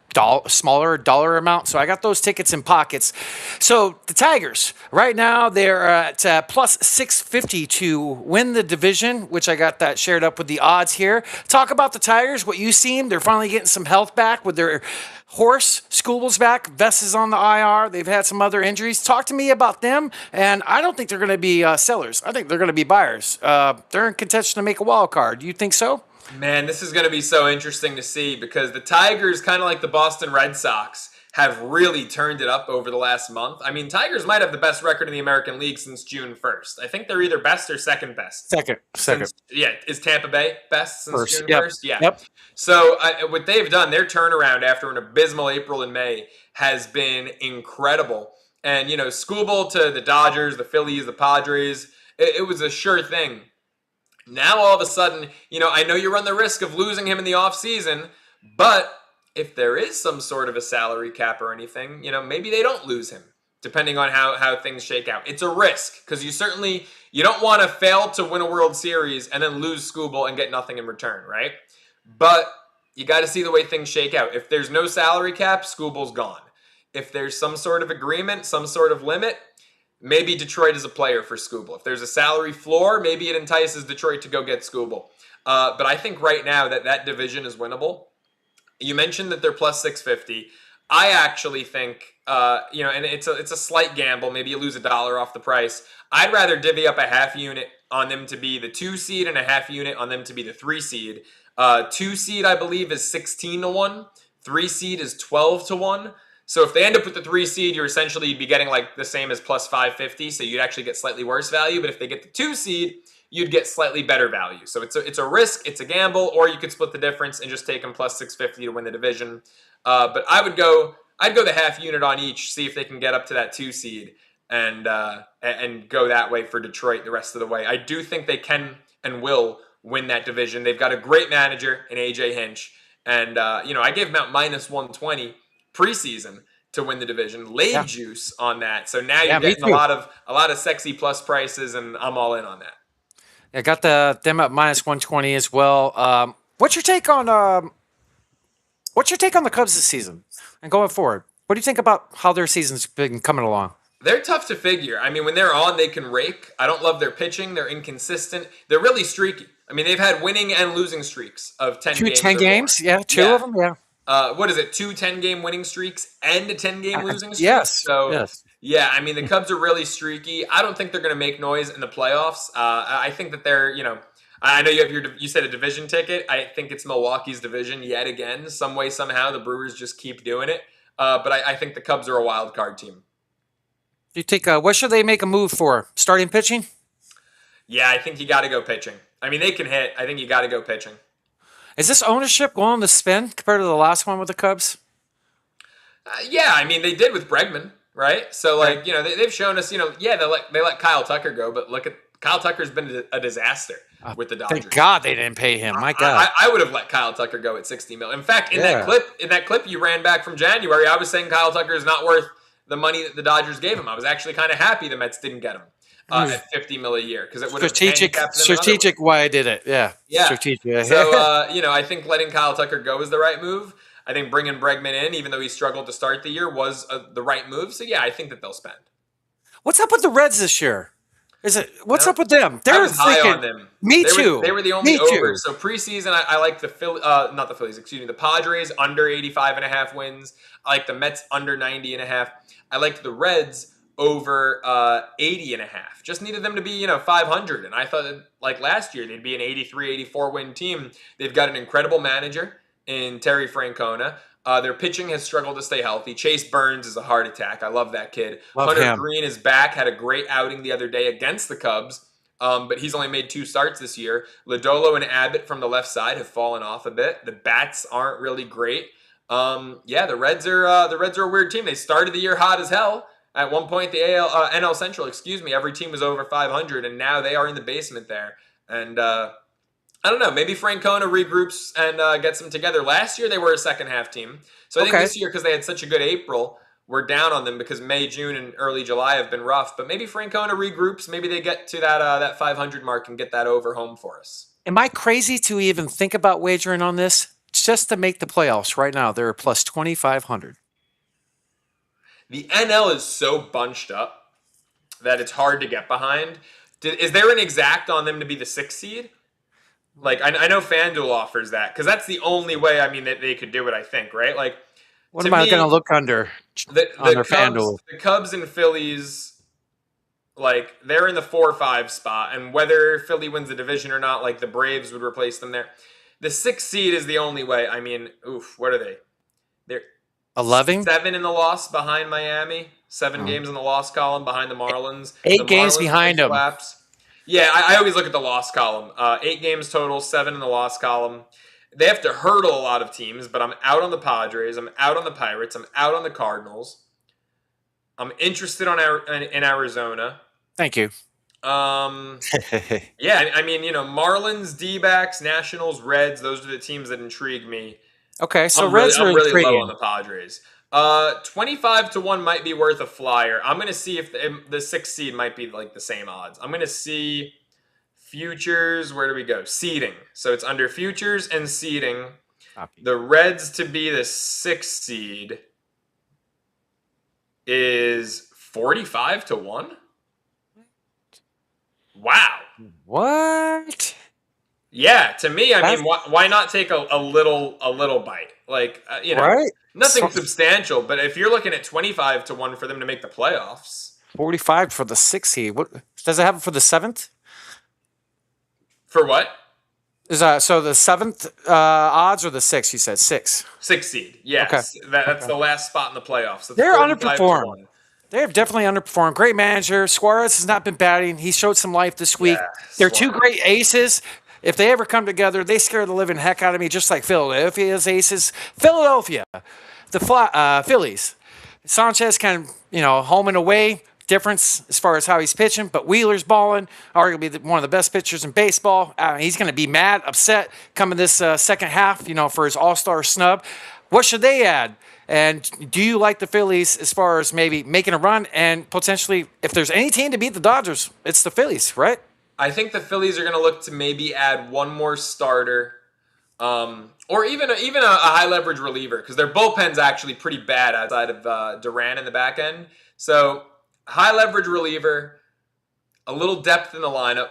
smaller dollar amount. So I got those tickets in pockets. So the Tigers, right now, they're at plus 650 to win the division, which I got that shared up with the odds here. Talk about the Tigers, what you seen. They're finally getting some health back with their horse. Scooble's back. Vest is on the IR. They've had some other injuries. Talk to me about them. And I don't think they're going to be sellers. I think they're going to be buyers. They're in contention to make a wild card. Do you think so? Man, this is going to be so interesting to see because the Tigers, kind of like the Boston Red Sox, have really turned it up over the last month. I mean, Tigers might have the best record in the American League since June 1st. I think they're either best or second best. Second. Yeah, is Tampa Bay best since First. June Yep. 1st? Yeah. Yep. So what they've done, their turnaround after an abysmal April and May has been incredible. And, you know, Scooble to the Dodgers, the Phillies, the Padres, it was a sure thing. Now, all of a sudden, I know you run the risk of losing him in the offseason, but if there is some sort of a salary cap or anything, maybe they don't lose him, depending on how things shake out. It's a risk, because you don't want to fail to win a World Series and then lose Skubal and get nothing in return, right? But you got to see the way things shake out. If there's no salary cap, Skubal's gone. If there's some sort of agreement, some sort of limit, maybe Detroit is a player for Skubal. If there's a salary floor, maybe it entices Detroit to go get Skubal. But I think right now that division is winnable. You mentioned that they're plus 650. I actually think, and it's a slight gamble. Maybe you lose $1 off the price. I'd rather divvy up a half unit on them to be the 2 seed and a half unit on them to be the 3 seed. 2 seed, I believe, is 16-1. 3 seed is 12-1. So if they end up with the 3 seed, you'd be getting like the same as plus 550. So you'd actually get slightly worse value. But if they get the 2 seed, you'd get slightly better value. So it's a risk, it's a gamble, or you could split the difference and just take them plus 650 to win the division. But I'd go the half unit on each, see if they can get up to that 2 seed and go that way for Detroit the rest of the way. I do think they can and will win that division. They've got a great manager in AJ Hinch. And, I gave them out minus 120 preseason to win the division. Laid juice on that. So now you're getting a lot of sexy plus prices, and I'm all in on that. I got them at minus 120 as well. What's your take on the Cubs this season and going forward? What do you think about how their season's been coming along? They're tough to figure. I mean, when they're on, they can rake. I don't love their pitching. They're inconsistent. They're really streaky. I mean, they've had winning and losing streaks of 10 games. 10 games? Yeah, two of them, yeah. What is it? 2 10-game winning streaks and a 10-game losing streak? Yes. So, yes. Yeah, I mean, the Cubs are really streaky. I don't think they're going to make noise in the playoffs. I think that they're, I know you said a division ticket. I think it's Milwaukee's division yet again. Some way, somehow, the Brewers just keep doing it. But I think the Cubs are a wild card team. Do you think, what should they make a move for? Starting pitching? Yeah, I think you got to go pitching. I mean, they can hit. I think you got to go pitching. Is this ownership going on the spin compared to the last one with the Cubs? Yeah, I mean, they did with Bregman, right? So, they've shown us, they let Kyle Tucker go, but look at Kyle Tucker's been a disaster with the Dodgers. Thank God they didn't pay him. My God, I would have let Kyle Tucker go at $60 million. In fact, in that clip you ran back from January, I was saying Kyle Tucker is not worth the money that the Dodgers gave him. I was actually kind of happy the Mets didn't get him at $50 million a year, because it would have strategic why I did it. Yeah. Strategic. So I think letting Kyle Tucker go is the right move. I think bringing Bregman in, even though he struggled to start the year, was the right move. So yeah, I think that they'll spend. What's up with the Reds this year? What's up with them? I was high on them. Me too. They were the only overs. So preseason, I like the the Padres under 85.5 wins. I like the Mets under 90.5. I liked the Reds over 80.5. Just needed them to be 500, and I thought that, like last year, they'd be an 83, 84 win team. They've got an incredible manager in Terry Francona. Their pitching has struggled to stay healthy. Chase Burns is a heart attack. I love that kid. Hunter Green is back. Had a great outing the other day against the Cubs, but he's only made 2 starts this year. Lodolo and Abbott from the left side have fallen off a bit. The bats aren't really great. The Reds are a weird team. They started the year hot as hell. At one point, the NL Central, every team was over 500, and now they are in the basement there. And I don't know, maybe Francona regroups and gets them together. Last year, they were a second-half team. So I think this year, because they had such a good April, we're down on them because May, June, and early July have been rough. But maybe Francona regroups. Maybe they get to that 500 mark and get that over home for us. Am I crazy to even think about wagering on this? Just to make the playoffs right now, they're plus 2,500. The NL is so bunched up that it's hard to get behind. Is there an exact on them to be the 6th seed? Like, I know FanDuel offers that, because that's the only way, that they could do it, I think, right? Like, what am I going to look under their FanDuel? The Cubs and Phillies, like, they're in the 4 or 5 spot, and whether Philly wins the division or not, like, the Braves would replace them there. The 6th seed is the only way. What are they? They're 11? 7 in the loss behind Miami. 7 games in the loss column behind the Marlins. 8 games behind them. Yeah, I always look at the loss column. 8 games total, 7 in the loss column. They have to hurdle a lot of teams, but I'm out on the Padres. I'm out on the Pirates. I'm out on the Cardinals. I'm interested in Arizona. Thank you. Yeah, I mean, Marlins, D-backs, Nationals, Reds, those are the teams that intrigue me. Okay, so I'm Reds are really low intriguing. on the Padres. 25-1 might be worth a flyer. I'm going to see if the 6th seed might be like the same odds. I'm going to see futures. Where do we go? Seeding. So it's under futures and seeding. The Reds to be the 6th seed is 45-1. Wow. What? Yeah, to me, I mean, why not take a little bite? Like, right? Nothing substantial. But if you're looking at 25-1 for them to make the playoffs, 45 for the 6th seed. What does it have for the 7th? For what? Is so the 7th odds or the 6th? You said 6. 6th seed. Yes, Okay. That's the last spot in the playoffs. That's They're 45-1. underperformed. They have definitely underperformed. Great manager. Suarez has not been batting. He showed some life this week. Yeah, They're two great aces. If they ever come together, they scare the living heck out of me, just like Philadelphia's aces. Philadelphia, the Phillies. Sanchez kind of, home and away difference as far as how he's pitching, but Wheeler's balling, arguably one of the best pitchers in baseball. He's going to be mad, upset coming this second half, for his all-star snub. What should they add? And do you like the Phillies as far as maybe making a run and potentially, if there's any team to beat the Dodgers, it's the Phillies, right? I think the Phillies are going to look to maybe add one more starter, or even a high leverage reliever, because their bullpen's actually pretty bad outside of Duran in the back end. So high leverage reliever, a little depth in the lineup.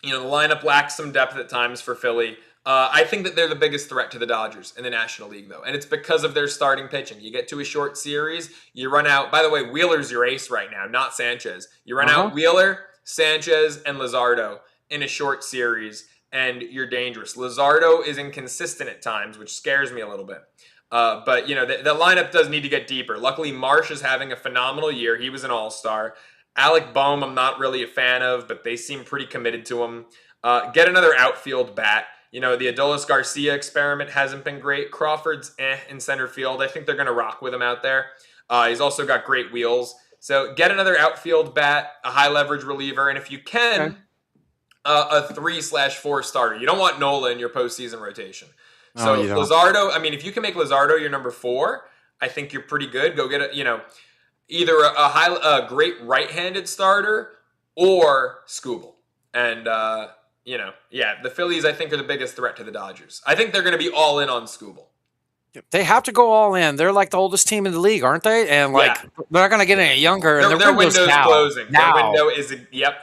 The lineup lacks some depth at times for Philly. I think that they're the biggest threat to the Dodgers in the National League, though, and it's because of their starting pitching. You get to a short series, you run out. By the way, Wheeler's your ace right now, not Sanchez. You run out Wheeler, Sanchez, and Luzardo in a short series, and you're dangerous. Luzardo is inconsistent at times, which scares me a little bit. But, the lineup does need to get deeper. Luckily, Marsh is having a phenomenal year. He was an all-star. Alec Boehm, I'm not really a fan of, but they seem pretty committed to him. Get another outfield bat. The Adolis Garcia experiment hasn't been great. Crawford's in center field. I think they're going to rock with him out there. He's also got great wheels. So get another outfield bat, a high leverage reliever, and if you can, a 3/4 starter. You don't want Nola in your postseason rotation. So Luzardo, I mean, if you can make Luzardo your number 4, I think you're pretty good. Go get either a great right-handed starter or Skubal. And the Phillies, I think, are the biggest threat to the Dodgers. I think they're going to be all in on Skubal. They have to go all in. They're like the oldest team in the league, aren't they? And they're not going to get any younger. And their window's closing. Now. Their window is,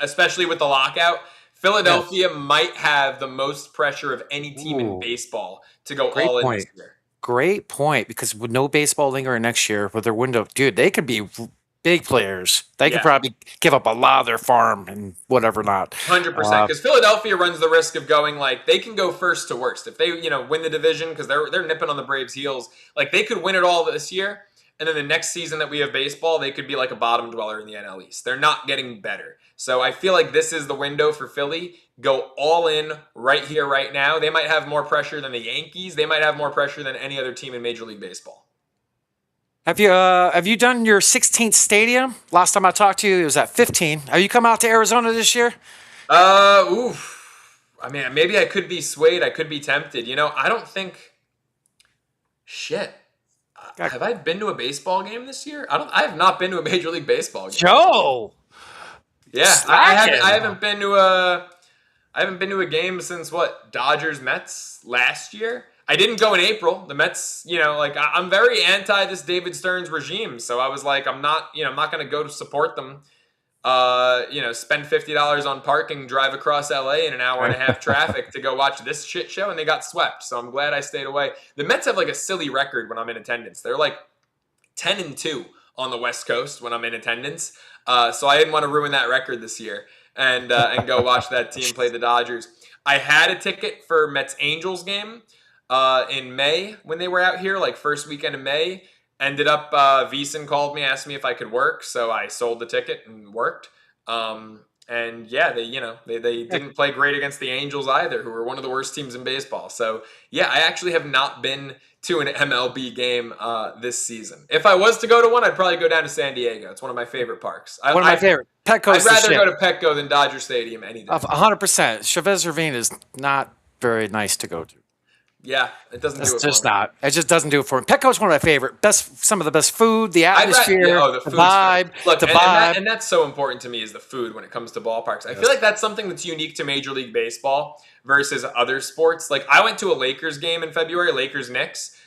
especially with the lockout. Philadelphia might have the most pressure of any team in baseball to go all in this year. Great point, because with no baseball lingering next year with their window, dude, they could be big players. They could probably give up a lot of their farm and whatever not. 100%. Because Philadelphia runs the risk of going they can go first to worst. If they, win the division, because they're nipping on the Braves' heels, they could win it all this year. And then the next season that we have baseball, they could be like a bottom dweller in the NL East. They're not getting better. So I feel like this is the window for Philly. Go all in right here, right now. They might have more pressure than the Yankees. They might have more pressure than any other team in Major League Baseball. Have you done your 16th stadium? Last time I talked to you, it was at 15. Have you come out to Arizona this year? I mean, maybe I could be swayed. I could be tempted. I don't think. Shit. Have I been to a baseball game this year? I have not been to a Major League Baseball game. Joe. Yeah, I haven't been to a game since Dodgers Mets last year. I didn't go in April. The Mets, I'm very anti this David Stearns regime. So I was like, I'm not going to go to support them. Spend $50 on parking, drive across LA in an hour and a half traffic to go watch this shit show, and they got swept. So I'm glad I stayed away. The Mets have a silly record when I'm in attendance. They're 10-2 on the West Coast when I'm in attendance. So I didn't want to ruin that record this year and go watch that team play the Dodgers. I had a ticket for Mets Angels game in May when they were out here, first weekend of May. Ended up, VSIN called me, asked me if I could work, so I sold the ticket and worked. And yeah, they didn't play great against the Angels either, who were one of the worst teams in baseball. So yeah, I actually have not been to an MLB game this season. If I was to go to one, I'd probably go down to San Diego. It's one of my favorite parks. One of my favorite. Petco's I'd rather go to Petco than Dodger Stadium any day. 100%. Chavez Ravine is not very nice to go to. Yeah, it doesn't do it It's just for me. not. It just doesn't do it for me. Petco's one of my favorite. Some of the best food, the atmosphere, the the food's vibe, great. Look, the and vibe. and that's so important to me is the food when it comes to ballparks. I feel like that's something that's unique to Major League Baseball versus other sports. Like I went to a Lakers game in February, Lakers Knicks,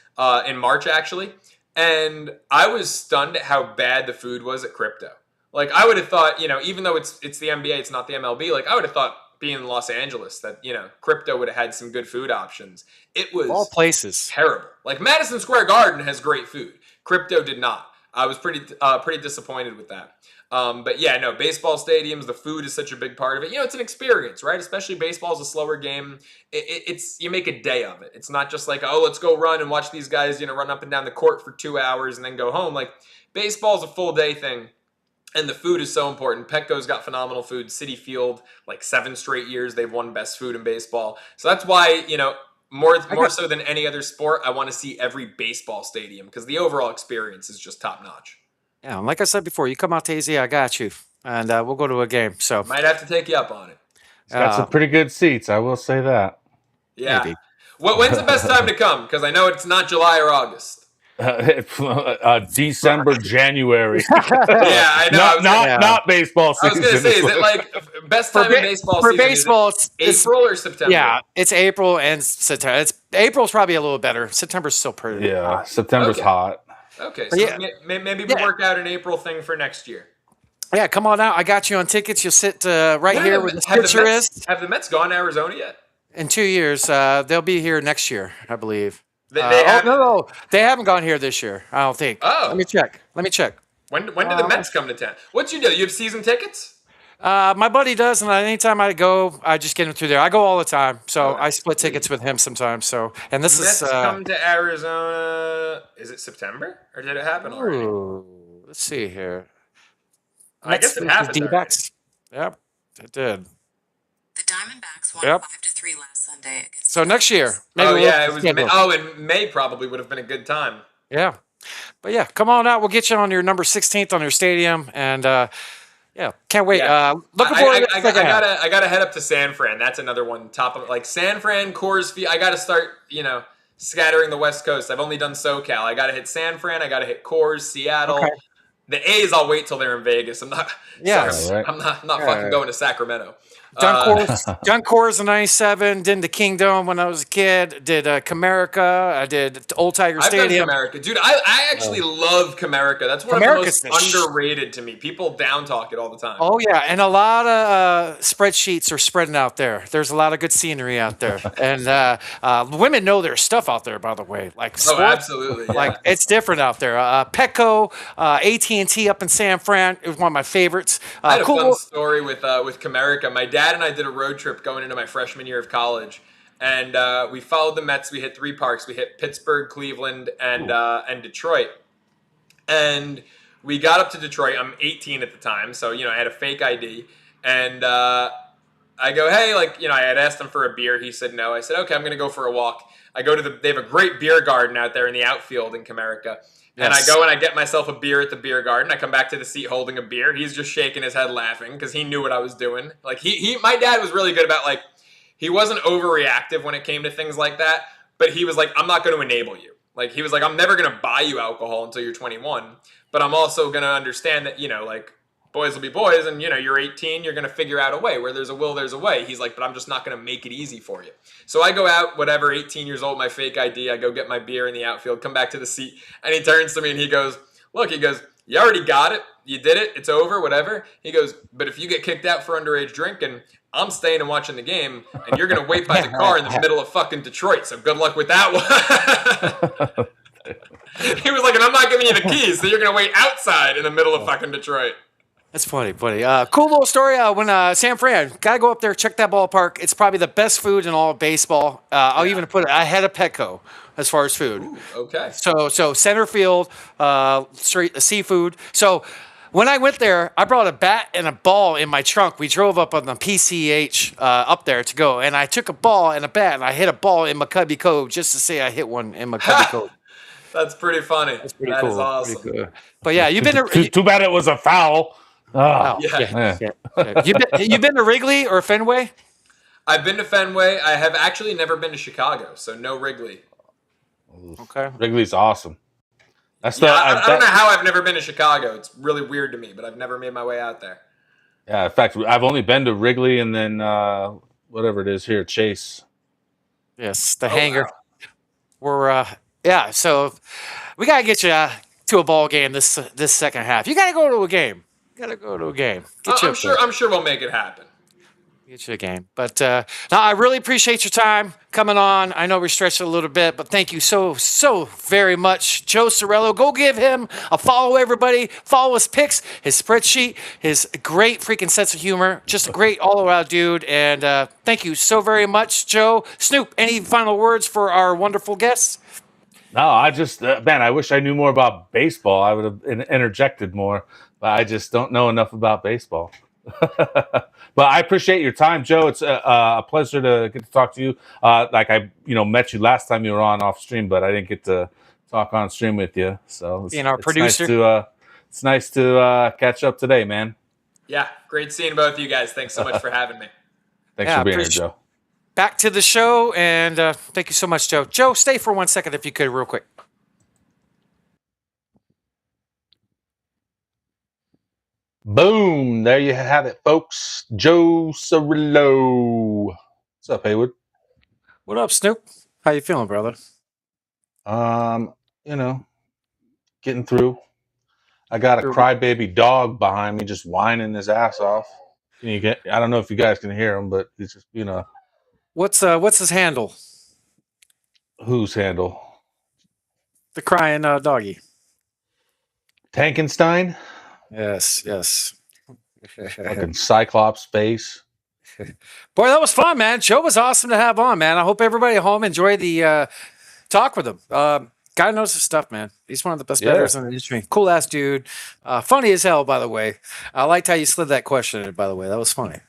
in March actually, and I was stunned at how bad the food was at Crypto. Like I would have thought, even though it's the NBA, it's not the MLB. Like I would have thought, being in Los Angeles, that Crypto would have had some good food options. It was all places terrible. Like Madison Square Garden has great food. Crypto did not. I was pretty disappointed with that. But yeah, no, baseball stadiums, the food is such a big part of it. It's an experience, right? Especially baseball is a slower game. It's you make a day of it. It's not just like, oh, let's go run and watch these guys, run up and down the court for 2 hours and then go home. Like baseball is a full day thing. And the food is so important. Petco's got phenomenal food. Citi Field, like 7 straight years, they've won best food in baseball. So that's why, more so than any other sport, I want to see every baseball stadium because the overall experience is just top notch. Yeah, and like I said before, you come out to AZ, I got you, and we'll go to a game. So might have to take you up on it. It's got some pretty good seats, I will say that. Yeah. Maybe. When's the best time to come? Because I know it's not July or August. December, January. Yeah, I know. Not baseball season. I was going to say, is it like best time in baseball for season? Baseball, it's April or September? Yeah, it's April and September. April's probably a little better. September's still pretty. Yeah, September's hot. Okay, so maybe we'll work out an April thing for next year. Yeah, come on out. I got you on tickets. You'll sit right here where the picture is. Have the Mets gone to Arizona yet? In 2 years. They'll be here next year, I believe. No, they haven't gone here this year. I don't think. Oh, let me check. When do the Mets come to town? What's you do? You have season tickets? My buddy does, and anytime I go, I just get him through there. I go all the time, so I split tickets with him sometimes. So, and this Mets is come to Arizona. Is it September or did it happen already? Let's see here. I guess it happened. D-backs. Yep, it did. The Diamondbacks won 5-3 last Sunday against. So next year. Maybe it was May. And May probably would have been a good time. Yeah, but yeah, come on out. We'll get you on your number 16th on your stadium, and yeah, can't wait. Looking forward. I gotta head up to San Fran. That's another one. Top of like San Fran, Coors Field. I gotta start. Scattering the West Coast. I've only done SoCal. I gotta hit San Fran. I gotta hit Coors, Seattle. Okay. The A's, I'll wait till they're in Vegas. I'm not. Yeah, sorry, right. I'm not fucking going to Sacramento. Done Coors in '97. Did the Kingdom when I was a kid. Did Comerica. I did Old Tiger Stadium. I've done Comerica, dude. I actually love Comerica. That's one of the most underrated to me. People down talk it all the time. Oh yeah, and a lot of spreadsheets are spreading out there. There's a lot of good scenery out there, and women know their stuff out there. By the way, like sports, absolutely, yeah. Like it's different out there. Petco, AT&T up in San Fran is one of my favorites. I had a fun story with Comerica. My dad and I did a road trip going into my freshman year of college, and we followed the Mets. We hit 3 parks. We hit Pittsburgh, Cleveland, and Detroit. And we got up to Detroit. I'm 18 at the time, so I had a fake ID. And I go, hey, I had asked him for a beer. He said no. I said, okay, I'm gonna go for a walk. I go to they have a great beer garden out there in the outfield in Comerica. And I go and I get myself a beer at the beer garden. I come back to the seat holding a beer. He's just shaking his head laughing because he knew what I was doing. Like my dad was really good about he wasn't overreactive when it came to things like that, but he was like, I'm not going to enable you. Like he was like, I'm never going to buy you alcohol until you're 21, but I'm also going to understand that, boys will be boys and, you're 18, you're going to figure out a way. Where there's a will, there's a way. He's like, but I'm just not going to make it easy for you. So I go out, 18 years old, my fake ID. I go get my beer in the outfield, come back to the seat, and he turns to me and he goes, look, you already got it. You did it. It's over, whatever. He goes, but if you get kicked out for underage drinking, I'm staying and watching the game, and you're going to wait by the car in the middle of fucking Detroit. So good luck with that one. He was like, and I'm not giving you the keys, so you're going to wait outside in the middle of fucking Detroit. That's funny. Cool little story. When San Fran, gotta go up there, check that ballpark. It's probably the best food in all of baseball. I'll even put it ahead of Petco as far as food. Ooh, okay. So center field, straight seafood. So When I went there, I brought a bat and a ball in my trunk. We drove up on the PCH up there to go, and I took a ball and a bat, and I hit a ball in McCubby Cove just to say I hit one in McCubby Cove. That's pretty funny. That's pretty That cool. is awesome. Pretty cool. But yeah, you've been to Too bad it was a foul. Oh, yeah. You've been to Wrigley or Fenway? I've been to Fenway. I have actually never been to Chicago, so no Wrigley. Okay. Wrigley's awesome. I don't know how I've never been to Chicago. It's really weird to me, but I've never made my way out there. Yeah, in fact, I've only been to Wrigley and then whatever it is here, Chase. Yes, the hangar. Wow. We're so we gotta get you to a ball game this second half. You gotta go to a game. I'm sure we'll make it happen. Get you a game. But no, I really appreciate your time coming on. I know we stretched it a little bit, but thank you so very much. Joe Ceraulo, go give him a follow, everybody. Follow his picks, his spreadsheet, his great freaking sense of humor. Just a great all-around dude. And thank you so very much, Joe. Snoop, any final words for our wonderful guests? No, I just, man, I wish I knew more about baseball. I would have interjected more, but I just don't know enough about baseball. But I appreciate your time, Joe. It's a pleasure to get to talk to you. Like I, met you last time you were on off stream, but I didn't get to talk on stream with you. So being our producer, it's nice to catch up today, man. Yeah, great seeing both of you guys. Thanks so much for having me. Thanks for being here, Joe. Back to the show, and thank you so much, Joe. Joe, stay for 1 second if you could, real quick. Boom! There you have it, folks. Joe Ceraulo. What's up, Haywood? What up, Snoop? How you feeling, brother? Getting through. I got a crybaby dog behind me, just whining his ass off. I don't know if you guys can hear him, but he's just, What's his handle? Whose handle? The crying doggy. Tankenstein? Yes. Fucking Cyclops face. Boy, that was fun, man. Joe was awesome to have on, man. I hope everybody at home enjoyed the talk with him. Guy knows his stuff, man. He's one of the best bettors in the industry. Cool ass dude. Funny as hell, by the way. I liked how you slid that question in, by the way. That was funny.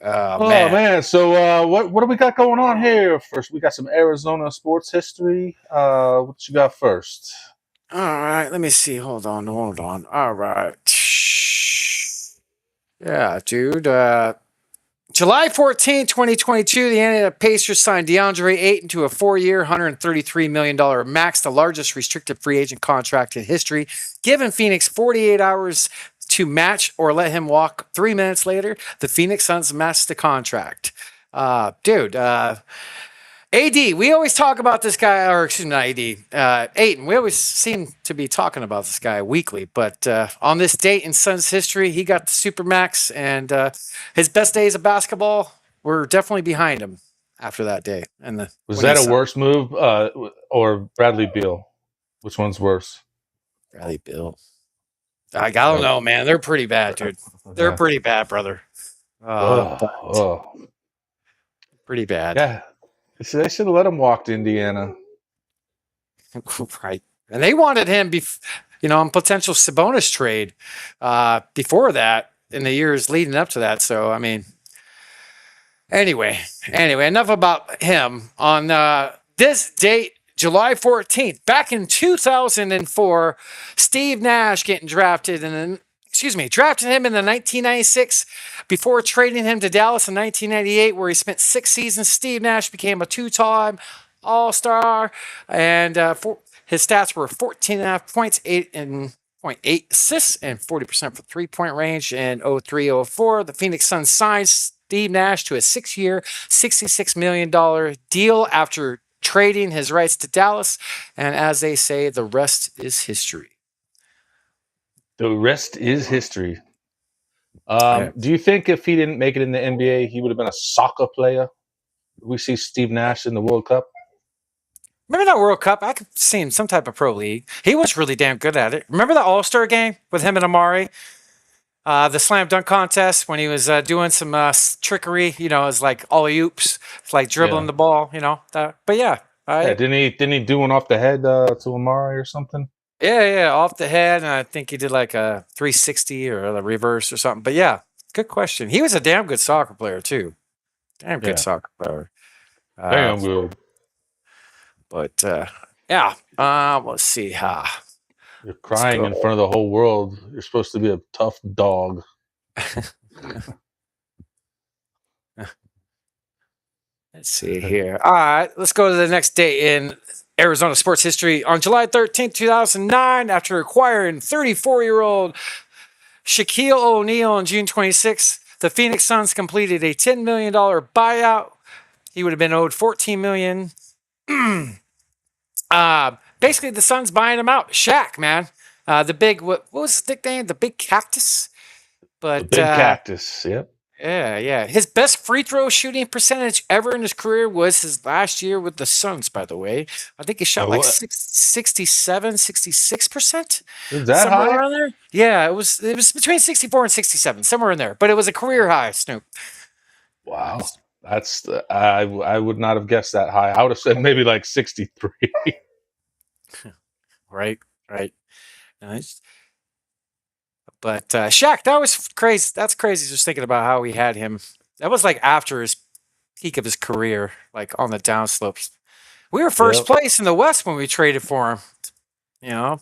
Oh, man. So what do we got going on here? First, we got some Arizona sports history. What you got first? All right, let me see. Hold on. All right. Yeah, dude. July 14, 2022, the Indiana Pacers signed DeAndre Ayton to a 4-year, $133 million max, the largest restricted free agent contract in history, giving Phoenix 48 hours to match or let him walk. 3 minutes later, the Phoenix Suns matched the contract. AD, we always talk about this guy, or excuse me, not AD, Ayton. We always seem to be talking about this guy weekly, but on this date in Suns history, he got the Supermax, and his best days of basketball were definitely behind him after that day. And was that a worse move, or Bradley Beal? Which one's worse? Bradley Beal. I don't know, man. They're pretty bad, dude. They're pretty bad, brother. Pretty bad. Yeah. They should have let him walk to Indiana. Right. And they wanted him, on potential Sabonis trade before that, in the years leading up to that. So, I mean, anyway, enough about him. On this date, July 14th, back in 2004, Steve Nash getting drafted drafted him in the 1996 before trading him to Dallas in 1998, where he spent 6 seasons. Steve Nash became a 2-time All-Star, and his stats were 14.5 points, 8.8 assists, and 40% for three-point range. In 03-04, the Phoenix Suns signed Steve Nash to a 6-year, $66 million deal after trading his rights to Dallas, and as they say, the rest is history. The rest is history. Do you think if he didn't make it in the NBA, he would have been a soccer player? We see Steve Nash in the World Cup. Maybe not World Cup. I could see him some type of pro league. He was really damn good at it. Remember the All-Star game with him and Amari? The slam dunk contest when he was doing some trickery. It's like alley-oops. It's like dribbling the ball, But yeah. Didn't he do one off the head to Amari or something? Yeah, off the head, and I think he did like a 360 or a reverse or something. But yeah, good question. He was a damn good soccer player too. Damn good Yeah. soccer player. Damn good. But yeah, let's see. You're crying in front of the whole world. You're supposed to be a tough dog. Let's see here. All right, let's go to the next day in Arizona sports history. On July 13th, 2009, after acquiring 34-year-old Shaquille O'Neal on June 26th, the Phoenix Suns completed a $10 million buyout. He would have been owed $14 million. Basically, the Suns buying him out. Shaq, man. The big, what was his nickname? The big cactus? But The big cactus, yep. Yeah. His best free throw shooting percentage ever in his career was his last year with the Suns, by the way. I think he shot like 67, 66%. Is that somewhere high? around there. Yeah, it was between 64 and 67, somewhere in there. But it was a career high, Snoop. Wow. That's I would not have guessed that high. I would have said maybe like 63. Right. Nice. But Shaq, that was crazy. That's crazy just thinking about how we had him. That was like after his peak of his career, like on the downslopes. We were first place in the West when we traded for him. You know,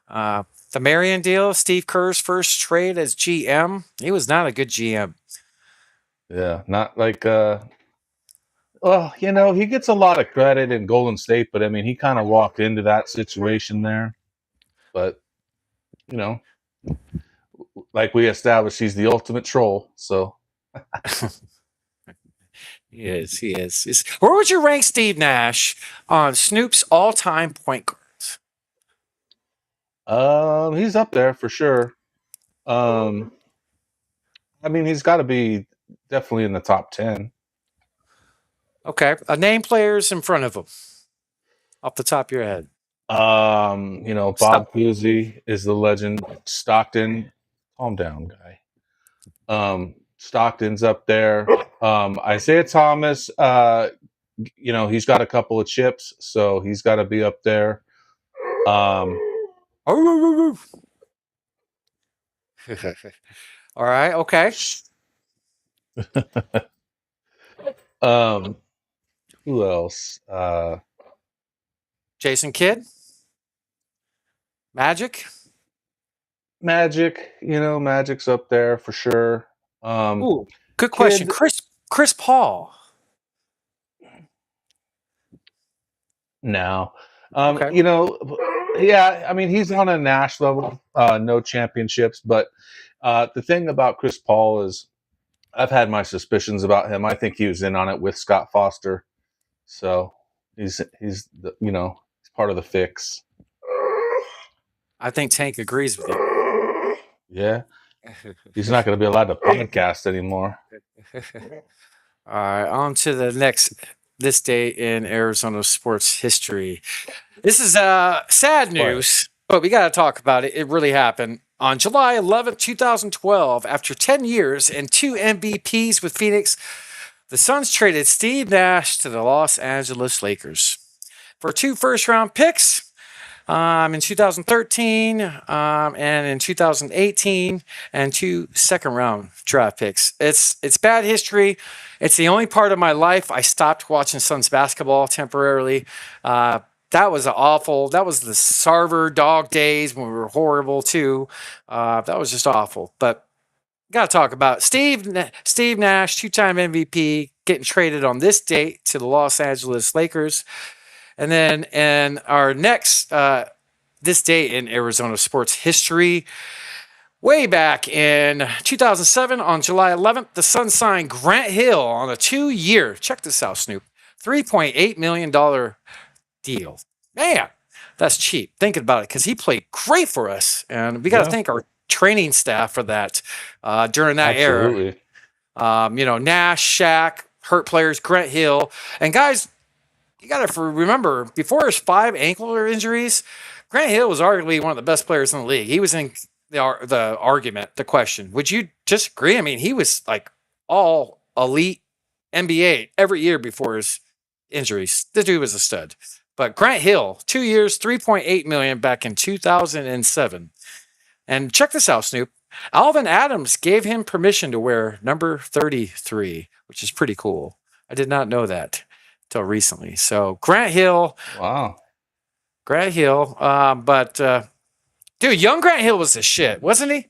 the Marion deal, Steve Kerr's first trade as GM. He was not a good GM. Yeah, not like well, he gets a lot of credit in Golden State, but I mean, he kind of walked into that situation there. But like we established, he's the ultimate troll. So he is. Where would you rank Steve Nash on Snoop's all-time point guards? He's up there for sure. I mean, he's got to be definitely in the top 10. Okay, name players in front of him, off the top of your head. Bob Cousy is the legend. Stockton, calm down, guy. Stockton's up there. Isaiah Thomas, he's got a couple of chips, so he's got to be up there. All right, okay. Who else? Jason Kidd? Magic, Magic's up there for sure. Ooh, good question. Chris Paul. No. Okay. Yeah, I mean, he's on a Nash level, no championships, but the thing about Chris Paul is I've had my suspicions about him. I think he was in on it with Scott Foster. So he's part of the fix. I think Tank agrees with you. Yeah. He's not going to be allowed to podcast anymore. All right, on to the next this day in Arizona sports history. This is sad news, but we got to talk about it. It really happened. On July 11th, 2012, after 10 years and 2 MVPs with Phoenix, the Suns traded Steve Nash to the Los Angeles Lakers for 2 first-round picks in 2013 and in 2018, and 2 second-round draft picks. It's bad history. It's the only part of my life I stopped watching Suns basketball temporarily. That was awful. That was the Sarver dog days when we were horrible too. That was just awful. But got to talk about Steve Nash, 2-time MVP, getting traded on this date to the Los Angeles Lakers. And then in our next this date in Arizona sports history, way back in 2007, on July 11th, the Suns signed Grant Hill on a 2-year, check this out, Snoop, $3.8 million deal. Man, that's cheap. Thinking about it, because he played great for us, and we got to thank our training staff for that during that era. Nash, Shaq, hurt players, Grant Hill, and guys, you got to remember, before his 5 ankle injuries, Grant Hill was arguably one of the best players in the league. He was in the argument, the question. Would you disagree? I mean, he was like all elite NBA every year before his injuries. The dude was a stud. But Grant Hill, 2 years, $3.8 million back in 2007. And check this out, Snoop. Alvin Adams gave him permission to wear number 33, which is pretty cool. I did not know that until recently. So Grant Hill. Wow. Grant Hill. Dude, young Grant Hill was the shit, wasn't he?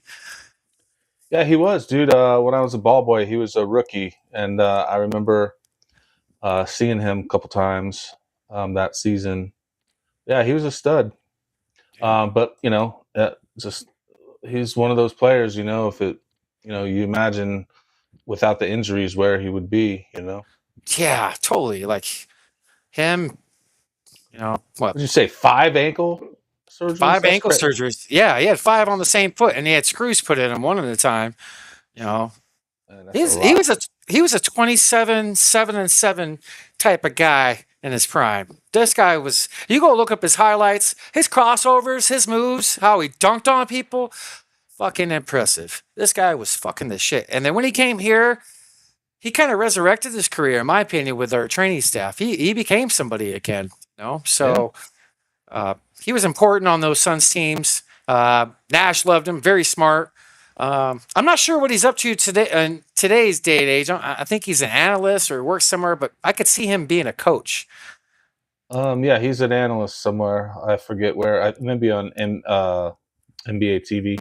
Yeah, he was, dude. When I was a ball boy, he was a rookie. And I remember seeing him a couple times that season. Yeah, he was a stud. But, just he's one of those players, if it, you imagine without the injuries where he would be, Yeah, totally. Like him, what? Did you say 5 ankle surgeries? 5 ankle surgeries. Yeah, he had 5 on the same foot, and he had screws put in him one at a time. He was a 27-7-7 type of guy in his prime. This guy was. You go look up his highlights, his crossovers, his moves, how he dunked on people. Fucking impressive. This guy was fucking the shit. And then when he came here, he kind of resurrected his career, in my opinion, with our training staff. He became somebody again. So he was important on those Suns teams. Nash loved him. Very smart. I'm not sure what he's up to today in today's day and age. I think he's an analyst or works somewhere, but I could see him being a coach. Yeah, he's an analyst somewhere. I forget where. Maybe on NBA TV.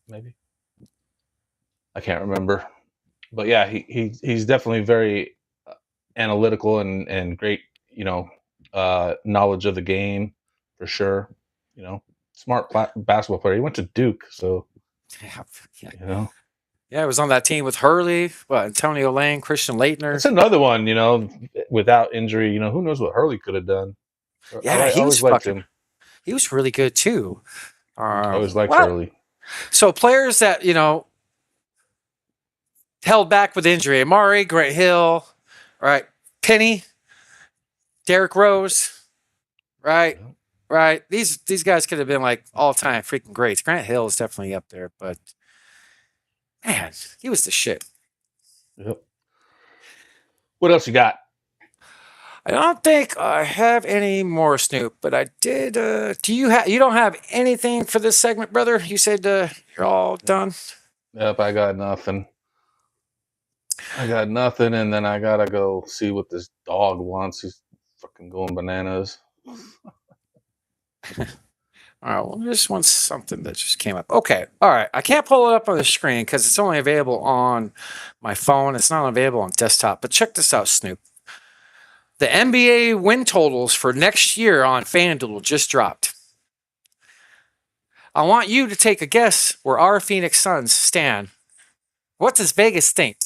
Maybe. I can't remember. But yeah, he's definitely very analytical and great, knowledge of the game for sure. Smart basketball player. He went to Duke, so Yeah, it was on that team with Hurley, Antonio Lang, Christian Laettner. That's another one, without injury, who knows what Hurley could have done. Yeah, he was really good too. I always liked Hurley. So players that, held back with injury. Amari, Grant Hill, right? Penny, Derrick Rose, right? Right. These guys could have been like all-time freaking greats. Grant Hill is definitely up there, but man, he was the shit. Yep. What else you got? I don't think I have any more, Snoop, but I did. You don't have anything for this segment, brother? You said you're all done? Yep, I got nothing. And then I gotta go see what this dog wants. He's fucking going bananas. All right, well, this one's something that just came up. Okay, all right. I can't pull it up on the screen because it's only available on my phone. It's not available on desktop. But check this out, Snoop. The NBA win totals for next year on FanDuel just dropped. I want you to take a guess where our Phoenix Suns stand. What does Vegas think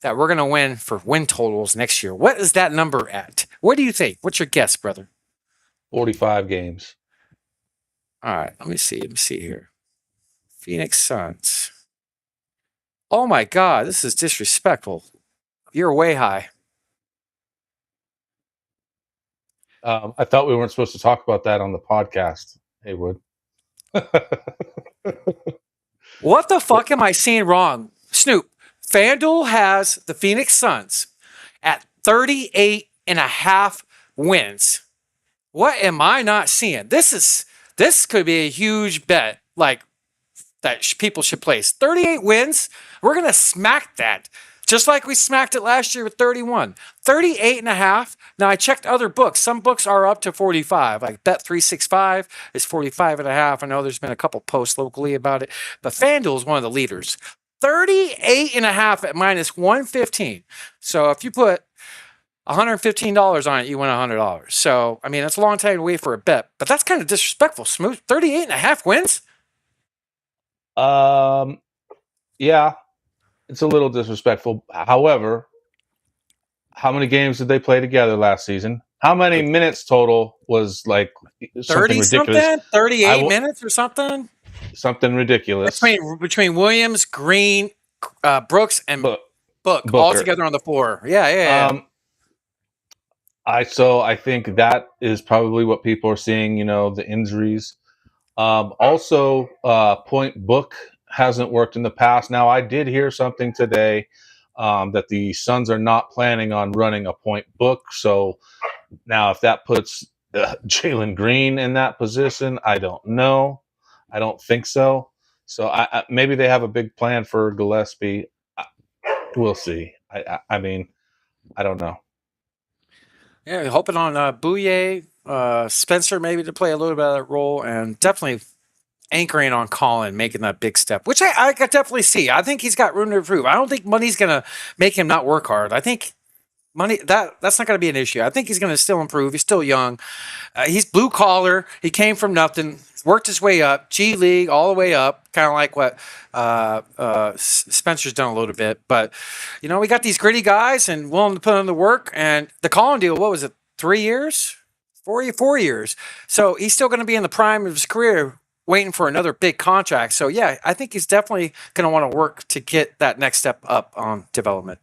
that we're going to win for win totals next year? What is that number at? What do you think? What's your guess, brother? 45 games. All right, let me see here. Phoenix Suns. Oh my God, this is disrespectful. You're way high. I thought we weren't supposed to talk about that on the podcast, Haywood. What the fuck am I seeing wrong? Snoop, FanDuel has the Phoenix Suns at 38.5 wins. What am I not seeing? This could be a huge bet, like that people should place. 38 wins. We're gonna smack that, just like we smacked it last year with 31. 38.5. Now I checked other books. Some books are up to 45. Like Bet365 is 45.5. I know there's been a couple posts locally about it, but FanDuel is one of the leaders. 38.5 at minus 115. So if you put $115 on it, you win $100. So, I mean, that's a long time to wait for a bet, but that's kind of disrespectful. Smooth. 38.5 wins? Yeah, it's a little disrespectful. However, how many games did they play together last season? How many minutes total was like something ridiculous? Something? 38 minutes or something? Something ridiculous. Between Williams, Green, Brooks, and Book all together on the floor. Yeah. I think that is probably what people are seeing, the injuries. Also, point book hasn't worked in the past. Now, I did hear something today that the Suns are not planning on running a point book. So now if that puts Jalen Green in that position? I don't know. I don't think so. So maybe they have a big plan for Gillespie. We'll see. I mean, I don't know. Yeah, hoping on Bouye, Spencer maybe to play a little bit of that role, and definitely anchoring on Colin making that big step, which I could definitely see. I think he's got room to improve. I don't think money's going to make him not work hard. I think money that's not going to be an issue. I think he's going to still improve. He's still young. He's blue collar. He came from nothing, worked his way up, G League all the way up, kind of like what Spencer's done a little bit. But we got these gritty guys and willing to put in the work. And the Colin deal, what was it? 3 years, 4 years. So he's still going to be in the prime of his career, waiting for another big contract. So yeah, I think he's definitely going to want to work to get that next step up on development.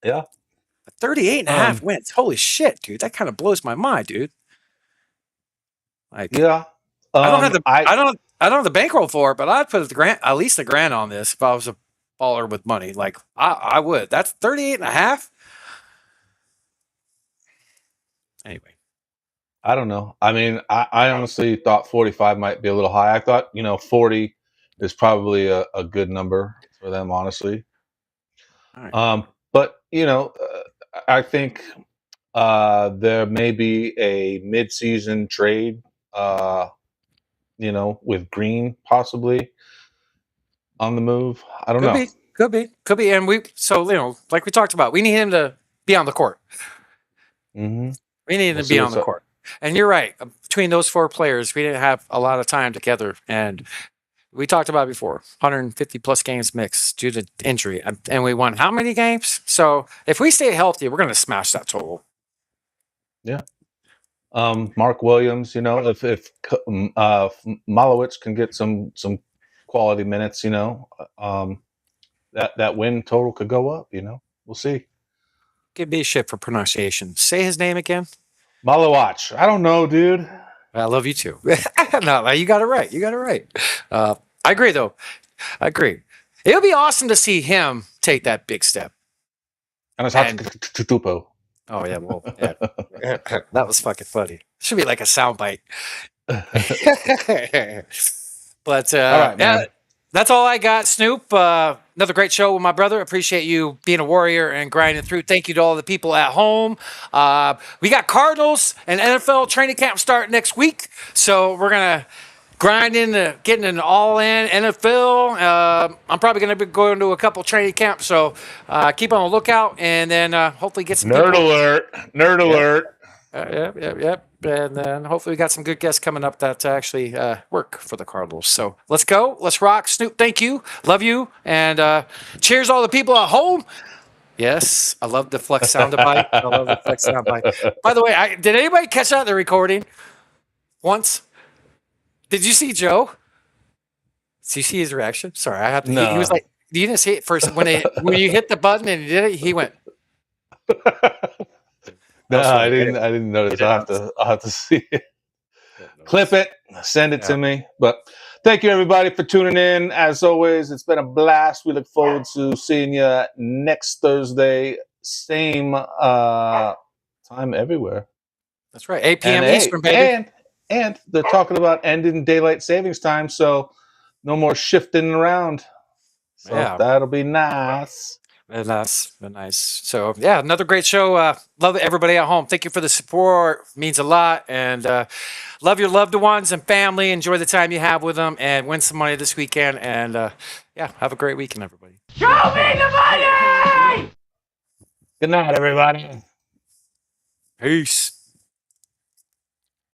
Yeah. 38 and a half wins. Holy shit, dude. That kind of blows my mind, dude. Like, yeah. I don't have the bankroll for it, but I'd put at least $1,000 on this if I was a baller with money. Like I would. That's 38 and a half. Anyway. I don't know. I mean, I honestly thought 45 might be a little high. I thought, 40 is probably a good number for them, honestly. All right. But, I think there may be a mid-season trade, with Green possibly on the move. I don't know. Could be. And like we talked about, we need him to be on the court. Mm-hmm. We need him to be on the court. And you're right. Between those 4 players, we didn't have a lot of time together. And we talked about it before, 150 plus games mixed due to injury. And we won how many games? So if we stay healthy, we're going to smash that total. Yeah. Mark Williams, if Malowitz can get some quality minutes, that win total could go up, we'll see. Give me a shit for pronunciation. Say his name again. Malowitz. I don't know, dude. I love you too. No, you got it right. I agree, though. I agree. It would be awesome to see him take that big step. And it's Tutupo. Oh, yeah. Well, yeah. That was fucking funny. Should be like a soundbite. But all right, man. That's all I got, Snoop. Another great show with my brother. Appreciate you being a warrior and grinding through. Thank you to all the people at home. We got Cardinals and NFL training camp start next week. So we're going to grind into getting an all-in NFL. I'm probably going to be going to a couple training camps. So keep on the lookout and then hopefully get some Nerd alert. Yep. And then hopefully we got some good guests coming up that actually work for the Cardinals. So let's go. Let's rock. Snoop, thank you. Love you. And cheers all the people at home. Yes, I love the flex sound bite. By the way, did anybody catch that in the recording once? Did you see Joe? Did you see his reaction? Sorry, I have to. No. He was like, you didn't see it first. When you hit the button and he did it, he went. No, I didn't notice. I'll have to see it. Clip it, send it to me. But thank you everybody for tuning in. As always, it's been a blast. We look forward to seeing you next Thursday, same time everywhere. That's right, 8 p.m. Eastern, baby. And they're talking about ending daylight savings time, so no more shifting around. So that'll be nice. Very nice. So, yeah, another great show. Love everybody at home. Thank you for the support. It means a lot. And love your loved ones and family. Enjoy the time you have with them and win some money this weekend. And, have a great weekend, everybody. Show me the money! Good night, everybody. Peace.